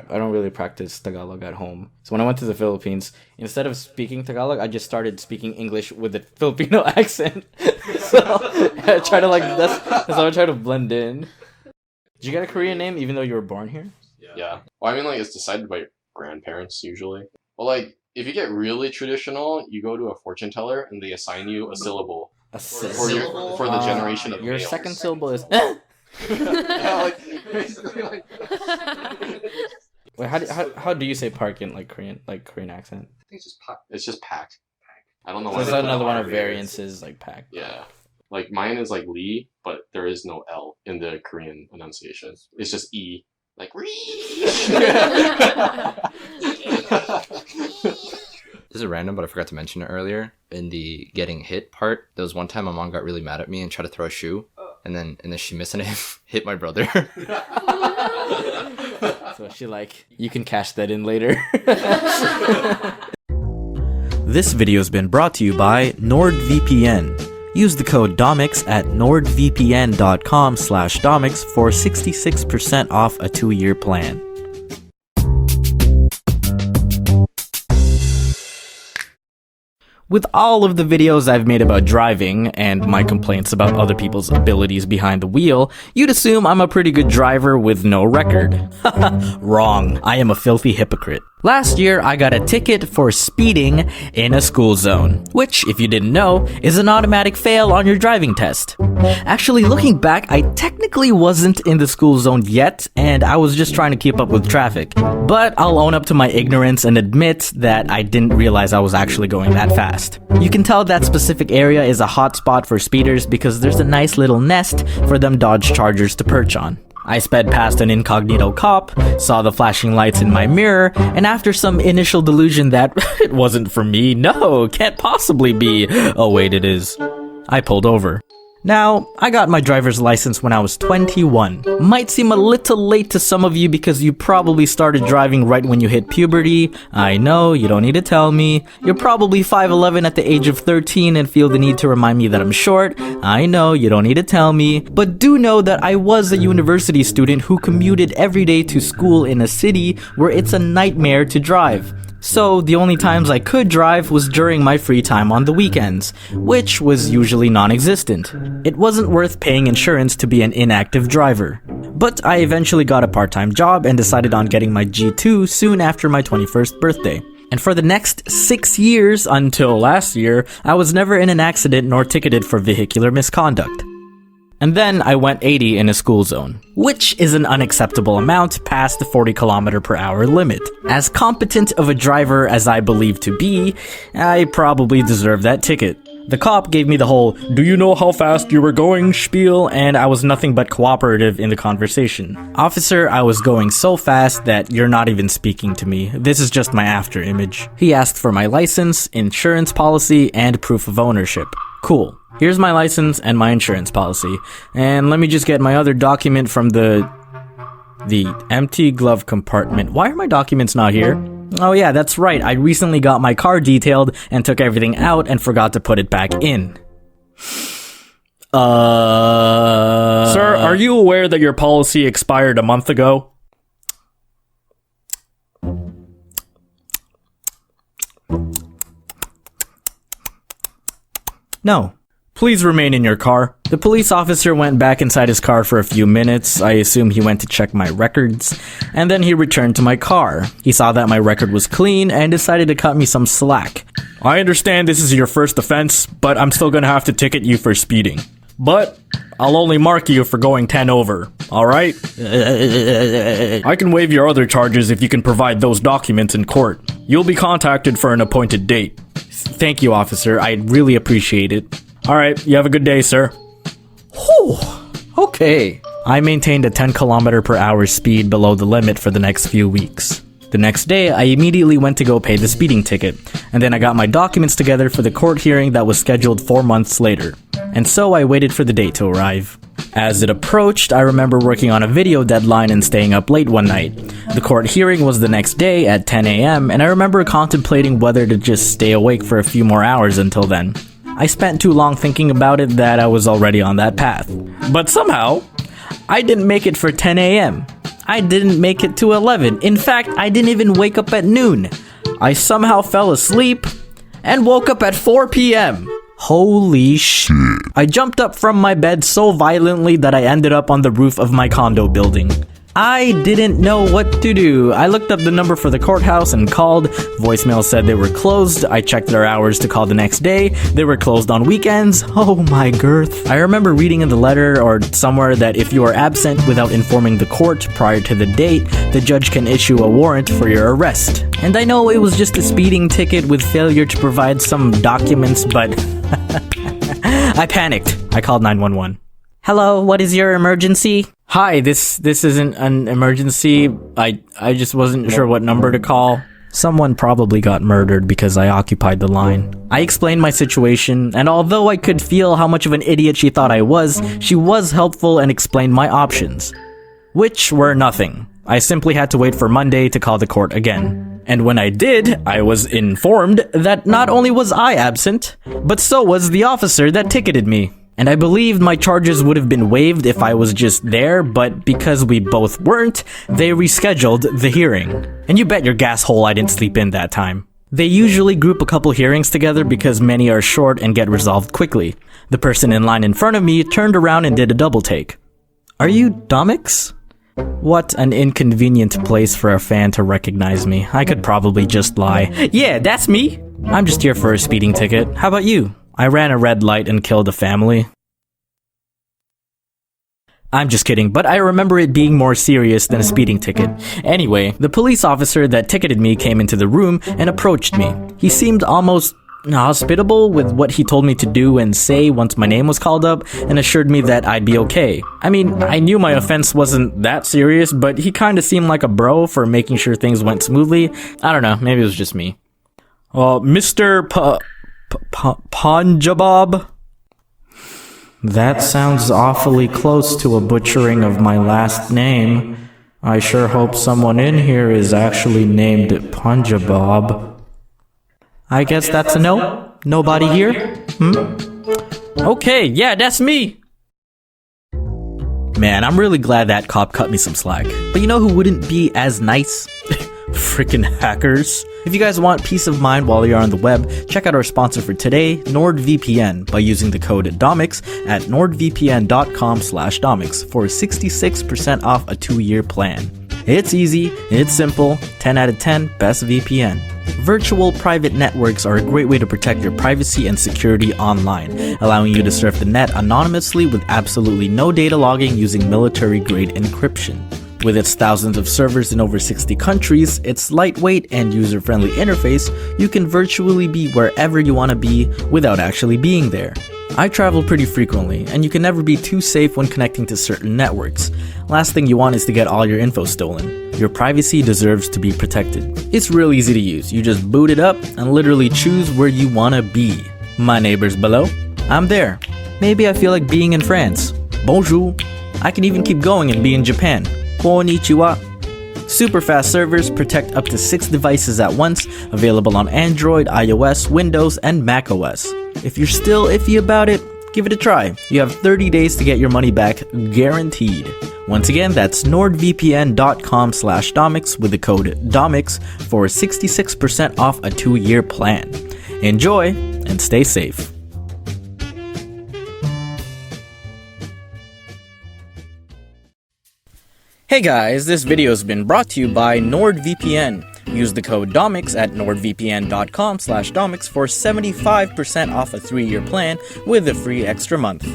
S2: I don't really practice Tagalog at home. So when I went to the Philippines, instead of speaking Tagalog, I just started speaking English with a Filipino accent. So I try to that's how I try to blend in. Did you get a Korean name even though you were born here?
S11: Yeah. Well, I mean, like, it's decided by your grandparents, usually. Well, like, if you get really traditional, you go to a fortune teller and they assign you a syllable for the generation of
S2: your
S11: males.
S2: second syllable is.
S11: Yeah, like, basically, like...
S2: Wait, how do you say park in like Korean accent?
S11: I think it's just pack. I don't know
S2: So
S11: why.
S2: it's
S11: they put
S2: another one
S11: R
S2: of
S11: in.
S2: variances like pack.
S11: Yeah. Like, mine is like Lee, but there is no L in the Korean enunciation. It's just E. Like,
S8: This is random, but I forgot to mention it earlier. In the getting hit part, there was one time my mom got really mad at me and tried to throw a shoe, and then she missed and hit my brother.
S2: So she like, you can cash that in later. This video has been brought to you by NordVPN. Use the code Domics at nordvpn.com/Domics for 66% off a 2-year plan. With all of the videos I've made about driving, and my complaints about other people's abilities behind the wheel, you'd assume I'm a pretty good driver with no record. Wrong. I am a filthy hypocrite. Last year, I got a ticket for speeding in a school zone, which, if you didn't know, is an automatic fail on your driving test. Actually, looking back, I technically wasn't in the school zone yet, and I was just trying to keep up with traffic. But I'll own up to my ignorance and admit that I didn't realize I was actually going that fast. You can tell that specific area is a hot spot for speeders because there's a nice little nest for them Dodge Chargers to perch on. I sped past an incognito cop, saw the flashing lights in my mirror, and after some initial delusion that it wasn't for me, no, can't possibly be, oh wait it is, I pulled over. Now, I got my driver's license when I was 21. Might seem a little late to some of you because you probably started driving right when you hit puberty. I know, you don't need to tell me. You're probably 5'11" at the age of 13 and feel the need to remind me that I'm short. I know, you don't need to tell me. But do know that I was a university student who commuted every day to school in a city where it's a nightmare to drive. So the only times I could drive was during my free time on the weekends, which was usually non-existent. It wasn't worth paying insurance to be an inactive driver. But I eventually got a part-time job and decided on getting my G2 soon after my 21st birthday. And for the next 6 years, until last year, I was never in an accident nor ticketed for vehicular misconduct. And then I went 80 in a school zone, which is an unacceptable amount past the 40km/h limit. As competent of a driver as I believe to be, I probably deserve that ticket. The cop gave me the whole, "Do you know how fast you were going?" spiel, and I was nothing but cooperative in the conversation. "Officer, I was going so fast that you're not even speaking to me. This is just my after image." He asked for my license, insurance policy, and proof of ownership. Cool. Here's my license and my insurance policy. And let me just get my other document from the empty glove compartment. Why are my documents not here? Oh yeah, that's right. I recently got my car detailed and took everything out and forgot to put it back in.
S4: Sir, are you aware that your policy expired a month ago?
S2: No. Please remain in your car. The police officer went back inside his car for a few minutes. I assume he went to check my records. And then he returned to my car. He saw that my record was clean and decided to cut me some slack.
S4: I understand this is your first offense, but I'm still gonna have to ticket you for speeding. But I'll only mark you for going 10 over, alright? I can waive your other charges if you can provide those documents in court. You'll be contacted for an appointed date.
S2: Thank you, officer. I really appreciate it.
S4: Alright, you have a good day, sir.
S2: Whew. Okay. I maintained a 10 km/h speed below the limit for the next few weeks. The next day, I immediately went to go pay the speeding ticket, and then I got my documents together for the court hearing that was scheduled 4 months later. And so I waited for the date to arrive. As it approached, I remember working on a video deadline and staying up late one night. The court hearing was the next day at 10 a.m., and I remember contemplating whether to just stay awake for a few more hours until then. I spent too long thinking about it that I was already on that path. But somehow, I didn't make it for 10 a.m. I didn't make it to 11. In fact, I didn't even wake up at noon. I somehow fell asleep and woke up at 4 p.m. Holy shit. I jumped up from my bed so violently that I ended up on the roof of my condo building. I didn't know what to do. I looked up the number for the courthouse and called. Voicemail said they were closed. I checked their hours to call the next day. They were closed on weekends. Oh my girth. I remember reading in the letter or somewhere that if you are absent without informing the court prior to the date, the judge can issue a warrant for your arrest. And I know it was just a speeding ticket with failure to provide some documents, but I panicked. I called 911. Hello, what is your emergency? Hi, this isn't an emergency. I just wasn't sure what number to call. Someone probably got murdered because I occupied the line. I explained my situation, and although I could feel how much of an idiot she thought I was, she was helpful and explained my options, which were nothing. I simply had to wait for Monday to call the court again. And when I did, I was informed that not only was I absent, but so was the officer that ticketed me. And I believed my charges would have been waived if I was just there, but because we both weren't, they rescheduled the hearing. And you bet your gas hole I didn't sleep in that time. They usually group a couple hearings together because many are short and get resolved quickly. The person in line in front of me turned around and did a double take. Are you Domics? What an inconvenient place for a fan to recognize me. I could probably just lie. Yeah, that's me. I'm just here for a speeding ticket. How about you? I ran a red light and killed a family. I'm just kidding, but I remember it being more serious than a speeding ticket. Anyway, the police officer that ticketed me came into the room and approached me. He seemed almost hospitable with what he told me to do and say once my name was called up, and assured me that I'd be okay. I mean, I knew my offense wasn't that serious, but he kinda seemed like a bro for making sure things went smoothly. I don't know, maybe it was just me.
S4: Mr. Punjabab?
S2: That sounds awfully close to a butchering of my last name. I sure hope someone in here is actually named Punjabab. I guess that's a no? Nobody here? Okay, yeah, that's me! Man, I'm really glad that cop cut me some slack. But you know who wouldn't be as nice? Frickin' hackers. If you guys want peace of mind while you're on the web, check out our sponsor for today, NordVPN, by using the code Domics at nordvpn.com/Domics for 66% off a 2-year plan. It's easy, it's simple, 10 out of 10, best VPN. Virtual private networks are a great way to protect your privacy and security online, allowing you to surf the net anonymously with absolutely no data logging using military-grade encryption. With its thousands of servers in over 60 countries, its lightweight and user-friendly interface, you can virtually be wherever you want to be without actually being there. I travel pretty frequently, and you can never be too safe when connecting to certain networks. Last thing you want is to get all your info stolen. Your privacy deserves to be protected. It's real easy to use. You just boot it up and literally choose where you want to be. My neighbors below? I'm there. Maybe I feel like being in France. Bonjour. I can even keep going and be in Japan. Konnichiwa. Super fast servers protect up to 6 devices at once, available on Android, iOS, Windows, and macOS. If you're still iffy about it, give it a try. You have 30 days to get your money back, guaranteed. Once again, that's nordvpn.com/Domics with the code Domics for 66% off a 2-year plan. Enjoy and stay safe. Hey guys, this video has been brought to you by NordVPN. Use the code Domics at nordvpn.com/Domics for 75% off a 3-year plan with a free extra month.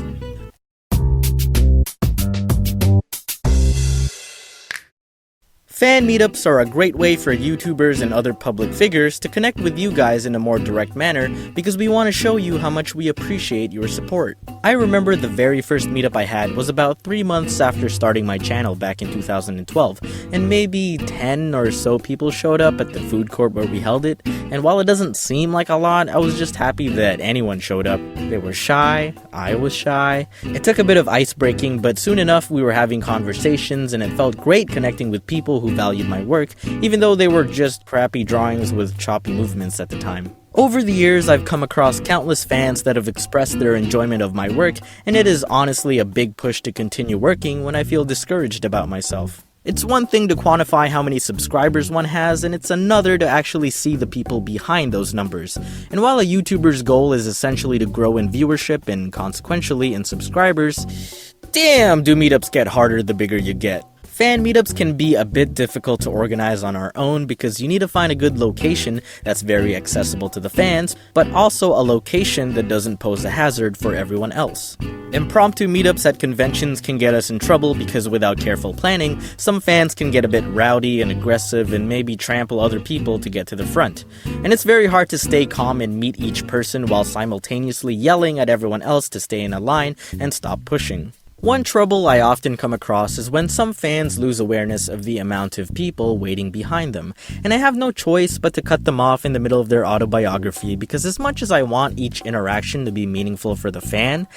S2: Fan meetups are a great way for YouTubers and other public figures to connect with you guys in a more direct manner because we want to show you how much we appreciate your support. I remember the very first meetup I had was about 3 months after starting my channel back in 2012, and maybe 10 or so people showed up at the food court where we held it, and while it doesn't seem like a lot, I was just happy that anyone showed up. They were shy, I was shy. It took a bit of ice breaking, but soon enough we were having conversations and it felt great connecting with people who valued my work, even though they were just crappy drawings with choppy movements at the time. Over the years, I've come across countless fans that have expressed their enjoyment of my work, and it is honestly a big push to continue working when I feel discouraged about myself. It's one thing to quantify how many subscribers one has, and it's another to actually see the people behind those numbers. And while a YouTuber's goal is essentially to grow in viewership and consequentially in subscribers, damn, do meetups get harder the bigger you get. Fan meetups can be a bit difficult to organize on our own because you need to find a good location that's very accessible to the fans, but also a location that doesn't pose a hazard for everyone else. Impromptu meetups at conventions can get us in trouble because without careful planning, some fans can get a bit rowdy and aggressive and maybe trample other people to get to the front. And it's very hard to stay calm and meet each person while simultaneously yelling at everyone else to stay in a line and stop pushing. One trouble I often come across is when some fans lose awareness of the amount of people waiting behind them, and I have no choice but to cut them off in the middle of their autobiography because as much as I want each interaction to be meaningful for the fan,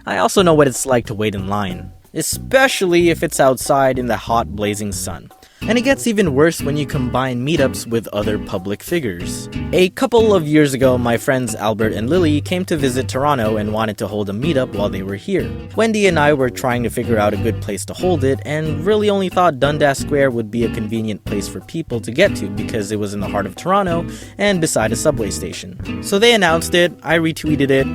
S2: I also know what it's like to wait in line, especially if it's outside in the hot blazing sun. And it gets even worse when you combine meetups with other public figures. A couple of years ago, my friends Albert and Lily came to visit Toronto and wanted to hold a meetup while they were here. Wendy and I were trying to figure out a good place to hold it, and really only thought Dundas Square would be a convenient place for people to get to because it was in the heart of Toronto and beside a subway station. So they announced it, I retweeted it,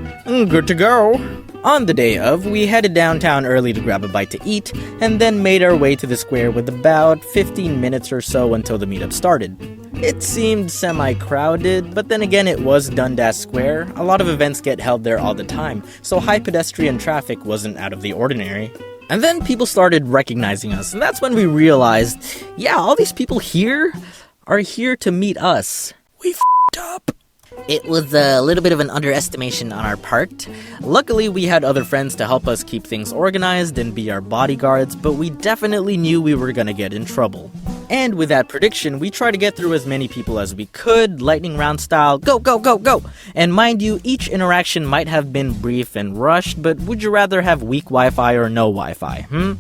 S2: good to go. On the day of, we headed downtown early to grab a bite to eat, and then made our way to the square with about 15 minutes or so until the meetup started. It seemed semi-crowded, but then again it was Dundas Square. A lot of events get held there all the time, so high pedestrian traffic wasn't out of the ordinary. And then people started recognizing us, and that's when we realized, yeah, all these people here are here to meet us. We f***ed up.
S5: It was a little bit of an underestimation on our part.
S2: Luckily, we had other friends to help us keep things organized and be our bodyguards, but we definitely knew we were gonna get in trouble. And with that prediction, we tried to get through as many people as we could, lightning round style, go, go, go, go! And mind you, each interaction might have been brief and rushed, but would you rather have weak Wi-Fi or no Wi-Fi,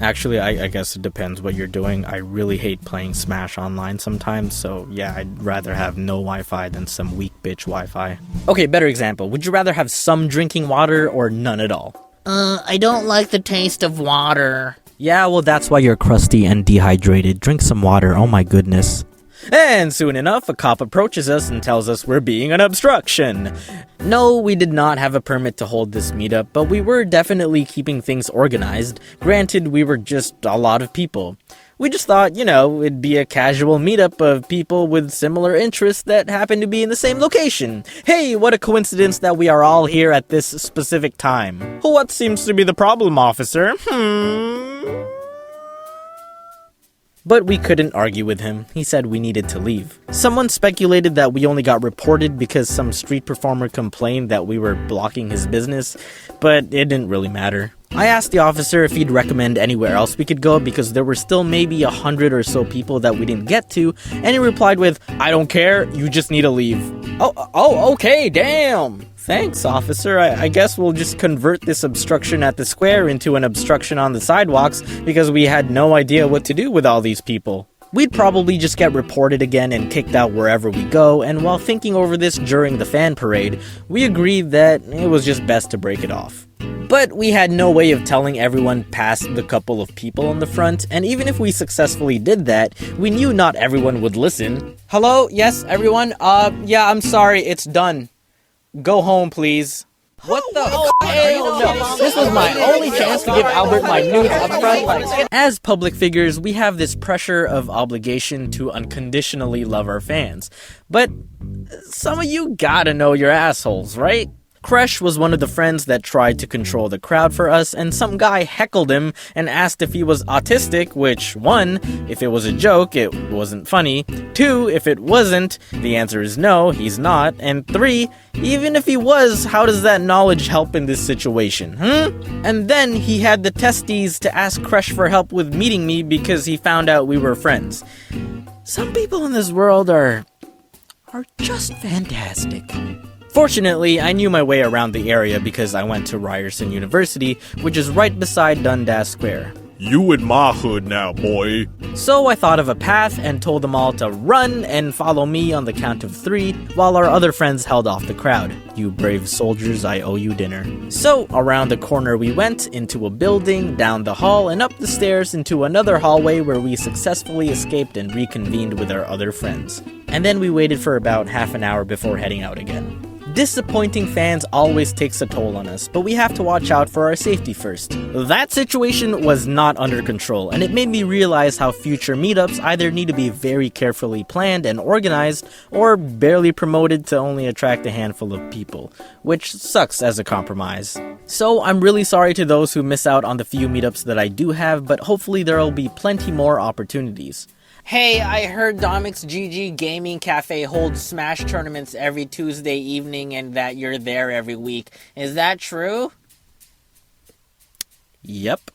S2: Actually, I guess it depends what you're doing. I really hate playing Smash online sometimes, so yeah, I'd rather have no Wi-Fi than some weak bitch Wi-Fi. Okay, better example. Would you rather have some drinking water or none at all?
S5: I don't like the taste of water.
S2: Yeah, well that's why you're crusty and dehydrated. Drink some water, oh my goodness. And soon enough, a cop approaches us and tells us we're being an obstruction. No, we did not have a permit to hold this meetup, but we were definitely keeping things organized. Granted, we were just a lot of people. We just thought, it'd be a casual meetup of people with similar interests that happen to be in the same location. Hey, what a coincidence that we are all here at this specific time. What seems to be the problem, officer? But we couldn't argue with him. He said we needed to leave. Someone speculated that we only got reported because some street performer complained that we were blocking his business, but it didn't really matter. I asked the officer if he'd recommend anywhere else we could go because there were still maybe 100 or so people that we didn't get to, and he replied with, "I don't care, you just need to leave." Oh, okay, damn. Thanks, officer. I guess we'll just convert this obstruction at the square into an obstruction on the sidewalks because we had no idea what to do with all these people. We'd probably just get reported again and kicked out wherever we go, and while thinking over this during the fan parade, we agreed that it was just best to break it off. But we had no way of telling everyone past the couple of people in the front, and even if we successfully did that, we knew not everyone would listen. Hello? Yes, everyone? Yeah, I'm sorry, it's done. Go home, please. What the hell no? This was my only chance to give Albert my nude upfront. As public figures, we have this pressure of obligation to unconditionally love our fans. But some of you gotta know your assholes, right? Kresh was one of the friends that tried to control the crowd for us, and some guy heckled him and asked if he was autistic, which, 1, if it was a joke, it wasn't funny, 2, if it wasn't, the answer is no, he's not, and 3, even if he was, how does that knowledge help in this situation, And then he had the testes to ask Kresh for help with meeting me because he found out we were friends. Some people in this world are just fantastic. Fortunately, I knew my way around the area because I went to Ryerson University, which is right beside Dundas Square.
S9: You in my hood now, boy.
S2: So I thought of a path and told them all to run and follow me on the count of 3, while our other friends held off the crowd. You brave soldiers, I owe you dinner. So around the corner we went, into a building, down the hall, and up the stairs into another hallway where we successfully escaped and reconvened with our other friends. And then we waited for about half an hour before heading out again. Disappointing fans always takes a toll on us, but we have to watch out for our safety first. That situation was not under control, and it made me realize how future meetups either need to be very carefully planned and organized, or barely promoted to only attract a handful of people, which sucks as a compromise. So I'm really sorry to those who miss out on the few meetups that I do have, but hopefully there'll be plenty more opportunities. Hey, I heard Domics GG Gaming Cafe holds Smash tournaments every Tuesday evening and that you're there every week. Is that true? Yep.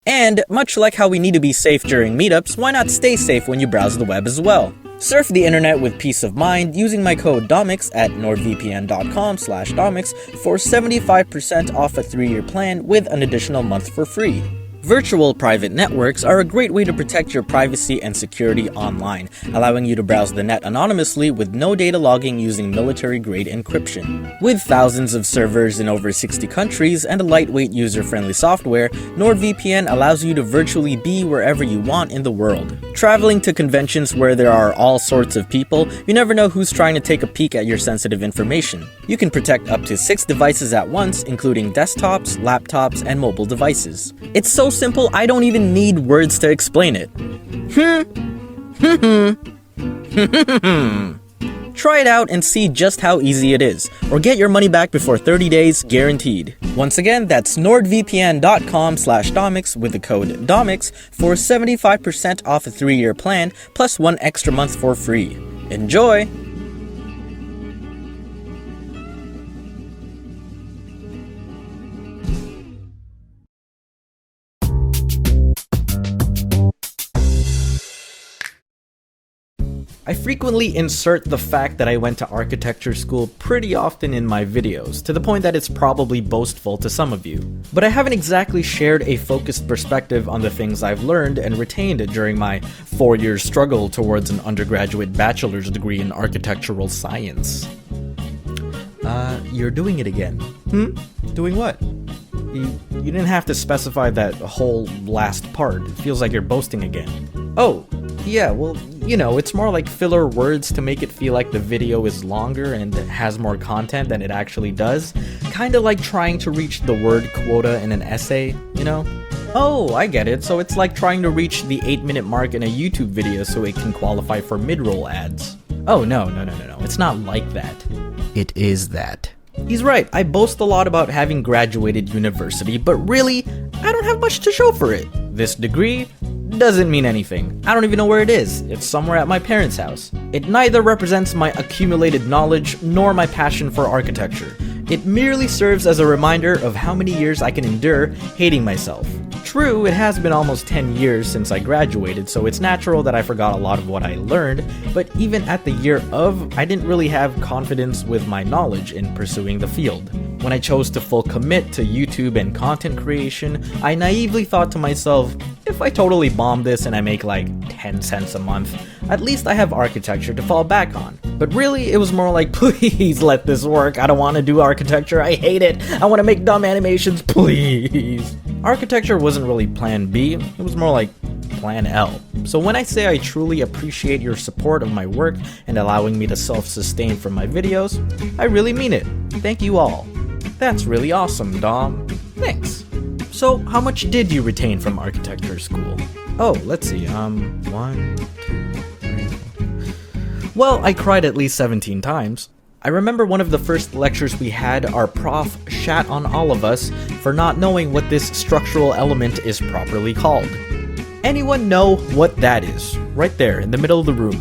S2: And, much like how we need to be safe during meetups, why not stay safe when you browse the web as well? Surf the internet with peace of mind using my code Domics at nordvpn.com/Domics for 75% off a 3-year plan with an additional month for free. Virtual private networks are a great way to protect your privacy and security online, allowing you to browse the net anonymously with no data logging using military-grade encryption. With thousands of servers in over 60 countries and a lightweight user-friendly software, NordVPN allows you to virtually be wherever you want in the world. Traveling to conventions where there are all sorts of people, you never know who's trying to take a peek at your sensitive information. You can protect up to 6 devices at once, including desktops, laptops, and mobile devices. It's so simple, I don't even need words to explain it. Try it out and see just how easy it is, or get your money back before 30 days, guaranteed. Once again, that's nordvpn.com/Domics with the code Domics for 75% off a 3-year plan, plus 1 extra month for free. Enjoy! I frequently insert the fact that I went to architecture school pretty often in my videos, to the point that it's probably boastful to some of you. But I haven't exactly shared a focused perspective on the things I've learned and retained during my 4-year struggle towards an undergraduate bachelor's degree in architectural science. You're doing it again. Doing what? You didn't have to specify that whole last part. It feels like you're boasting again. Oh, yeah, well, you know, it's more like filler words to make it feel like the video is longer and has more content than it actually does. Kinda like trying to reach the word quota in an essay, you know? Oh, I get it. So it's like trying to reach the 8-minute mark in a YouTube video so it can qualify for mid-roll ads. Oh, no. It's not like that. It is that. He's right, I boast a lot about having graduated university, but really, I don't have much to show for it. This degree doesn't mean anything. I don't even know where it is. It's somewhere at my parents' house. It neither represents my accumulated knowledge nor my passion for architecture. It merely serves as a reminder of how many years I can endure hating myself. True, it has been almost 10 years since I graduated, so it's natural that I forgot a lot of what I learned, but even at the year of, I didn't really have confidence with my knowledge in pursuing the field. When I chose to full commit to YouTube and content creation, I naively thought to myself, if I totally bomb this and I make like 10 cents a month, at least I have architecture to fall back on. But really, it was more like, please let this work. I don't want to do architecture. I hate it. I want to make dumb animations, please. Architecture wasn't really plan B. It was more like plan L. So when I say I truly appreciate your support of my work and allowing me to self-sustain from my videos, I really mean it. Thank you all. That's really awesome, Dom. Thanks. So, how much did you retain from architecture school? Oh, let's see, 1, 2, 3, 4. Well, I cried at least 17 times. I remember one of the first lectures we had, our prof shat on all of us for not knowing what this structural element is properly called. Anyone know what that is? Right there, in the middle of the room.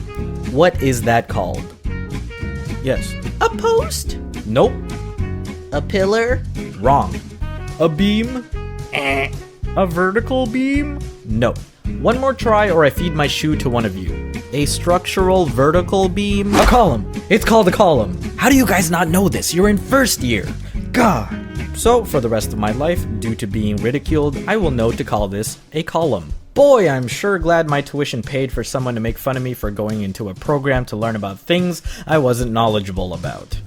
S2: What is that called? Yes.
S5: A post?
S2: Nope.
S5: A pillar?
S2: Wrong. A beam? A vertical beam? No. One more try or I feed my shoe to one of you. A structural vertical beam? A column. It's called a column. How do you guys not know this? You're in first year. God. So, for the rest of my life, due to being ridiculed, I will know to call this a column. Boy, I'm sure glad my tuition paid for someone to make fun of me for going into a program to learn about things I wasn't knowledgeable about.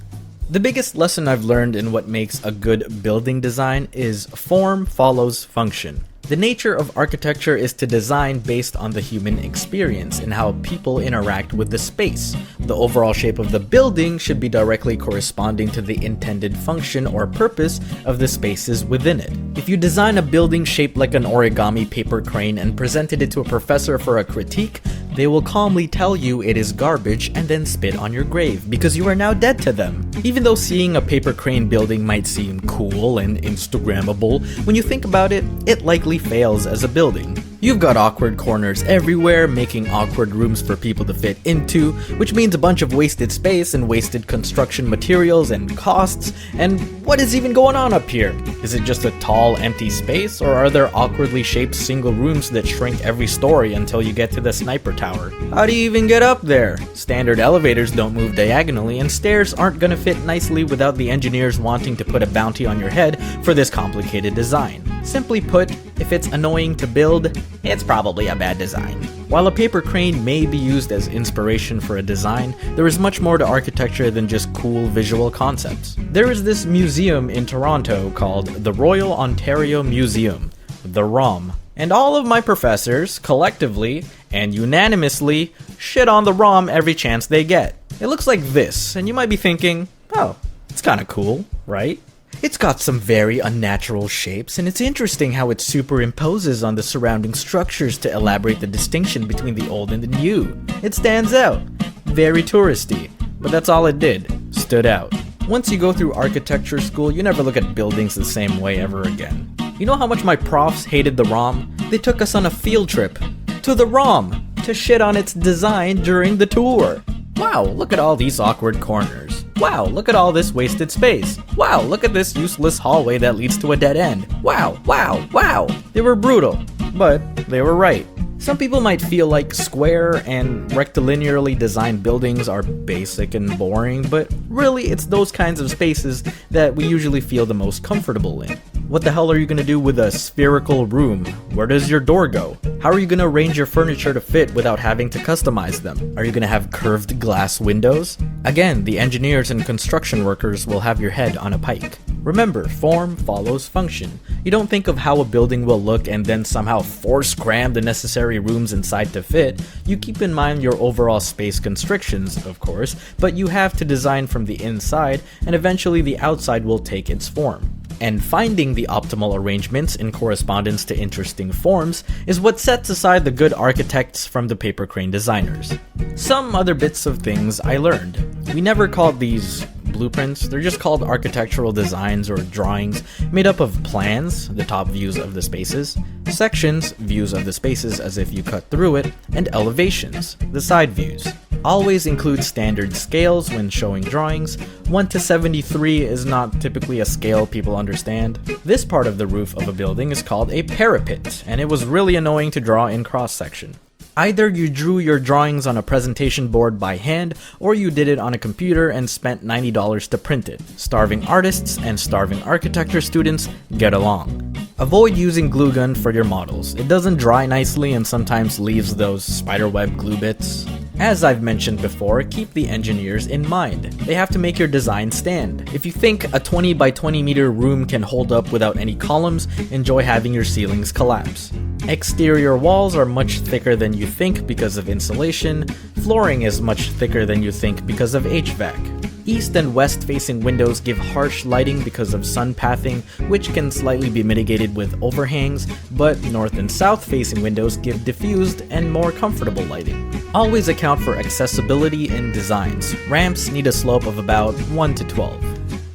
S2: The biggest lesson I've learned in what makes a good building design is form follows function. The nature of architecture is to design based on the human experience and how people interact with the space. The overall shape of the building should be directly corresponding to the intended function or purpose of the spaces within it. If you design a building shaped like an origami paper crane and presented it to a professor for a critique, they will calmly tell you it is garbage and then spit on your grave because you are now dead to them. Even though seeing a paper crane building might seem cool and Instagrammable, when you think about it, it likely fails as a building. You've got awkward corners everywhere, making awkward rooms for people to fit into, which means a bunch of wasted space and wasted construction materials and costs. And what is even going on up here? Is it just a tall, empty space, or are there awkwardly shaped single rooms that shrink every story until you get to the sniper tower? How do you even get up there? Standard elevators don't move diagonally, and stairs aren't gonna fit nicely without the engineers wanting to put a bounty on your head for this complicated design. Simply put, if it's annoying to build, it's probably a bad design. While a paper crane may be used as inspiration for a design, there is much more to architecture than just cool visual concepts. There is this museum in Toronto called the Royal Ontario Museum, the ROM, and all of my professors, collectively and unanimously, shit on the ROM every chance they get. It looks like this, and you might be thinking, oh, it's kinda cool, right? It's got some very unnatural shapes, and it's interesting how it superimposes on the surrounding structures to elaborate the distinction between the old and the new. It stands out. Very touristy. But that's all it did. Stood out. Once you go through architecture school, you never look at buildings the same way ever again. You know how much my profs hated the ROM? They took us on a field trip to the ROM to shit on its design during the tour. Wow, look at all these awkward corners. Wow, look at all this wasted space. Wow, look at this useless hallway that leads to a dead end. Wow, wow, wow. They were brutal, but they were right. Some people might feel like square and rectilinearly designed buildings are basic and boring, but really it's those kinds of spaces that we usually feel the most comfortable in. What the hell are you gonna do with a spherical room? Where does your door go? How are you gonna arrange your furniture to fit without having to customize them? Are you gonna have curved glass windows? Again, the engineers and construction workers will have your head on a pike. Remember, form follows function. You don't think of how a building will look and then somehow force cram the necessary rooms inside to fit. You keep in mind your overall space constrictions, of course, but you have to design from the inside, and eventually the outside will take its form. And finding the optimal arrangements in correspondence to interesting forms is what sets aside the good architects from the paper crane designers. Some other bits of things I learned. We never called these blueprints, they're just called architectural designs or drawings made up of plans, the top views of the spaces, sections, views of the spaces as if you cut through it, and elevations, the side views. Always include standard scales when showing drawings. 1 to 73 is not typically a scale people understand. This part of the roof of a building is called a parapet, and it was really annoying to draw in cross-section. Either you drew your drawings on a presentation board by hand, or you did it on a computer and spent $90 to print it. Starving artists and starving architecture students get along. Avoid using glue gun for your models. It doesn't dry nicely and sometimes leaves those spiderweb glue bits. As I've mentioned before, keep the engineers in mind. They have to make your design stand. If you think a 20 by 20 meter room can hold up without any columns, enjoy having your ceilings collapse. Exterior walls are much thicker than you think because of insulation. Flooring is much thicker than you think because of HVAC. East and west facing windows give harsh lighting because of sun pathing, which can slightly be mitigated with overhangs, but north and south facing windows give diffused and more comfortable lighting. Always account for accessibility in designs. Ramps need a slope of about 1 to 12.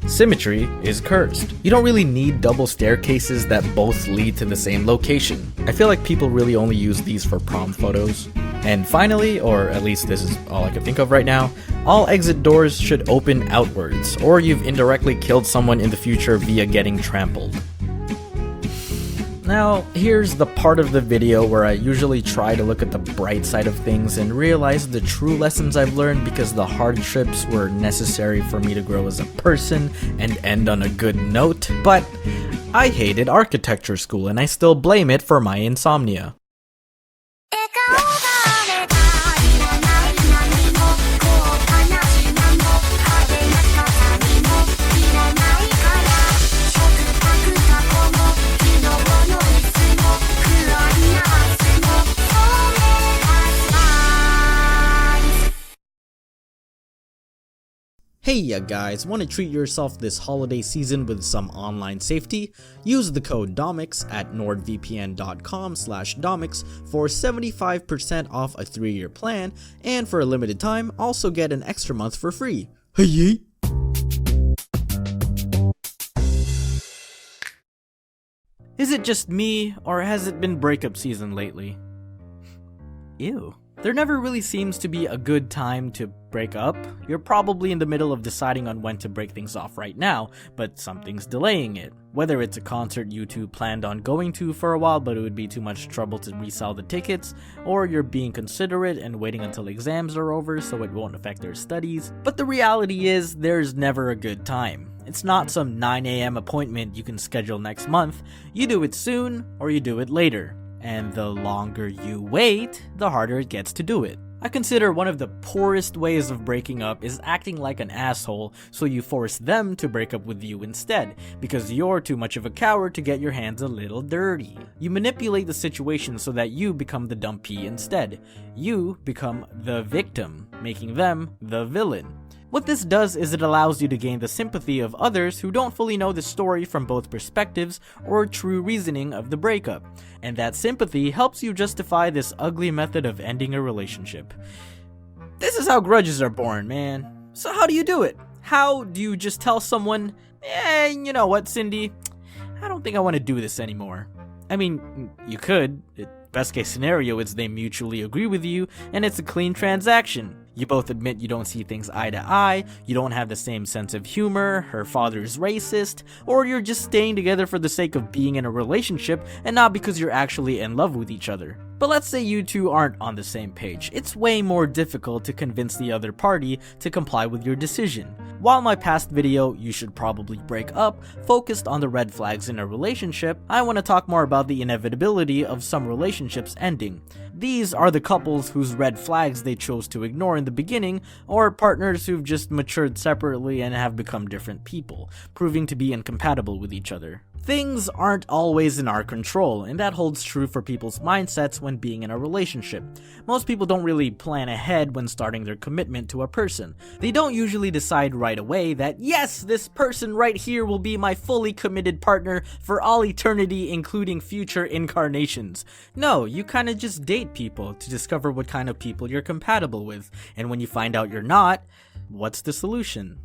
S2: Symmetry is cursed. You don't really need double staircases that both lead to the same location. I feel like people really only use these for prom photos. And finally, or at least this is all I can think of right now, all exit doors should open outwards, or you've indirectly killed someone in the future via getting trampled. Now, here's the part of the video where I usually try to look at the bright side of things and realize the true lessons I've learned because the hardships were necessary for me to grow as a person and end on a good note, but I hated architecture school and I still blame it for my insomnia. Hey ya guys, want to treat yourself this holiday season with some online safety? Use the code Domics at nordvpn.com/Domics for 75% off a 3-year plan, and for a limited time, also get an extra month for free. Hey! Is it just me, or has it been breakup season lately? Ew. There never really seems to be a good time to break up. You're probably in the middle of deciding on when to break things off right now, but something's delaying it. Whether it's a concert you two planned on going to for a while but it would be too much trouble to resell the tickets, or you're being considerate and waiting until exams are over so it won't affect their studies. But the reality is, there's never a good time. It's not some 9 a.m. appointment you can schedule next month. You do it soon, or you do it later. And the longer you wait, the harder it gets to do it. I consider one of the poorest ways of breaking up is acting like an asshole, so you force them to break up with you instead, because you're too much of a coward to get your hands a little dirty. You manipulate the situation so that you become the dumpy instead. You become the victim, making them the villain. What this does is it allows you to gain the sympathy of others who don't fully know the story from both perspectives or true reasoning of the breakup, and that sympathy helps you justify this ugly method of ending a relationship. This is how grudges are born, man. So how do you do it? How do you just tell someone, you know what, Cindy? I don't think I want to do this anymore. I mean, you could. Best case scenario is they mutually agree with you, and it's a clean transaction. You both admit you don't see things eye to eye, you don't have the same sense of humor, her father's racist, or you're just staying together for the sake of being in a relationship and not because you're actually in love with each other. But let's say you two aren't on the same page. It's way more difficult to convince the other party to comply with your decision. While my past video, You Should Probably Break Up, focused on the red flags in a relationship, I want to talk more about the inevitability of some relationships ending. These are the couples whose red flags they chose to ignore in the beginning, or partners who've just matured separately and have become different people, proving to be incompatible with each other. Things aren't always in our control, and that holds true for people's mindsets when being in a relationship. Most people don't really plan ahead when starting their commitment to a person. They don't usually decide right away that, yes, this person right here will be my fully committed partner for all eternity, including future incarnations. No, you kinda just date people to discover what kind of people you're compatible with, and when you find out you're not, what's the solution?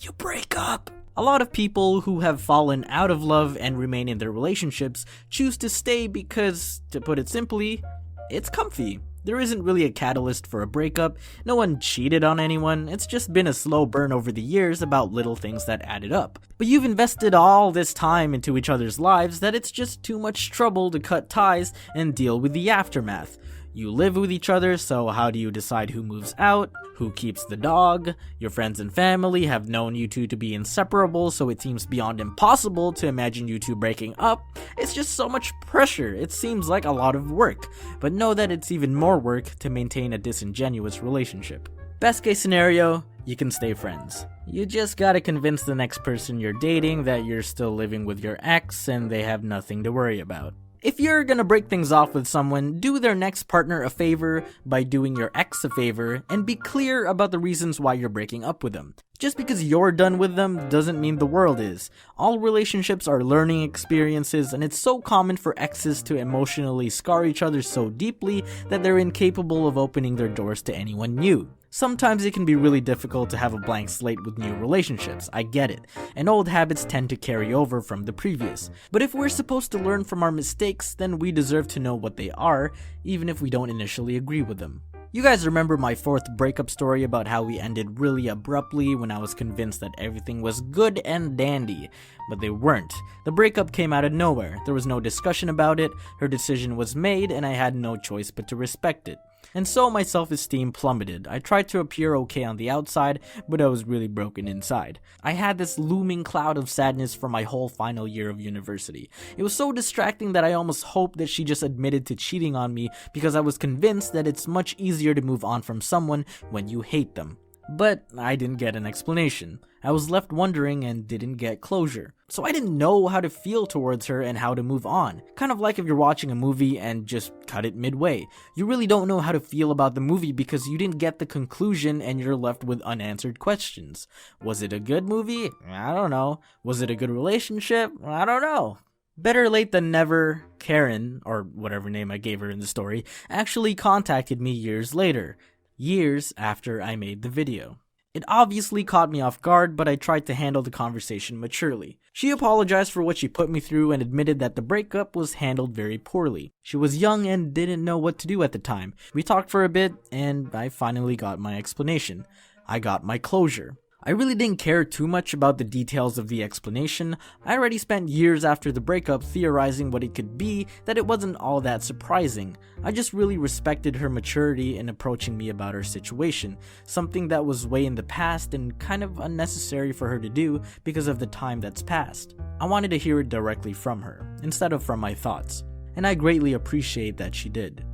S2: You break up! A lot of people who have fallen out of love and remain in their relationships choose to stay because, to put it simply, it's comfy. There isn't really a catalyst for a breakup, no one cheated on anyone, it's just been a slow burn over the years about little things that added up. But you've invested all this time into each other's lives that it's just too much trouble to cut ties and deal with the aftermath. You live with each other, so how do you decide who moves out? Who keeps the dog? Your friends and family have known you two to be inseparable, so it seems beyond impossible to imagine you two breaking up. It's just so much pressure, it seems like a lot of work, but know that it's even more work to maintain a disingenuous relationship. Best case scenario, you can stay friends. You just gotta convince the next person you're dating that you're still living with your ex and they have nothing to worry about. If you're gonna break things off with someone, do their next partner a favor by doing your ex a favor and be clear about the reasons why you're breaking up with them. Just because you're done with them doesn't mean the world is. All relationships are learning experiences, and it's so common for exes to emotionally scar each other so deeply that they're incapable of opening their doors to anyone new. Sometimes it can be really difficult to have a blank slate with new relationships, I get it, and old habits tend to carry over from the previous. But if we're supposed to learn from our mistakes, then we deserve to know what they are, even if we don't initially agree with them. You guys remember my 4th breakup story about how we ended really abruptly when I was convinced that everything was good and dandy, but they weren't. The breakup came out of nowhere, there was no discussion about it, her decision was made, and I had no choice but to respect it. And so my self-esteem plummeted. I tried to appear okay on the outside, but I was really broken inside. I had this looming cloud of sadness for my whole final year of university. It was so distracting that I almost hoped that she just admitted to cheating on me because I was convinced that it's much easier to move on from someone when you hate them. But I didn't get an explanation. I was left wondering and didn't get closure. So I didn't know how to feel towards her and how to move on. Kind of like if you're watching a movie and just cut it midway. You really don't know how to feel about the movie because you didn't get the conclusion and you're left with unanswered questions. Was it a good movie? I don't know. Was it a good relationship? I don't know. Better late than never, Karen, or whatever name I gave her in the story, actually contacted me years later. Years after I made the video. It obviously caught me off guard, but I tried to handle the conversation maturely. She apologized for what she put me through and admitted that the breakup was handled very poorly. She was young and didn't know what to do at the time. We talked for a bit, and I finally got my explanation. I got my closure. I really didn't care too much about the details of the explanation. I already spent years after the breakup theorizing what it could be, that it wasn't all that surprising. I just really respected her maturity in approaching me about her situation, something that was way in the past and kind of unnecessary for her to do because of the time that's passed. I wanted to hear it directly from her, instead of from my thoughts, and I greatly appreciate that she did.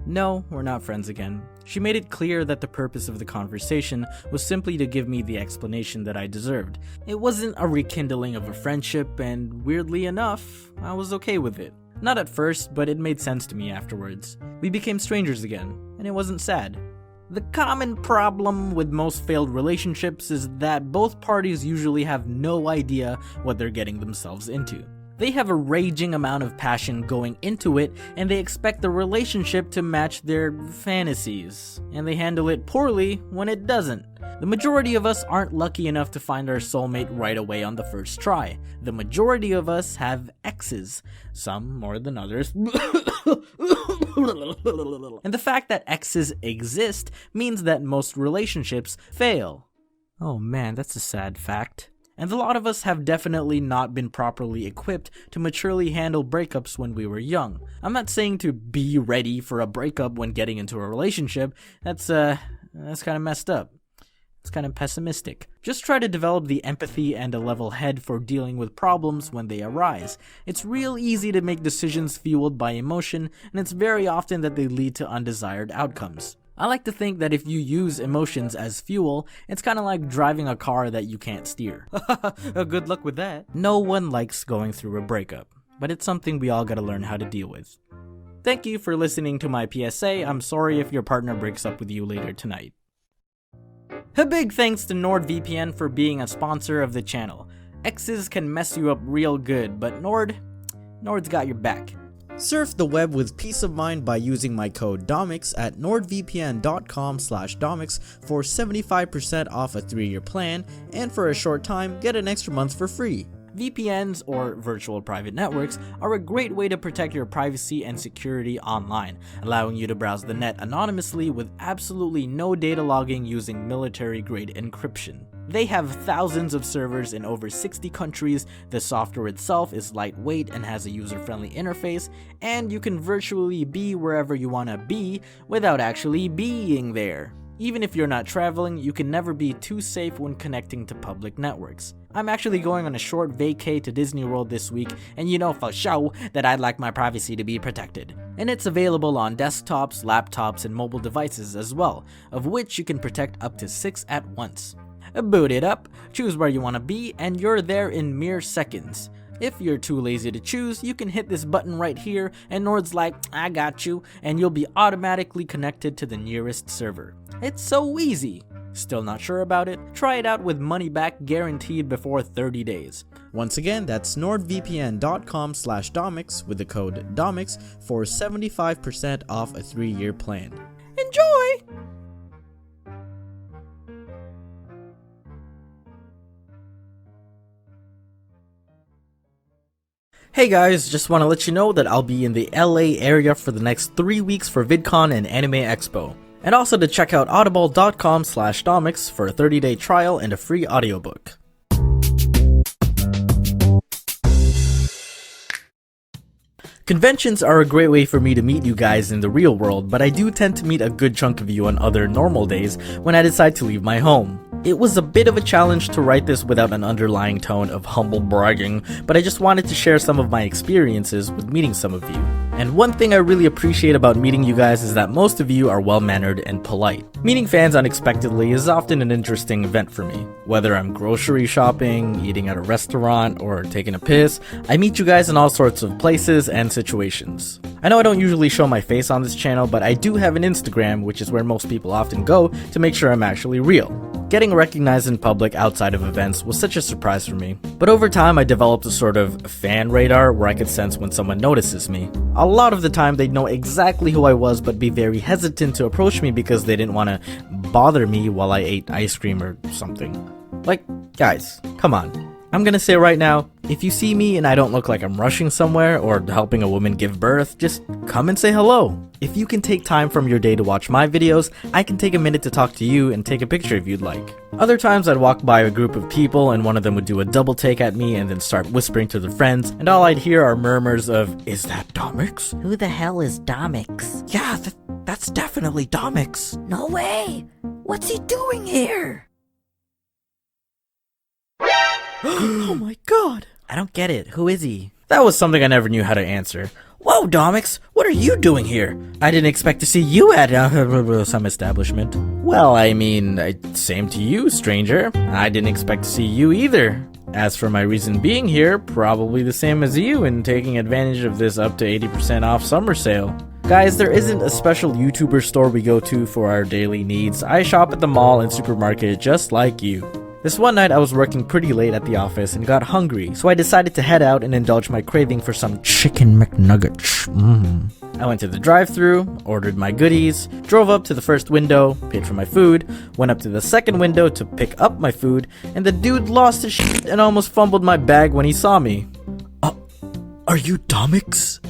S2: No, we're not friends again. She made it clear that the purpose of the conversation was simply to give me the explanation that I deserved. It wasn't a rekindling of a friendship, and weirdly enough, I was okay with it. Not at first, but it made sense to me afterwards. We became strangers again, and it wasn't sad. The common problem with most failed relationships is that both parties usually have no idea what they're getting themselves into. They have a raging amount of passion going into it, and they expect the relationship to match their fantasies, and they handle it poorly when it doesn't. The majority of us aren't lucky enough to find our soulmate right away on the first try. The majority of us have exes, some more than others. And the fact that exes exist means that most relationships fail. Oh man, that's a sad fact. And a lot of us have definitely not been properly equipped to maturely handle breakups when we were young. I'm not saying to be ready for a breakup when getting into a relationship. That's kind of messed up. It's kind of pessimistic. Just try to develop the empathy and a level head for dealing with problems when they arise. It's real easy to make decisions fueled by emotion, and it's very often that they lead to undesired outcomes. I like to think that if you use emotions as fuel, it's kind of like driving a car that you can't steer. Good luck with that. No one likes going through a breakup, but it's something we all gotta learn how to deal with. Thank you for listening to my PSA. I'm sorry if your partner breaks up with you later tonight. A big thanks to NordVPN for being a sponsor of the channel. Exes can mess you up real good, but Nord's got your back. Surf the web with peace of mind by using my code Domics at nordvpn.com/Domics for 75% off a 3-year plan, and for a short time, get an extra month for free. VPNs, or virtual private networks, are a great way to protect your privacy and security online, allowing you to browse the net anonymously with absolutely no data logging using military-grade encryption. They have thousands of servers in over 60 countries, the software itself is lightweight and has a user-friendly interface, and you can virtually be wherever you want to be without actually being there. Even if you're not traveling, you can never be too safe when connecting to public networks. I'm actually going on a short vacay to Disney World this week, and you know for sure that I'd like my privacy to be protected. And it's available on desktops, laptops, and mobile devices as well, of which you can protect up to 6 at once. Boot it up, choose where you want to be, and you're there in mere seconds. If you're too lazy to choose, you can hit this button right here, and Nord's like, I got you, and you'll be automatically connected to the nearest server. It's so easy. Still not sure about it? Try it out with money back guaranteed before 30 days. Once again, that's nordvpn.com/Domics with the code Domics for 75% off a 3-year plan. Enjoy! Hey guys, just want to let you know that I'll be in the LA area for the next 3 weeks for VidCon and Anime Expo. And also to check out audible.com/Domics for a 30-day trial and a free audiobook. Conventions are a great way for me to meet you guys in the real world, but I do tend to meet a good chunk of you on other normal days when I decide to leave my home. It was a bit of a challenge to write this without an underlying tone of humble bragging, but I just wanted to share some of my experiences with meeting some of you. And one thing I really appreciate about meeting you guys is that most of you are well-mannered and polite. Meeting fans unexpectedly is often an interesting event for me. Whether I'm grocery shopping, eating at a restaurant, or taking a piss, I meet you guys in all sorts of places and situations. I know I don't usually show my face on this channel, but I do have an Instagram, which is where most people often go to make sure I'm actually real. Getting recognized in public outside of events was such a surprise for me, but over time I developed a sort of fan radar where I could sense when someone notices me. A lot of the time they'd know exactly who I was but be very hesitant to approach me because they didn't want to bother me while I ate ice cream or something. Like, guys, come on. I'm gonna say right now, if you see me and I don't look like I'm rushing somewhere or helping a woman give birth, just come and say hello. If you can take time from your day to watch my videos, I can take a minute to talk to you and take a picture if you'd like. Other times I'd walk by a group of people and one of them would do a double take at me and then start whispering to their friends, and all I'd hear are murmurs of, "Is that Domics?"
S5: Who the hell is Domics?
S2: Yeah, that's definitely Domics.
S5: No way! What's he doing here?
S2: Oh my god! I don't get it. Who is he? That was something I never knew how to answer. Whoa, Domics! What are you doing here? I didn't expect to see you at some establishment. Well, I mean, same to you, stranger. I didn't expect to see you either. As for my reason being here, probably the same as you in taking advantage of this up to 80% off summer sale. Guys, there isn't a special YouTuber store we go to for our daily needs. I shop at the mall and supermarket just like you. This one night I was working pretty late at the office and got hungry, so I decided to head out and indulge my craving for some chicken McNuggets. I went to the drive-thru, ordered my goodies, drove up to the first window, paid for my food, went up to the second window to pick up my food, and the dude lost his shit and almost fumbled my bag when he saw me. Are you Domics?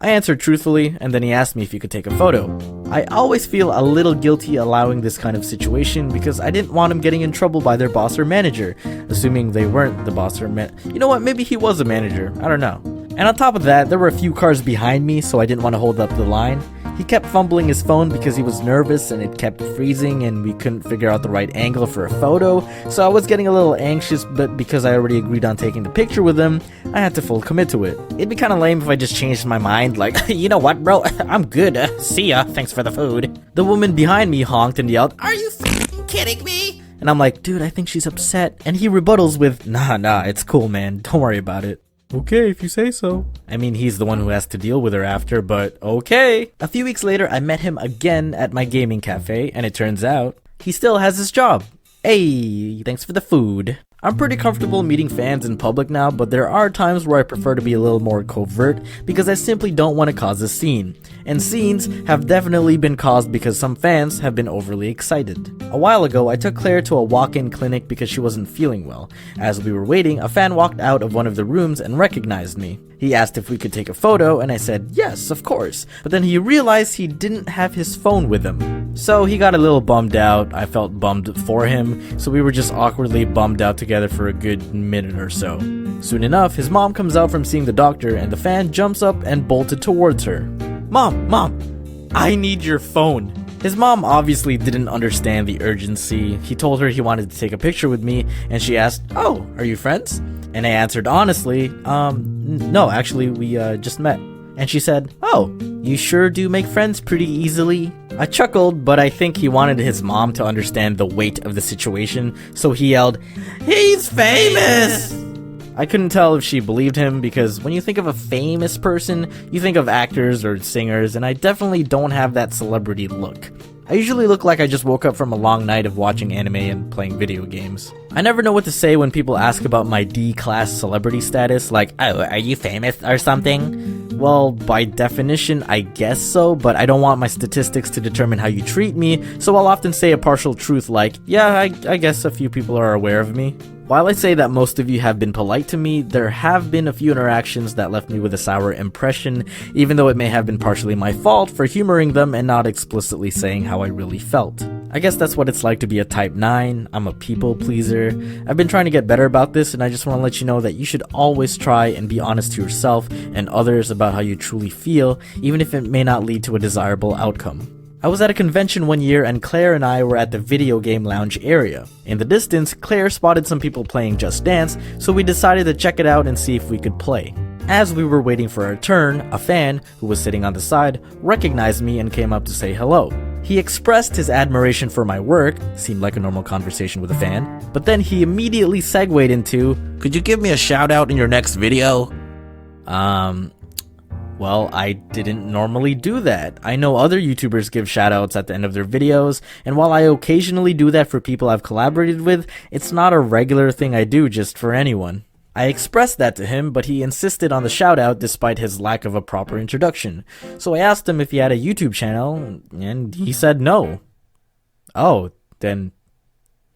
S2: I answered truthfully, and then he asked me if he could take a photo. I always feel a little guilty allowing this kind of situation because I didn't want him getting in trouble by their boss or manager, assuming they weren't the boss or you know what, maybe he was a manager, I don't know. And on top of that, there were a few cars behind me, so I didn't want to hold up the line. He kept fumbling his phone because he was nervous and it kept freezing and we couldn't figure out the right angle for a photo, so I was getting a little anxious, but because I already agreed on taking the picture with him, I had to full commit to it. It'd be kinda lame if I just changed my mind, like, you know what bro, I'm good, see ya, thanks for the food. The woman behind me honked and yelled, "Are you f***ing kidding me?" And I'm like, dude, I think she's upset. And he rebuttals with, nah, it's cool man, don't worry about it. Okay, if you say so. I mean, he's the one who has to deal with her after, but okay. A few weeks later, I met him again at my gaming cafe, and it turns out he still has his job. Hey, thanks for the food. I'm pretty comfortable meeting fans in public now, but there are times where I prefer to be a little more covert because I simply don't want to cause a scene. And scenes have definitely been caused because some fans have been overly excited. A while ago, I took Claire to a walk-in clinic because she wasn't feeling well. As we were waiting, a fan walked out of one of the rooms and recognized me. He asked if we could take a photo, and I said, yes, of course. But then he realized he didn't have his phone with him. So he got a little bummed out. I felt bummed for him, so we were just awkwardly bummed out together for a good minute or so. Soon enough, his mom comes out from seeing the doctor, and the fan jumps up and bolted towards her. Mom, I need your phone. His mom obviously didn't understand the urgency. He told her he wanted to take a picture with me, and she asked, oh, are you friends? And I answered honestly, no, actually, we just met. And she said, oh, you sure do make friends pretty easily. I chuckled, but I think he wanted his mom to understand the weight of the situation, so he yelled, he's famous! I couldn't tell if she believed him because when you think of a famous person, you think of actors or singers, and I definitely don't have that celebrity look. I usually look like I just woke up from a long night of watching anime and playing video games. I never know what to say when people ask about my D-class celebrity status, like, oh, are you famous or something? Well, by definition, I guess so, but I don't want my statistics to determine how you treat me, so I'll often say a partial truth like, yeah, I guess a few people are aware of me. While I say that most of you have been polite to me, there have been a few interactions that left me with a sour impression, even though it may have been partially my fault for humoring them and not explicitly saying how I really felt. I guess that's what it's like to be a type 9, I'm a people pleaser. I've been trying to get better about this, and I just want to let you know that you should always try and be honest to yourself and others about how you truly feel, even if it may not lead to a desirable outcome. I was at a convention one year and Claire and I were at the video game lounge area. In the distance, Claire spotted some people playing Just Dance, so we decided to check it out and see if we could play. As we were waiting for our turn, a fan, who was sitting on the side, recognized me and came up to say hello. He expressed his admiration for my work, seemed like a normal conversation with a fan, but then he immediately segued into, could you give me a shout out in your next video? Well, I didn't normally do that. I know other YouTubers give shoutouts at the end of their videos, and while I occasionally do that for people I've collaborated with, it's not a regular thing I do just for anyone. I expressed that to him, but he insisted on the shoutout despite his lack of a proper introduction. So I asked him if he had a YouTube channel, and he said no. Oh, then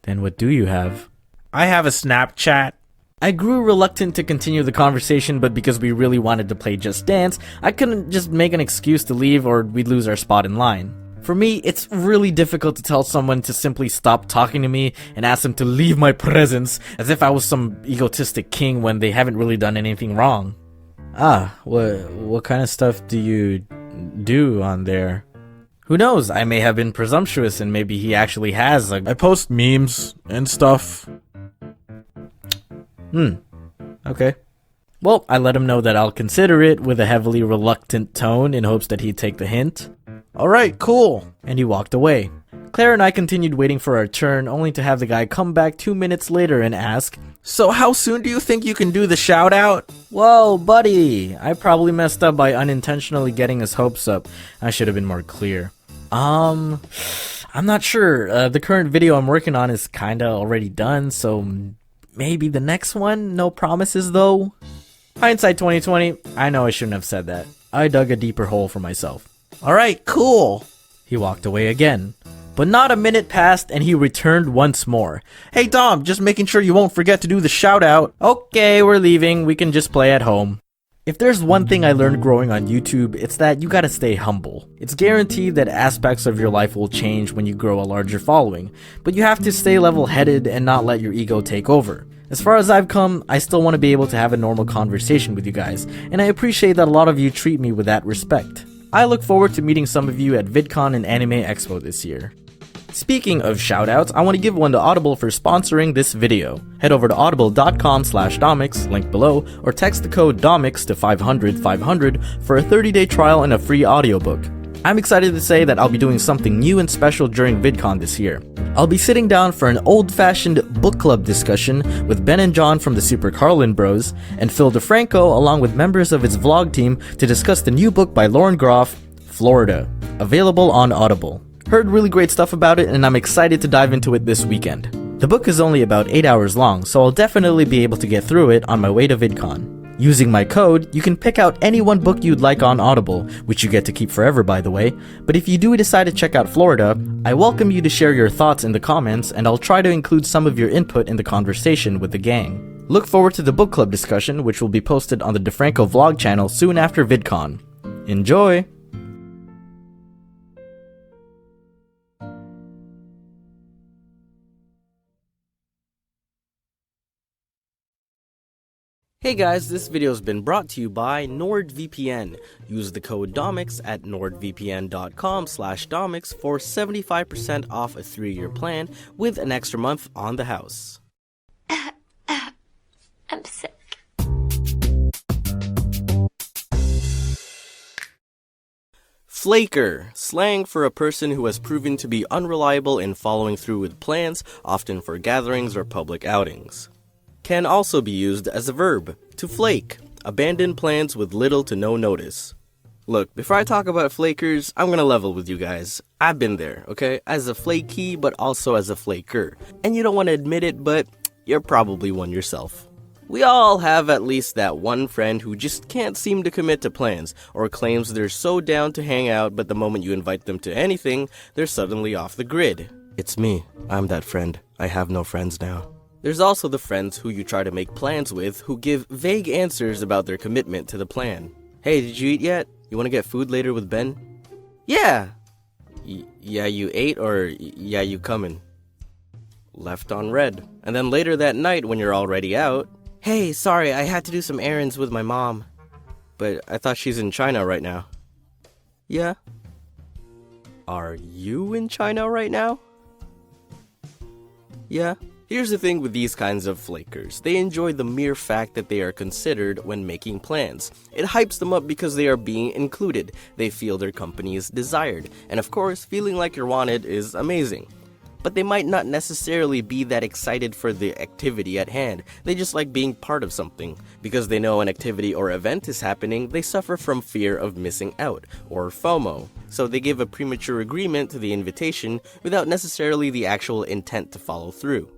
S2: what do you have?
S7: I have a Snapchat.
S2: I grew reluctant to continue the conversation, but because we really wanted to play Just Dance, I couldn't just make an excuse to leave or we'd lose our spot in line. For me, it's really difficult to tell someone to simply stop talking to me and ask them to leave my presence as if I was some egotistic king when they haven't really done anything wrong. What kind of stuff do you do on there? Who knows, I may have been presumptuous and maybe he actually has
S9: I post memes and stuff.
S2: Okay. Well, I let him know that I'll consider it with a heavily reluctant tone in hopes that he'd take the hint.
S9: Alright, cool.
S2: And he walked away. Claire and I continued waiting for our turn, only to have the guy come back 2 minutes later and ask,
S7: so how soon do you think you can do the shout out?
S2: Whoa, buddy, I probably messed up by unintentionally getting his hopes up. I should have been more clear. I'm not sure. The current video I'm working on is kinda already done, so maybe the next one? No promises though? Hindsight 2020, I know I shouldn't have said that. I dug a deeper hole for myself.
S7: Alright, cool.
S2: He walked away again. But not a minute passed and he returned once more.
S7: Hey Dom, just making sure you won't forget to do the shout out.
S2: Okay, we're leaving. We can just play at home. If there's one thing I learned growing on YouTube, it's that you gotta stay humble. It's guaranteed that aspects of your life will change when you grow a larger following, but you have to stay level-headed and not let your ego take over. As far as I've come, I still want to be able to have a normal conversation with you guys, and I appreciate that a lot of you treat me with that respect. I look forward to meeting some of you at VidCon and Anime Expo this year. Speaking of shoutouts, I want to give one to Audible for sponsoring this video. Head over to audible.com/Domics, link below, or text the code Domics to 500 for a 30-day trial and a free audiobook. I'm excited to say that I'll be doing something new and special during VidCon this year. I'll be sitting down for an old-fashioned book club discussion with Ben and John from the Super Carlin Bros, and Phil DeFranco along with members of his vlog team to discuss the new book by Lauren Groff, Florida, available on Audible. Heard really great stuff about it and I'm excited to dive into it this weekend. The book is only about 8 hours long, so I'll definitely be able to get through it on my way to VidCon. Using my code, you can pick out any one book you'd like on Audible, which you get to keep forever by the way, but if you do decide to check out Florida, I welcome you to share your thoughts in the comments and I'll try to include some of your input in the conversation with the gang. Look forward to the book club discussion, which will be posted on the DeFranco vlog channel soon after VidCon. Enjoy!
S6: Hey guys, this video has been brought to you by NordVPN. Use the code Domics at nordvpn.com/Domics for 75% off a 3-year plan with an extra month on the house.
S12: I'm sick.
S6: Flaker, slang for a person who has proven to be unreliable in following through with plans, often for gatherings or public outings. Can also be used as a verb, to flake, abandon plans with little to no notice. Look, before I talk about flakers, I'm gonna level with you guys. I've been there, okay? As a flaky, but also as a flaker. And you don't want to admit it, but you're probably one yourself. We all have at least that one friend who just can't seem to commit to plans, or claims they're so down to hang out, but the moment you invite them to anything, they're suddenly off the grid. It's me. I'm that friend. I have no friends now. There's also the friends who you try to make plans with who give vague answers about their commitment to the plan. Hey, did you eat yet? You want to get food later with Ben? Yeah. Yeah, you ate, or yeah, you coming? Left on red. And then later that night when you're already out, hey, sorry, I had to do some errands with my mom. But I thought she's in China right now. Yeah. Are you in China right now? Yeah. Here's the thing with these kinds of flakers. They enjoy the mere fact that they are considered when making plans. It hypes them up because they are being included. They feel their company is desired. And of course, feeling like you're wanted is amazing. But they might not necessarily be that excited for the activity at hand. They just like being part of something. Because they know an activity or event is happening, they suffer from fear of missing out, or FOMO. So they give a premature agreement to the invitation without necessarily the actual intent to follow through.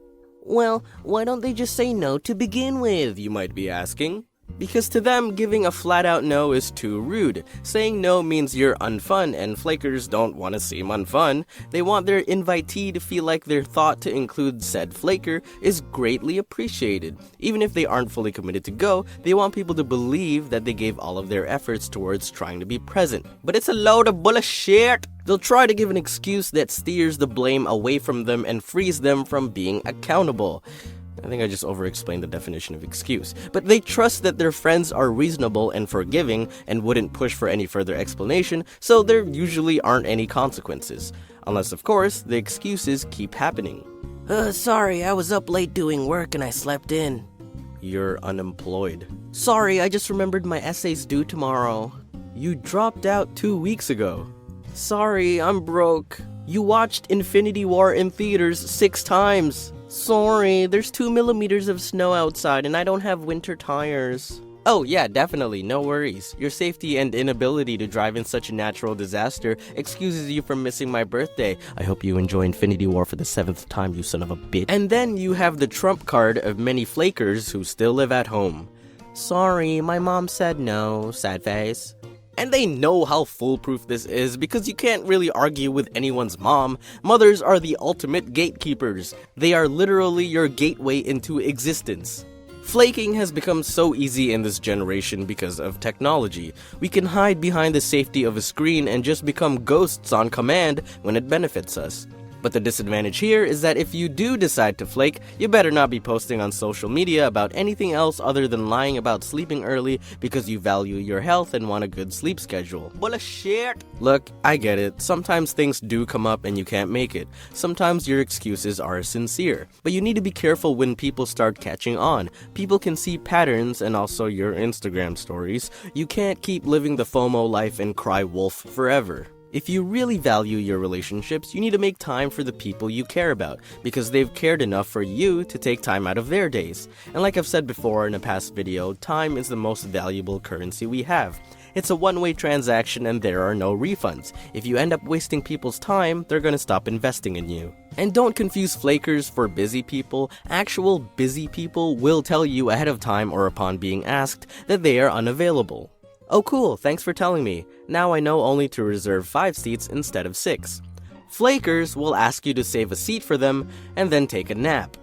S6: Well, why don't they just say no to begin with, you might be asking? Because to them, giving a flat-out no is too rude. Saying no means you're unfun, and flakers don't want to seem unfun. They want their invitee to feel like their thought to include said flaker is greatly appreciated. Even if they aren't fully committed to go, they want people to believe that they gave all of their efforts towards trying to be present. But it's a load of bullshit! They'll try to give an excuse that steers the blame away from them and frees them from being accountable. I think I just over-explained the definition of excuse. But they trust that their friends are reasonable and forgiving and wouldn't push for any further explanation, so there usually aren't any consequences. Unless, of course, the excuses keep happening. Sorry, I was up late doing work and I slept in. You're unemployed. Sorry, I just remembered my essay's due tomorrow. You dropped out 2 weeks ago. Sorry, I'm broke. You watched Infinity War in theaters 6 times. Sorry, there's 2 millimeters of snow outside and I don't have winter tires. Oh yeah, definitely, no worries. Your safety and inability to drive in such a natural disaster excuses you from missing my birthday. I hope you enjoy Infinity War for the 7th time, you son of a bitch. And then you have the trump card of many flakers who still live at home. Sorry, my mom said no, sad face. And they know how foolproof this is because you can't really argue with anyone's mom. Mothers are the ultimate gatekeepers. They are literally your gateway into existence. Flaking has become so easy in this generation because of technology. We can hide behind the safety of a screen and just become ghosts on command when it benefits us. But the disadvantage here is that if you do decide to flake, you better not be posting on social media about anything else other than lying about sleeping early because you value your health and want a good sleep schedule. Bullshit! Look, I get it. Sometimes things do come up and you can't make it. Sometimes your excuses are sincere. But you need to be careful when people start catching on. People can see patterns and also your Instagram stories. You can't keep living the FOMO life and cry wolf forever. If you really value your relationships, you need to make time for the people you care about, because they've cared enough for you to take time out of their days. And like I've said before in a past video, time is the most valuable currency we have. It's a one-way transaction and there are no refunds. If you end up wasting people's time, they're gonna stop investing in you. And don't confuse flakers for busy people. Actual busy people will tell you ahead of time or upon being asked that they are unavailable. Oh cool, thanks for telling me. Now I know only to reserve 5 seats instead of 6. Flakers will ask you to save a seat for them and then take a nap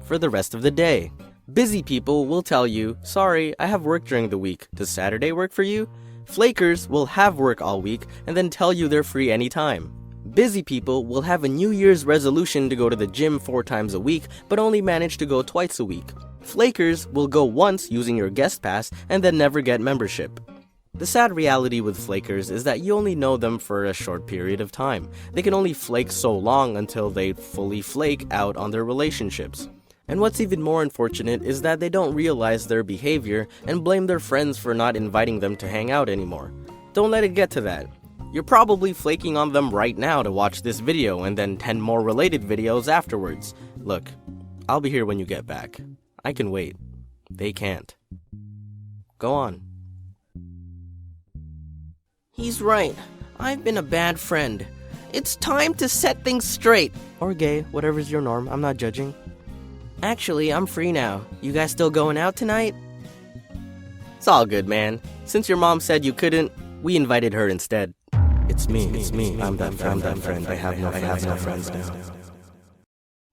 S6: for the rest of the day. Busy people will tell you, sorry, I have work during the week. Does Saturday work for you? Flakers will have work all week and then tell you they're free anytime. Busy people will have a New Year's resolution to go to the gym 4 times a week, but only manage to go twice a week. Flakers will go once using your guest pass and then never get membership. The sad reality with flakers is that you only know them for a short period of time. They can only flake so long until they fully flake out on their relationships. And what's even more unfortunate is that they don't realize their behavior and blame their friends for not inviting them to hang out anymore. Don't let it get to that. You're probably flaking on them right now to watch this video and then 10 more related videos afterwards. Look, I'll be here when you get back. I can wait. They can't. Go on. He's right. I've been a bad friend. It's time to set things straight. Or gay, whatever's your norm. I'm not judging. Actually, I'm free now. You guys still going out tonight? It's all good, man. Since your mom said you couldn't, we invited her instead. It's me. I'm that friend. I have no friends now.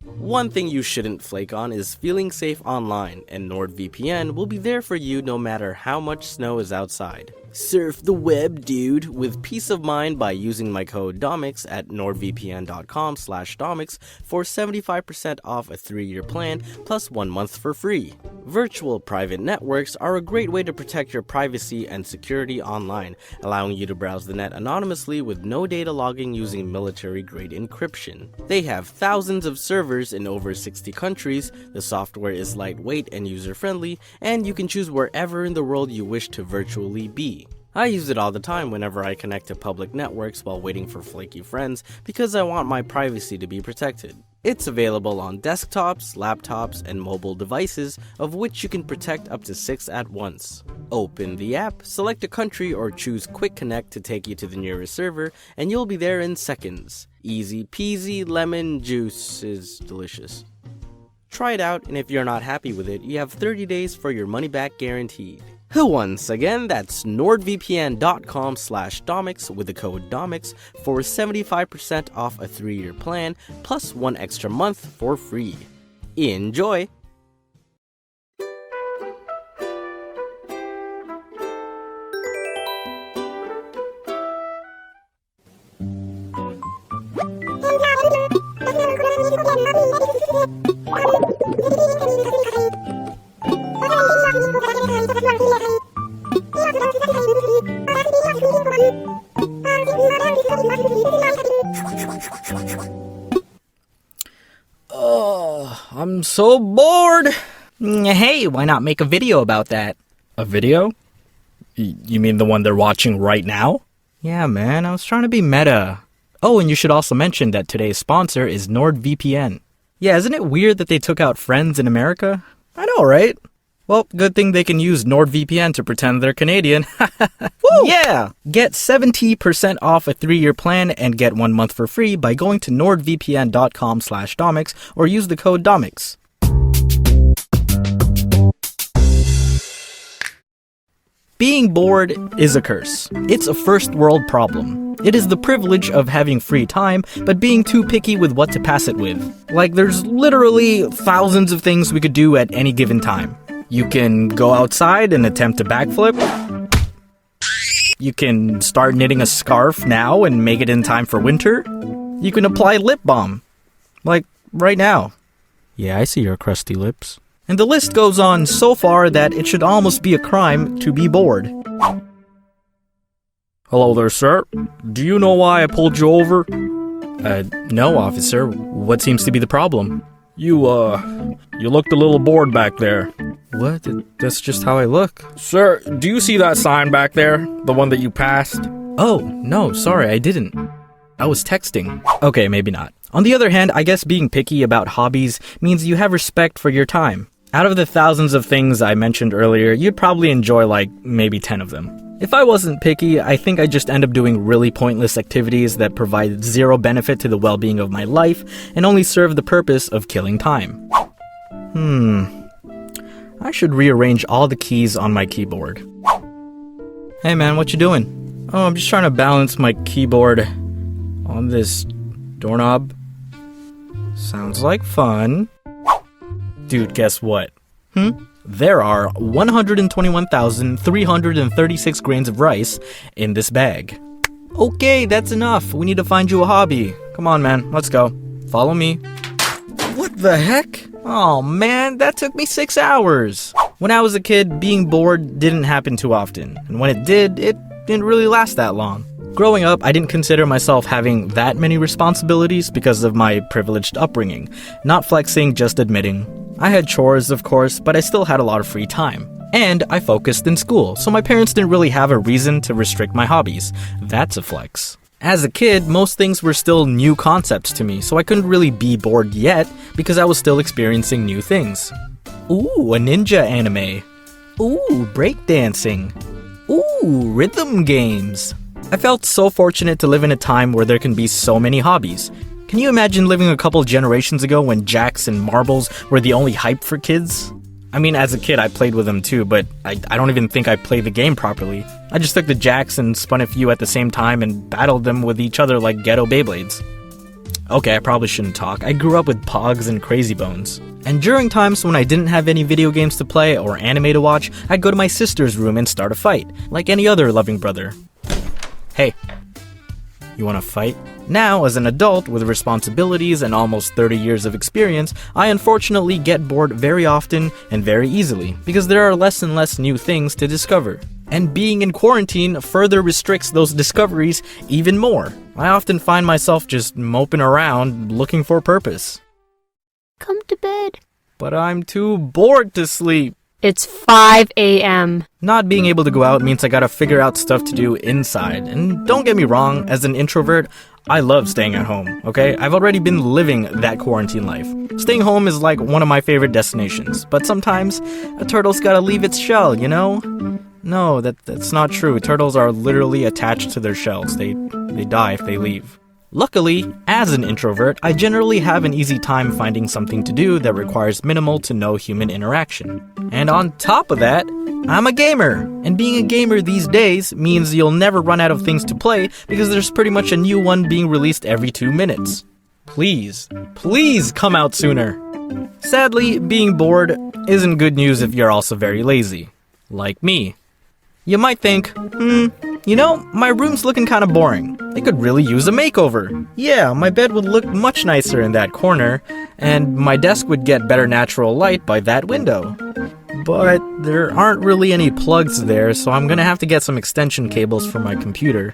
S6: One thing you shouldn't flake on is feeling safe online, and NordVPN will be there for you no matter how much snow is outside. Surf the web, dude, with peace of mind by using my code Domics at nordvpn.com/Domics for 75% off a 3-year plan plus 1 month for free. Virtual private networks are a great way to protect your privacy and security online, allowing you to browse the net anonymously with no data logging using military-grade encryption. They have thousands of servers in over 60 countries, the software is lightweight and user-friendly, and you can choose wherever in the world you wish to virtually be. I use it all the time whenever I connect to public networks while waiting for flaky friends because I want my privacy to be protected. It's available on desktops, laptops, and mobile devices, of which you can protect up to 6 at once. Open the app, select a country, or choose Quick Connect to take you to the nearest server, and you'll be there in seconds. Easy peasy, lemon juice is delicious. Try it out, and if you're not happy with it, you have 30 days for your money back guaranteed. Once again, that's nordvpn.com/Domics with the code Domics for 75% off a 3-year plan plus 1 extra month for free. Enjoy!
S2: I'm so bored! Hey, why not make a video about that?
S4: A video? You mean the one they're watching right now?
S2: Yeah, man, I was trying to be meta. Oh, and you should also mention that today's sponsor is NordVPN. Yeah, isn't it weird that they took out Friends in America? I know, right? Well, good thing they can use NordVPN to pretend they're Canadian. Woo! Yeah! Get 70% off a 3-year plan and get 1 month for free by going to nordvpn.com/Domics or use the code Domics. Being bored is a curse. It's a first world problem. It is the privilege of having free time, but being too picky with what to pass it with. Like, there's literally thousands of things we could do at any given time. You can go outside and attempt a backflip. You can start knitting a scarf now and make it in time for winter. You can apply lip balm. Like, right now. Yeah, I see your crusty lips. And the list goes on so far that it should almost be a crime to be bored.
S4: Hello there, sir. Do you know why I pulled you over?
S2: No, officer. What seems to be the problem?
S4: You looked a little bored back there.
S2: What? That's just how I look.
S4: Sir, do you see that sign back there? The one that you passed?
S2: Oh, no, sorry, I didn't. I was texting. Okay, maybe not. On the other hand, I guess being picky about hobbies means you have respect for your time. Out of the thousands of things I mentioned earlier, you'd probably enjoy like maybe 10 of them. If I wasn't picky, I think I'd just end up doing really pointless activities that provide zero benefit to the well-being of my life and only serve the purpose of killing time. I should rearrange all the keys on my keyboard. Hey man, what you doing? Oh, I'm just trying to balance my keyboard on this doorknob. Sounds like fun. Dude, guess what? There are 121,336 grains of rice in this bag. Okay, that's enough. We need to find you a hobby. Come on, man. Let's go. Follow me. What the heck? Oh, man, that took me 6 hours. When I was a kid, being bored didn't happen too often. And when it didn't really last that long. Growing up, I didn't consider myself having that many responsibilities because of my privileged upbringing. Not flexing, just admitting. I had chores, of course, but I still had a lot of free time. And I focused in school, so my parents didn't really have a reason to restrict my hobbies. That's a flex. As a kid, most things were still new concepts to me, so I couldn't really be bored yet because I was still experiencing new things. Ooh, a ninja anime. Ooh, breakdancing. Ooh, rhythm games. I felt so fortunate to live in a time where there can be so many hobbies. Can you imagine living a couple generations ago when jacks and marbles were the only hype for kids? I mean, as a kid, I played with them too, but I don't even think I played the game properly. I just took the jacks and spun a few at the same time and battled them with each other like ghetto Beyblades. Okay, I probably shouldn't talk. I grew up with Pogs and Crazy Bones. And during times when I didn't have any video games to play or anime to watch, I'd go to my sister's room and start a fight, like any other loving brother. Hey, you wanna fight? Now, as an adult with responsibilities and almost 30 years of experience, I unfortunately get bored very often and very easily, because there are less and less new things to discover. And being in quarantine further restricts those discoveries even more. I often find myself just moping around looking for purpose.
S10: Come to bed.
S2: But I'm too bored to sleep.
S10: It's 5 a.m.
S2: Not being able to go out means I gotta figure out stuff to do inside. And don't get me wrong, as an introvert, I love staying at home, okay? I've already been living that quarantine life. Staying home is like one of my favorite destinations, but sometimes a turtle's gotta leave its shell, you know? No, that's not true. Turtles are literally attached to their shells. They die if they leave. Luckily, as an introvert, I generally have an easy time finding something to do that requires minimal to no human interaction. And on top of that, I'm a gamer. And being a gamer these days means you'll never run out of things to play because there's pretty much a new one being released every 2 minutes. Please come out sooner. Sadly, being bored isn't good news if you're also very lazy. Like me. You might think, you know, my room's looking kinda boring. It could really use a makeover. Yeah, my bed would look much nicer in that corner, and my desk would get better natural light by that window. But there aren't really any plugs there, so I'm gonna have to get some extension cables for my computer.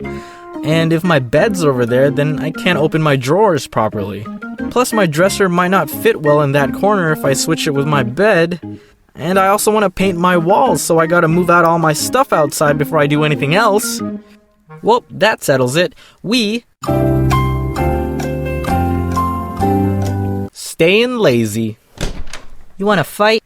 S2: And if my bed's over there, then I can't open my drawers properly. Plus, my dresser might not fit well in that corner if I switch it with my bed. And I also want to paint my walls, so I gotta move out all my stuff outside before I do anything else. Well, that settles it. We... staying lazy. You wanna fight?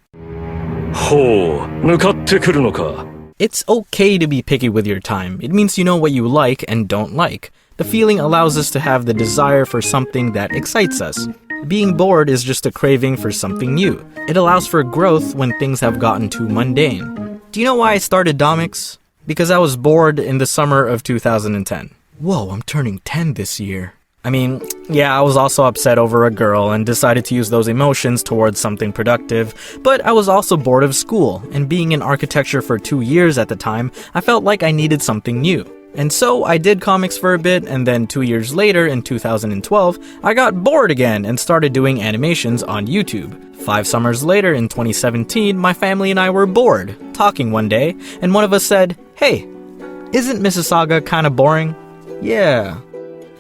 S2: It's okay to be picky with your time. It means you know what you like and don't like. The feeling allows us to have the desire for something that excites us. Being bored is just a craving for something new. It allows for growth when things have gotten too mundane. Do you know why I started Domics? Because I was bored in the summer of 2010. Whoa, I'm turning 10 this year. I mean, yeah, I was also upset over a girl and decided to use those emotions towards something productive, but I was also bored of school, and being in architecture for 2 years at the time, I felt like I needed something new. And so I did comics for a bit, and then 2 years later, in 2012, I got bored again and started doing animations on YouTube. 5 summers later, in 2017, my family and I were bored, talking one day, and one of us said, "Hey, isn't Mississauga kinda boring?" "Yeah."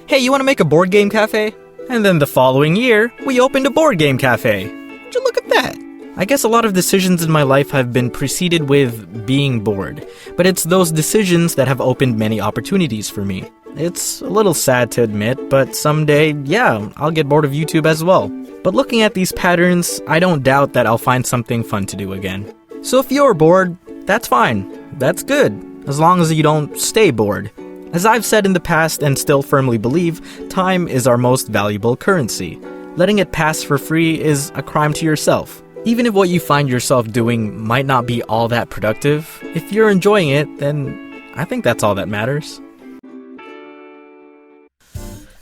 S2: "Hey, you wanna make a board game cafe?" And then the following year, we opened a board game cafe. Would you look at that? I guess a lot of decisions in my life have been preceded with being bored, but it's those decisions that have opened many opportunities for me. It's a little sad to admit, but someday, yeah, I'll get bored of YouTube as well. But looking at these patterns, I don't doubt that I'll find something fun to do again. So if you're bored, that's fine. That's good. as long as you don't stay bored. As I've said in the past and still firmly believe, time is our most valuable currency. Letting it pass for free is a crime to yourself. Even if what you find yourself doing might not be all that productive, if you're enjoying it, then I think that's all that matters.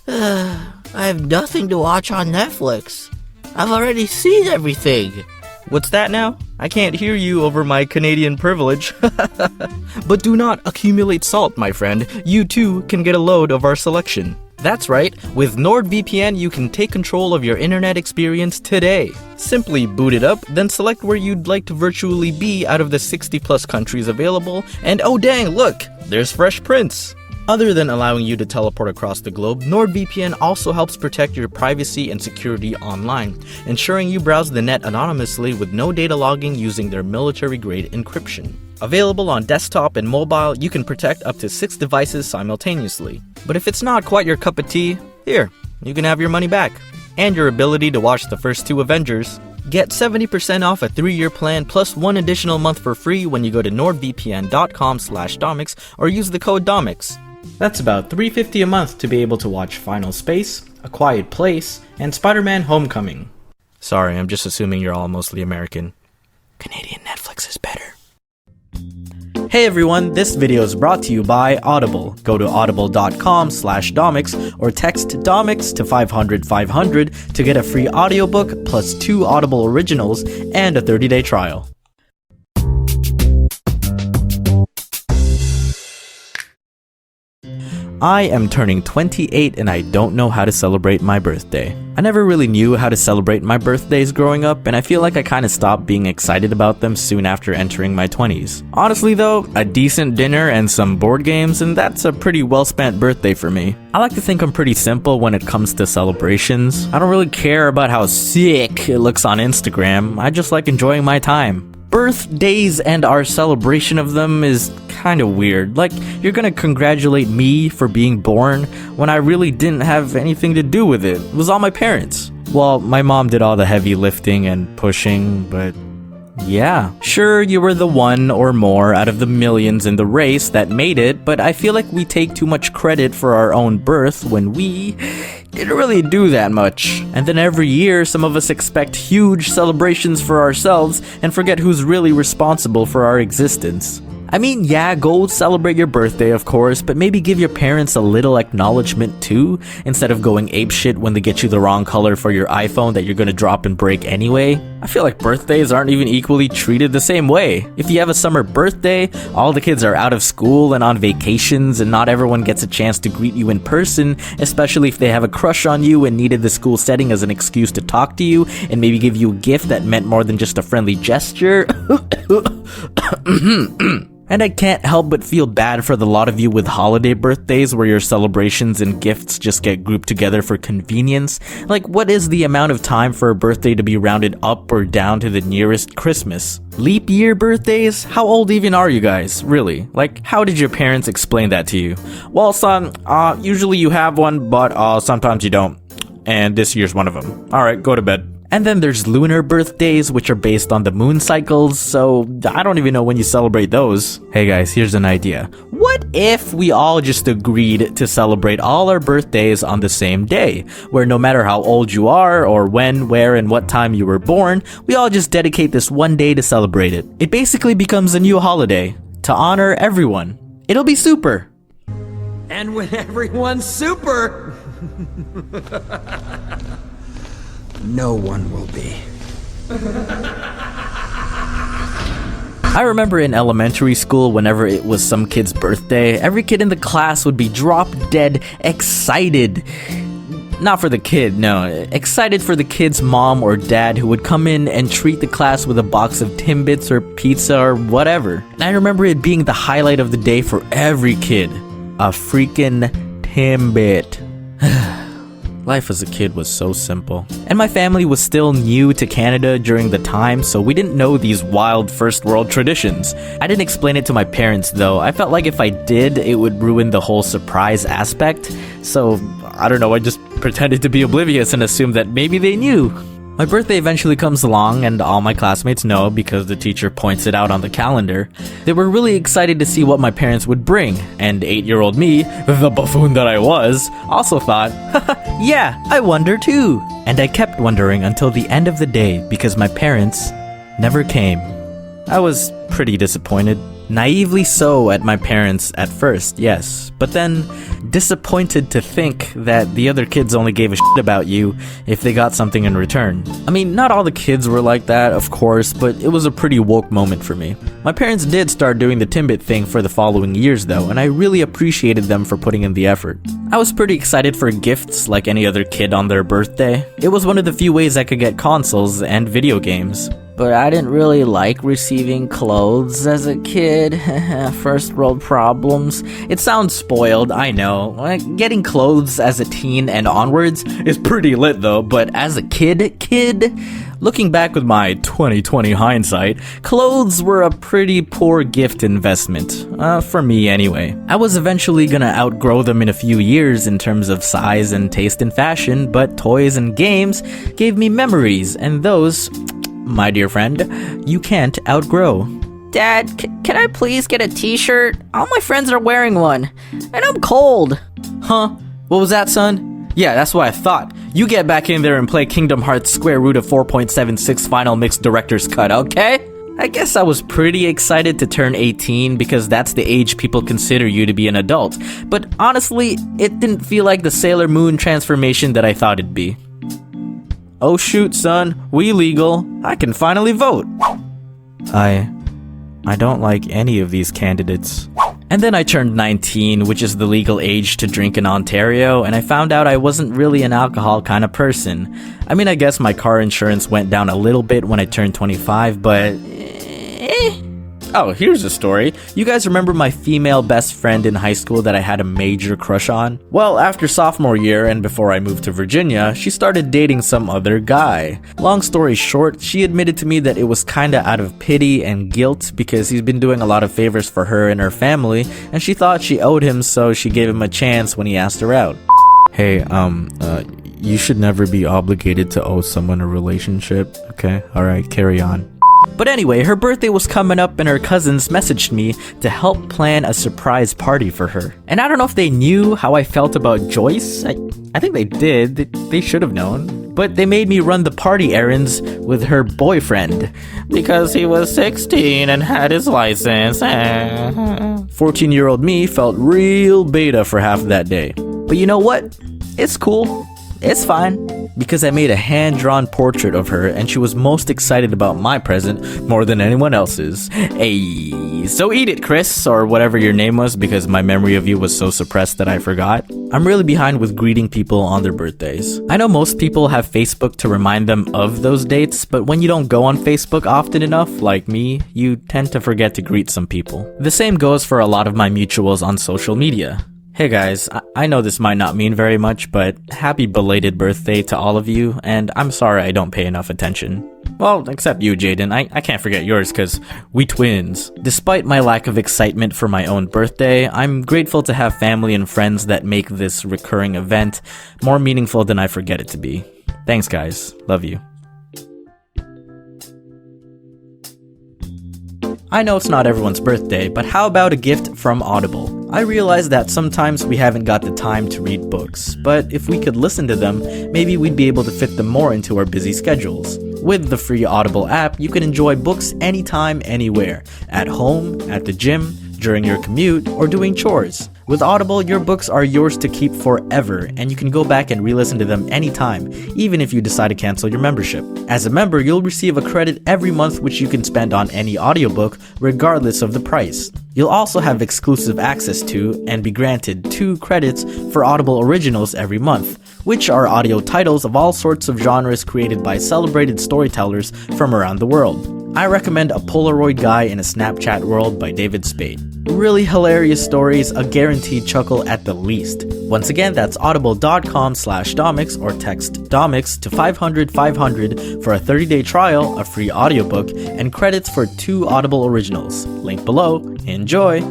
S5: I have nothing to watch on Netflix. I've already seen everything.
S2: What's that now? I can't hear you over my Canadian privilege. But do not accumulate salt, my friend. You too can get a load of our selection. That's right, with NordVPN you can take control of your internet experience today. Simply boot it up, then select where you'd like to virtually be out of the 60 plus countries available, and oh dang, look, there's Fresh Prince. Other than allowing you to teleport across the globe, NordVPN also helps protect your privacy and security online, ensuring you browse the net anonymously with no data logging using their military-grade encryption. Available on desktop and mobile, you can protect up to 6 devices simultaneously. But if it's not quite your cup of tea, here, you can have your money back. And your ability to watch the first 2 Avengers. Get 70% off a 3-year plan plus 1 additional month for free when you go to nordvpn.com/Domics or use the code Domics. That's about $3.50 a month to be able to watch Final Space, A Quiet Place, and Spider-Man Homecoming. Sorry, I'm just assuming you're all mostly American. Canadian Netflix is better. Hey everyone, this video is brought to you by Audible. Go to audible.com/Domics or text Domics to 500 to get a free audiobook plus 2 Audible originals and a 30-day trial. I am turning 28 and I don't know how to celebrate my birthday. I never really knew how to celebrate my birthdays growing up, and I feel like I kinda stopped being excited about them soon after entering my 20s. Honestly though, a decent dinner and some board games, and that's a pretty well spent birthday for me. I like to think I'm pretty simple when it comes to celebrations. I don't really care about how sick it looks on Instagram, I just like enjoying my time. Birthdays and our celebration of them is kind of weird. Like, you're gonna congratulate me for being born when I really didn't have anything to do with it. It was all my parents. Well, my mom did all the heavy lifting and pushing, but yeah. Sure, you were the one or more out of the millions in the race that made it, but I feel like we take too much credit for our own birth when we didn't really do that much. And then every year, some of us expect huge celebrations for ourselves and forget who's really responsible for our existence. I mean, yeah, go celebrate your birthday, of course, but maybe give your parents a little acknowledgement too, instead of going apeshit when they get you the wrong color for your iPhone that you're gonna drop and break anyway. I feel like birthdays aren't even equally treated the same way. If you have a summer birthday, all the kids are out of school and on vacations, and not everyone gets a chance to greet you in person, especially if they have a crush on you and needed the school setting as an excuse to talk to you and maybe give you a gift that meant more than just a friendly gesture. And I can't help but feel bad for the lot of you with holiday birthdays where your celebrations and gifts just get grouped together for convenience. Like, what is the amount of time for a birthday to be rounded up or down to the nearest Christmas? Leap year birthdays? How old even are you guys, really? Like, how did your parents explain that to you? Well, son, usually you have one, but sometimes you don't. And this year's one of them. Alright, go to bed. And then there's lunar birthdays, which are based on the moon cycles, so I don't even know when you celebrate those. Hey guys, here's an idea. What if we all just agreed to celebrate all our birthdays on the same day, where no matter how old you are, or when, where, and what time you were born, we all just dedicate this one day to celebrate it. It basically becomes a new holiday, to honor everyone. It'll be super.
S12: And when everyone's super... no one will be.
S2: I remember in elementary school, whenever it was some kid's birthday, every kid in the class would be drop dead excited. Not for the kid, no. Excited for the kid's mom or dad who would come in and treat the class with a box of Timbits or pizza or whatever. And I remember it being the highlight of the day for every kid. A freaking Timbit. Life as a kid was so simple. And my family was still new to Canada during the time, so we didn't know these wild first world traditions. I didn't explain it to my parents though. I felt like if I did, it would ruin the whole surprise aspect. So, I don't know, I just pretended to be oblivious and assumed that maybe they knew. My birthday eventually comes along, and all my classmates know because the teacher points it out on the calendar. They were really excited to see what my parents would bring, and 8-year-old me, the buffoon that I was, also thought, yeah, I wonder too. And I kept wondering until the end of the day because my parents never came. I was pretty disappointed. Naively so at my parents at first, yes, but then disappointed to think that the other kids only gave a shit about you if they got something in return. I mean, not all the kids were like that, of course, but it was a pretty woke moment for me. My parents did start doing the Timbit thing for the following years though, and I really appreciated them for putting in the effort. I was pretty excited for gifts like any other kid on their birthday. It was one of the few ways I could get consoles and video games. But I didn't really like receiving clothes as a kid. First world problems. It sounds spoiled, I know. Like, getting clothes as a teen and onwards is pretty lit though, but as a kid, looking back with my 2020 hindsight, clothes were a pretty poor gift investment. For me anyway. I was eventually gonna outgrow them in a few years in terms of size and taste in fashion, but toys and games gave me memories, and those, my dear friend, you can't outgrow.
S1: Dad, can I please get a t-shirt? All my friends are wearing one, and I'm cold.
S2: Huh? What was that, son? Yeah, that's what I thought. You get back in there and play Kingdom Hearts Square Root of 4.76 Final Mix Director's Cut, okay? I guess I was pretty excited to turn 18 because that's the age people consider you to be an adult, but honestly, it didn't feel like the Sailor Moon transformation that I thought it'd be. Oh shoot, son, we legal. I can finally vote. I don't like any of these candidates. And then I turned 19, which is the legal age to drink in Ontario, and I found out I wasn't really an alcohol kind of person. I mean, I guess my car insurance went down a little bit when I turned 25, but Oh, here's a story. You guys remember my female best friend in high school that I had a major crush on? Well, after sophomore year and before I moved to Virginia, she started dating some other guy. Long story short, she admitted to me that it was kinda out of pity and guilt because he's been doing a lot of favors for her and her family, and she thought she owed him, so she gave him a chance when he asked her out. Hey, you should never be obligated to owe someone a relationship, okay? Alright, carry on. But anyway, her birthday was coming up and her cousins messaged me to help plan a surprise party for her. And I don't know if they knew how I felt about Joyce. I think they did. They should have known. But they made me run the party errands with her boyfriend.
S7: Because he was 16 and had his license.
S2: 14-year-old me felt real beta for half of that day. But you know what? It's cool. It's fine. Because I made a hand-drawn portrait of her and she was most excited about my present more than anyone else's. Hey, so eat it, Chris, or whatever your name was, because my memory of you was so suppressed that I forgot. I'm really behind with greeting people on their birthdays. I know most people have Facebook to remind them of those dates, but when you don't go on Facebook often enough, like me, you tend to forget to greet some people. The same goes for a lot of my mutuals on social media. Hey guys, I know this might not mean very much, but happy belated birthday to all of you, and I'm sorry I don't pay enough attention. Well, except you, Jaden. I can't forget yours, cause we twins. Despite my lack of excitement for my own birthday, I'm grateful to have family and friends that make this recurring event more meaningful than I forget it to be. Thanks guys, love you. I know it's not everyone's birthday, but how about a gift from Audible? I realize that sometimes we haven't got the time to read books, but if we could listen to them, maybe we'd be able to fit them more into our busy schedules. With the free Audible app, you can enjoy books anytime, anywhere. At home, at the gym, during your commute, or doing chores. With Audible, your books are yours to keep forever, and you can go back and re-listen to them anytime, even if you decide to cancel your membership. As a member, you'll receive a credit every month which you can spend on any audiobook, regardless of the price. You'll also have exclusive access to, and be granted 2 credits for Audible Originals every month, which are audio titles of all sorts of genres created by celebrated storytellers from around the world. I recommend A Polaroid Guy in a Snapchat World by David Spade. Really hilarious stories, a guaranteed chuckle at the least. Once again, that's audible.com/Domics or text Domics to 500-500 for a 30-day trial, a free audiobook, and credits for 2 Audible Originals. Link below. Enjoy!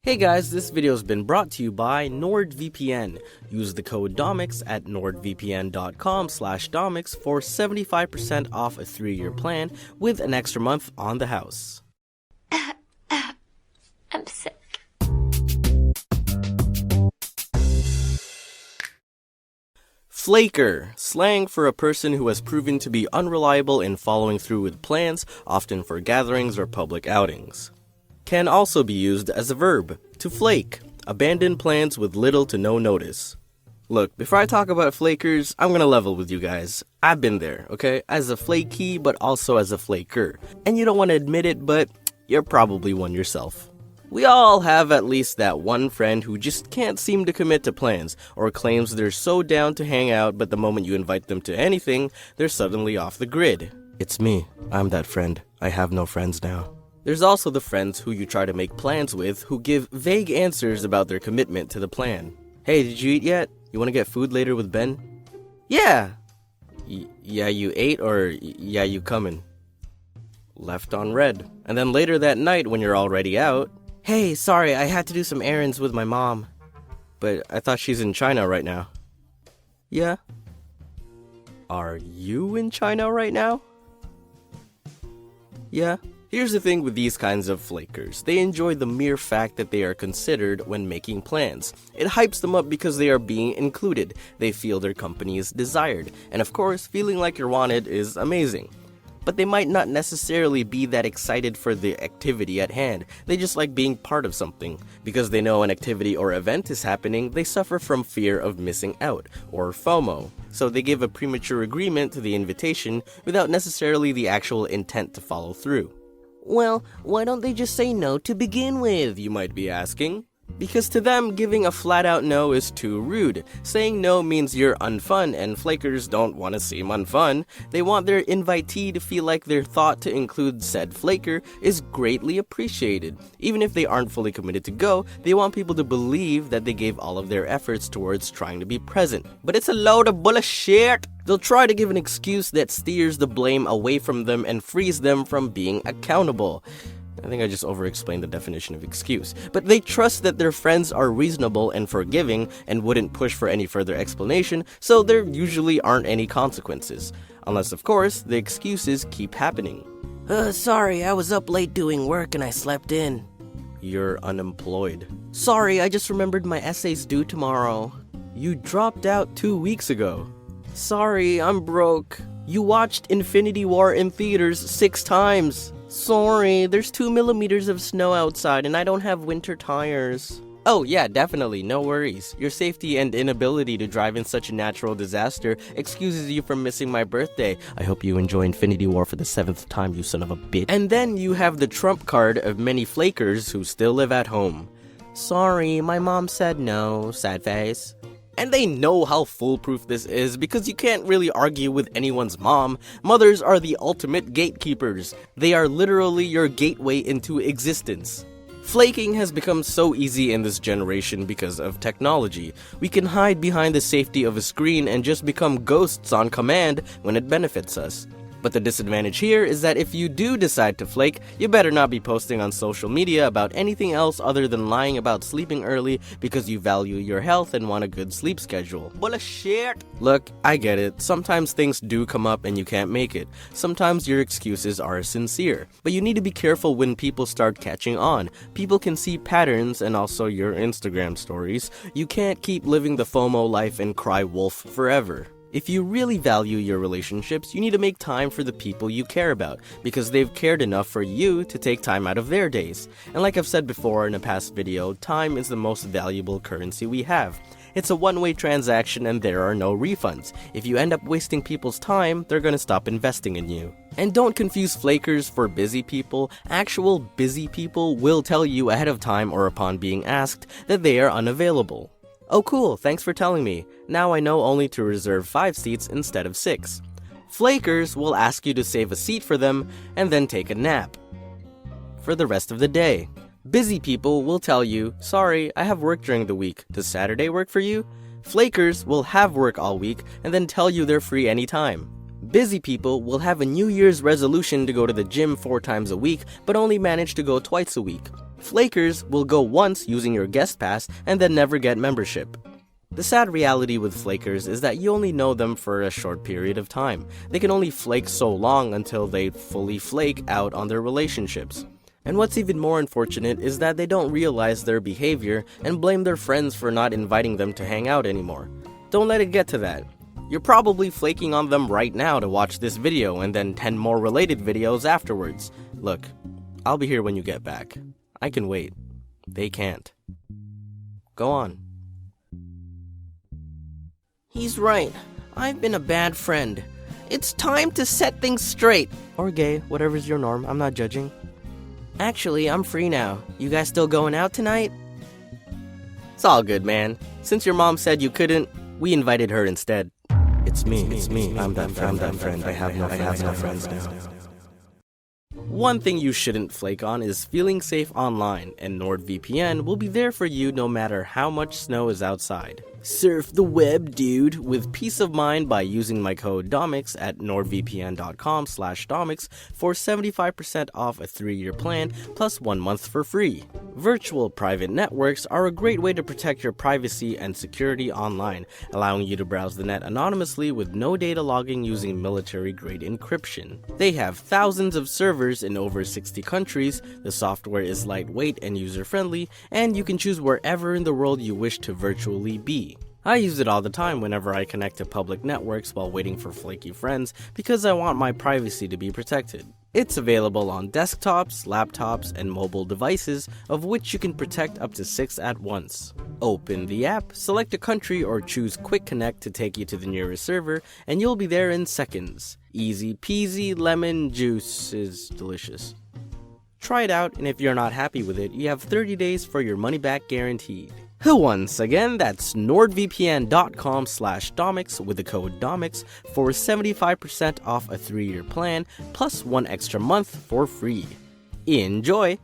S6: Hey guys, this video has been brought to you by NordVPN. Use the code Domics at nordvpn.com/Domics for 75% off a 3-year plan with an extra month on the house.
S13: I'm sick.
S6: Flaker, slang for a person who has proven to be unreliable in following through with plans, often for gatherings or public outings. Can also be used as a verb, to flake, abandon plans with little to no notice. Look, before I talk about flakers, I'm gonna level with you guys. I've been there, okay? As a flaky, but also as a flaker. And you don't want to admit it, but you're probably one yourself. We all have at least that one friend who just can't seem to commit to plans, or claims they're so down to hang out, but the moment you invite them to anything, they're suddenly off the grid. It's me. I'm that friend. I have no friends now. There's also the friends who you try to make plans with who give vague answers about their commitment to the plan. Hey, did you eat yet? You want to get food later with Ben? Yeah. Yeah, you ate, or yeah, you coming? Left on red. And then later that night when you're already out, hey, sorry, I had to do some errands with my mom. But I thought she's in China right now. Yeah. Are you in China right now? Yeah. Here's the thing with these kinds of flakers. They enjoy the mere fact that they are considered when making plans. It hypes them up because they are being included. They feel their company is desired. And of course, feeling like you're wanted is amazing. But they might not necessarily be that excited for the activity at hand. They just like being part of something. Because they know an activity or event is happening, they suffer from fear of missing out, or FOMO. So they give a premature agreement to the invitation without necessarily the actual intent to follow through. Well, why don't they just say no to begin with, you might be asking? Because to them, giving a flat-out no is too rude. Saying no means you're unfun, and flakers don't want to seem unfun. They want their invitee to feel like their thought to include said flaker is greatly appreciated. Even if they aren't fully committed to go, they want people to believe that they gave all of their efforts towards trying to be present. But it's a load of bullshit! They'll try to give an excuse that steers the blame away from them and frees them from being accountable. I think I just over-explained the definition of excuse. But they trust that their friends are reasonable and forgiving and wouldn't push for any further explanation, so there usually aren't any consequences. Unless, of course, the excuses keep happening. Sorry, I was up late doing work and I slept in. You're unemployed. Sorry, I just remembered my essay's due tomorrow. You dropped out 2 weeks ago. Sorry, I'm broke. You watched Infinity War in theaters 6 times. Sorry, there's 2 millimeters of snow outside and I don't have winter tires. Oh yeah, definitely, no worries. Your safety and inability to drive in such a natural disaster excuses you from missing my birthday. I hope you enjoy Infinity War for the 7th time, you son of a bitch. And then you have the trump card of many flakers who still live at home. Sorry, my mom said no, sad face. And they know how foolproof this is because you can't really argue with anyone's mom. Mothers are the ultimate gatekeepers. They are literally your gateway into existence. Flaking has become so easy in this generation because of technology. We can hide behind the safety of a screen and just become ghosts on command when it benefits us. But the disadvantage here is that if you do decide to flake, you better not be posting on social media about anything else other than lying about sleeping early because you value your health and want a good sleep schedule. Bullshit! Look, I get it. Sometimes things do come up and you can't make it. Sometimes your excuses are sincere. But you need to be careful when people start catching on. People can see patterns and also your Instagram stories. You can't keep living the FOMO life and cry wolf forever. If you really value your relationships, you need to make time for the people you care about, because they've cared enough for you to take time out of their days. And like I've said before in a past video, time is the most valuable currency we have. It's a one-way transaction and there are no refunds. If you end up wasting people's time, they're gonna stop investing in you. And don't confuse flakers for busy people. Actual busy people will tell you ahead of time or upon being asked that they are unavailable. Oh cool, thanks for telling me. Now I know only to reserve 5 seats instead of 6. Flakers will ask you to save a seat for them and then take a nap for the rest of the day. Busy people will tell you, sorry, I have work during the week. Does Saturday work for you? Flakers will have work all week and then tell you they're free anytime. Busy people will have a New Year's resolution to go to the gym 4 times a week, but only manage to go twice a week. Flakers will go once using your guest pass and then never get membership. The sad reality with flakers is that you only know them for a short period of time. They can only flake so long until they fully flake out on their relationships. And what's even more unfortunate is that they don't realize their behavior and blame their friends for not inviting them to hang out anymore. Don't let it get to that. You're probably flaking on them right now to watch this video and then 10 more related videos afterwards. Look, I'll be here when you get back. I can wait. They can't. Go on.
S5: He's right. I've been a bad friend. It's time to set things straight.
S6: Or gay, whatever's your norm, I'm not judging.
S5: Actually, I'm free now. You guys still going out tonight?
S6: It's all good, man. Since your mom said you couldn't, we invited her instead. It's me. I'm that friend. I have no friends now. One thing you shouldn't flake on is feeling safe online, and NordVPN will be there for you no matter how much snow is outside. Surf the web, dude, with peace of mind by using my code Domics at nordvpn.com/Domics for 75% off a 3-year plan plus 1 month for free. Virtual private networks are a great way to protect your privacy and security online, allowing you to browse the net anonymously with no data logging using military-grade encryption. They have thousands of servers in over 60 countries, the software is lightweight and user-friendly, and you can choose wherever in the world you wish to virtually be. I use it all the time whenever I connect to public networks while waiting for flaky friends because I want my privacy to be protected. It's available on desktops, laptops, and mobile devices, of which you can protect up to 6 at once. Open the app, select a country, or choose Quick Connect to take you to the nearest server, and you'll be there in seconds. Easy peasy, lemon juice is delicious. Try it out, and if you're not happy with it, you have 30 days for your money back guaranteed. Once again, that's nordvpn.com/Domics with the code Domics for 75% off a 3-year plan plus 1 extra month for free. Enjoy!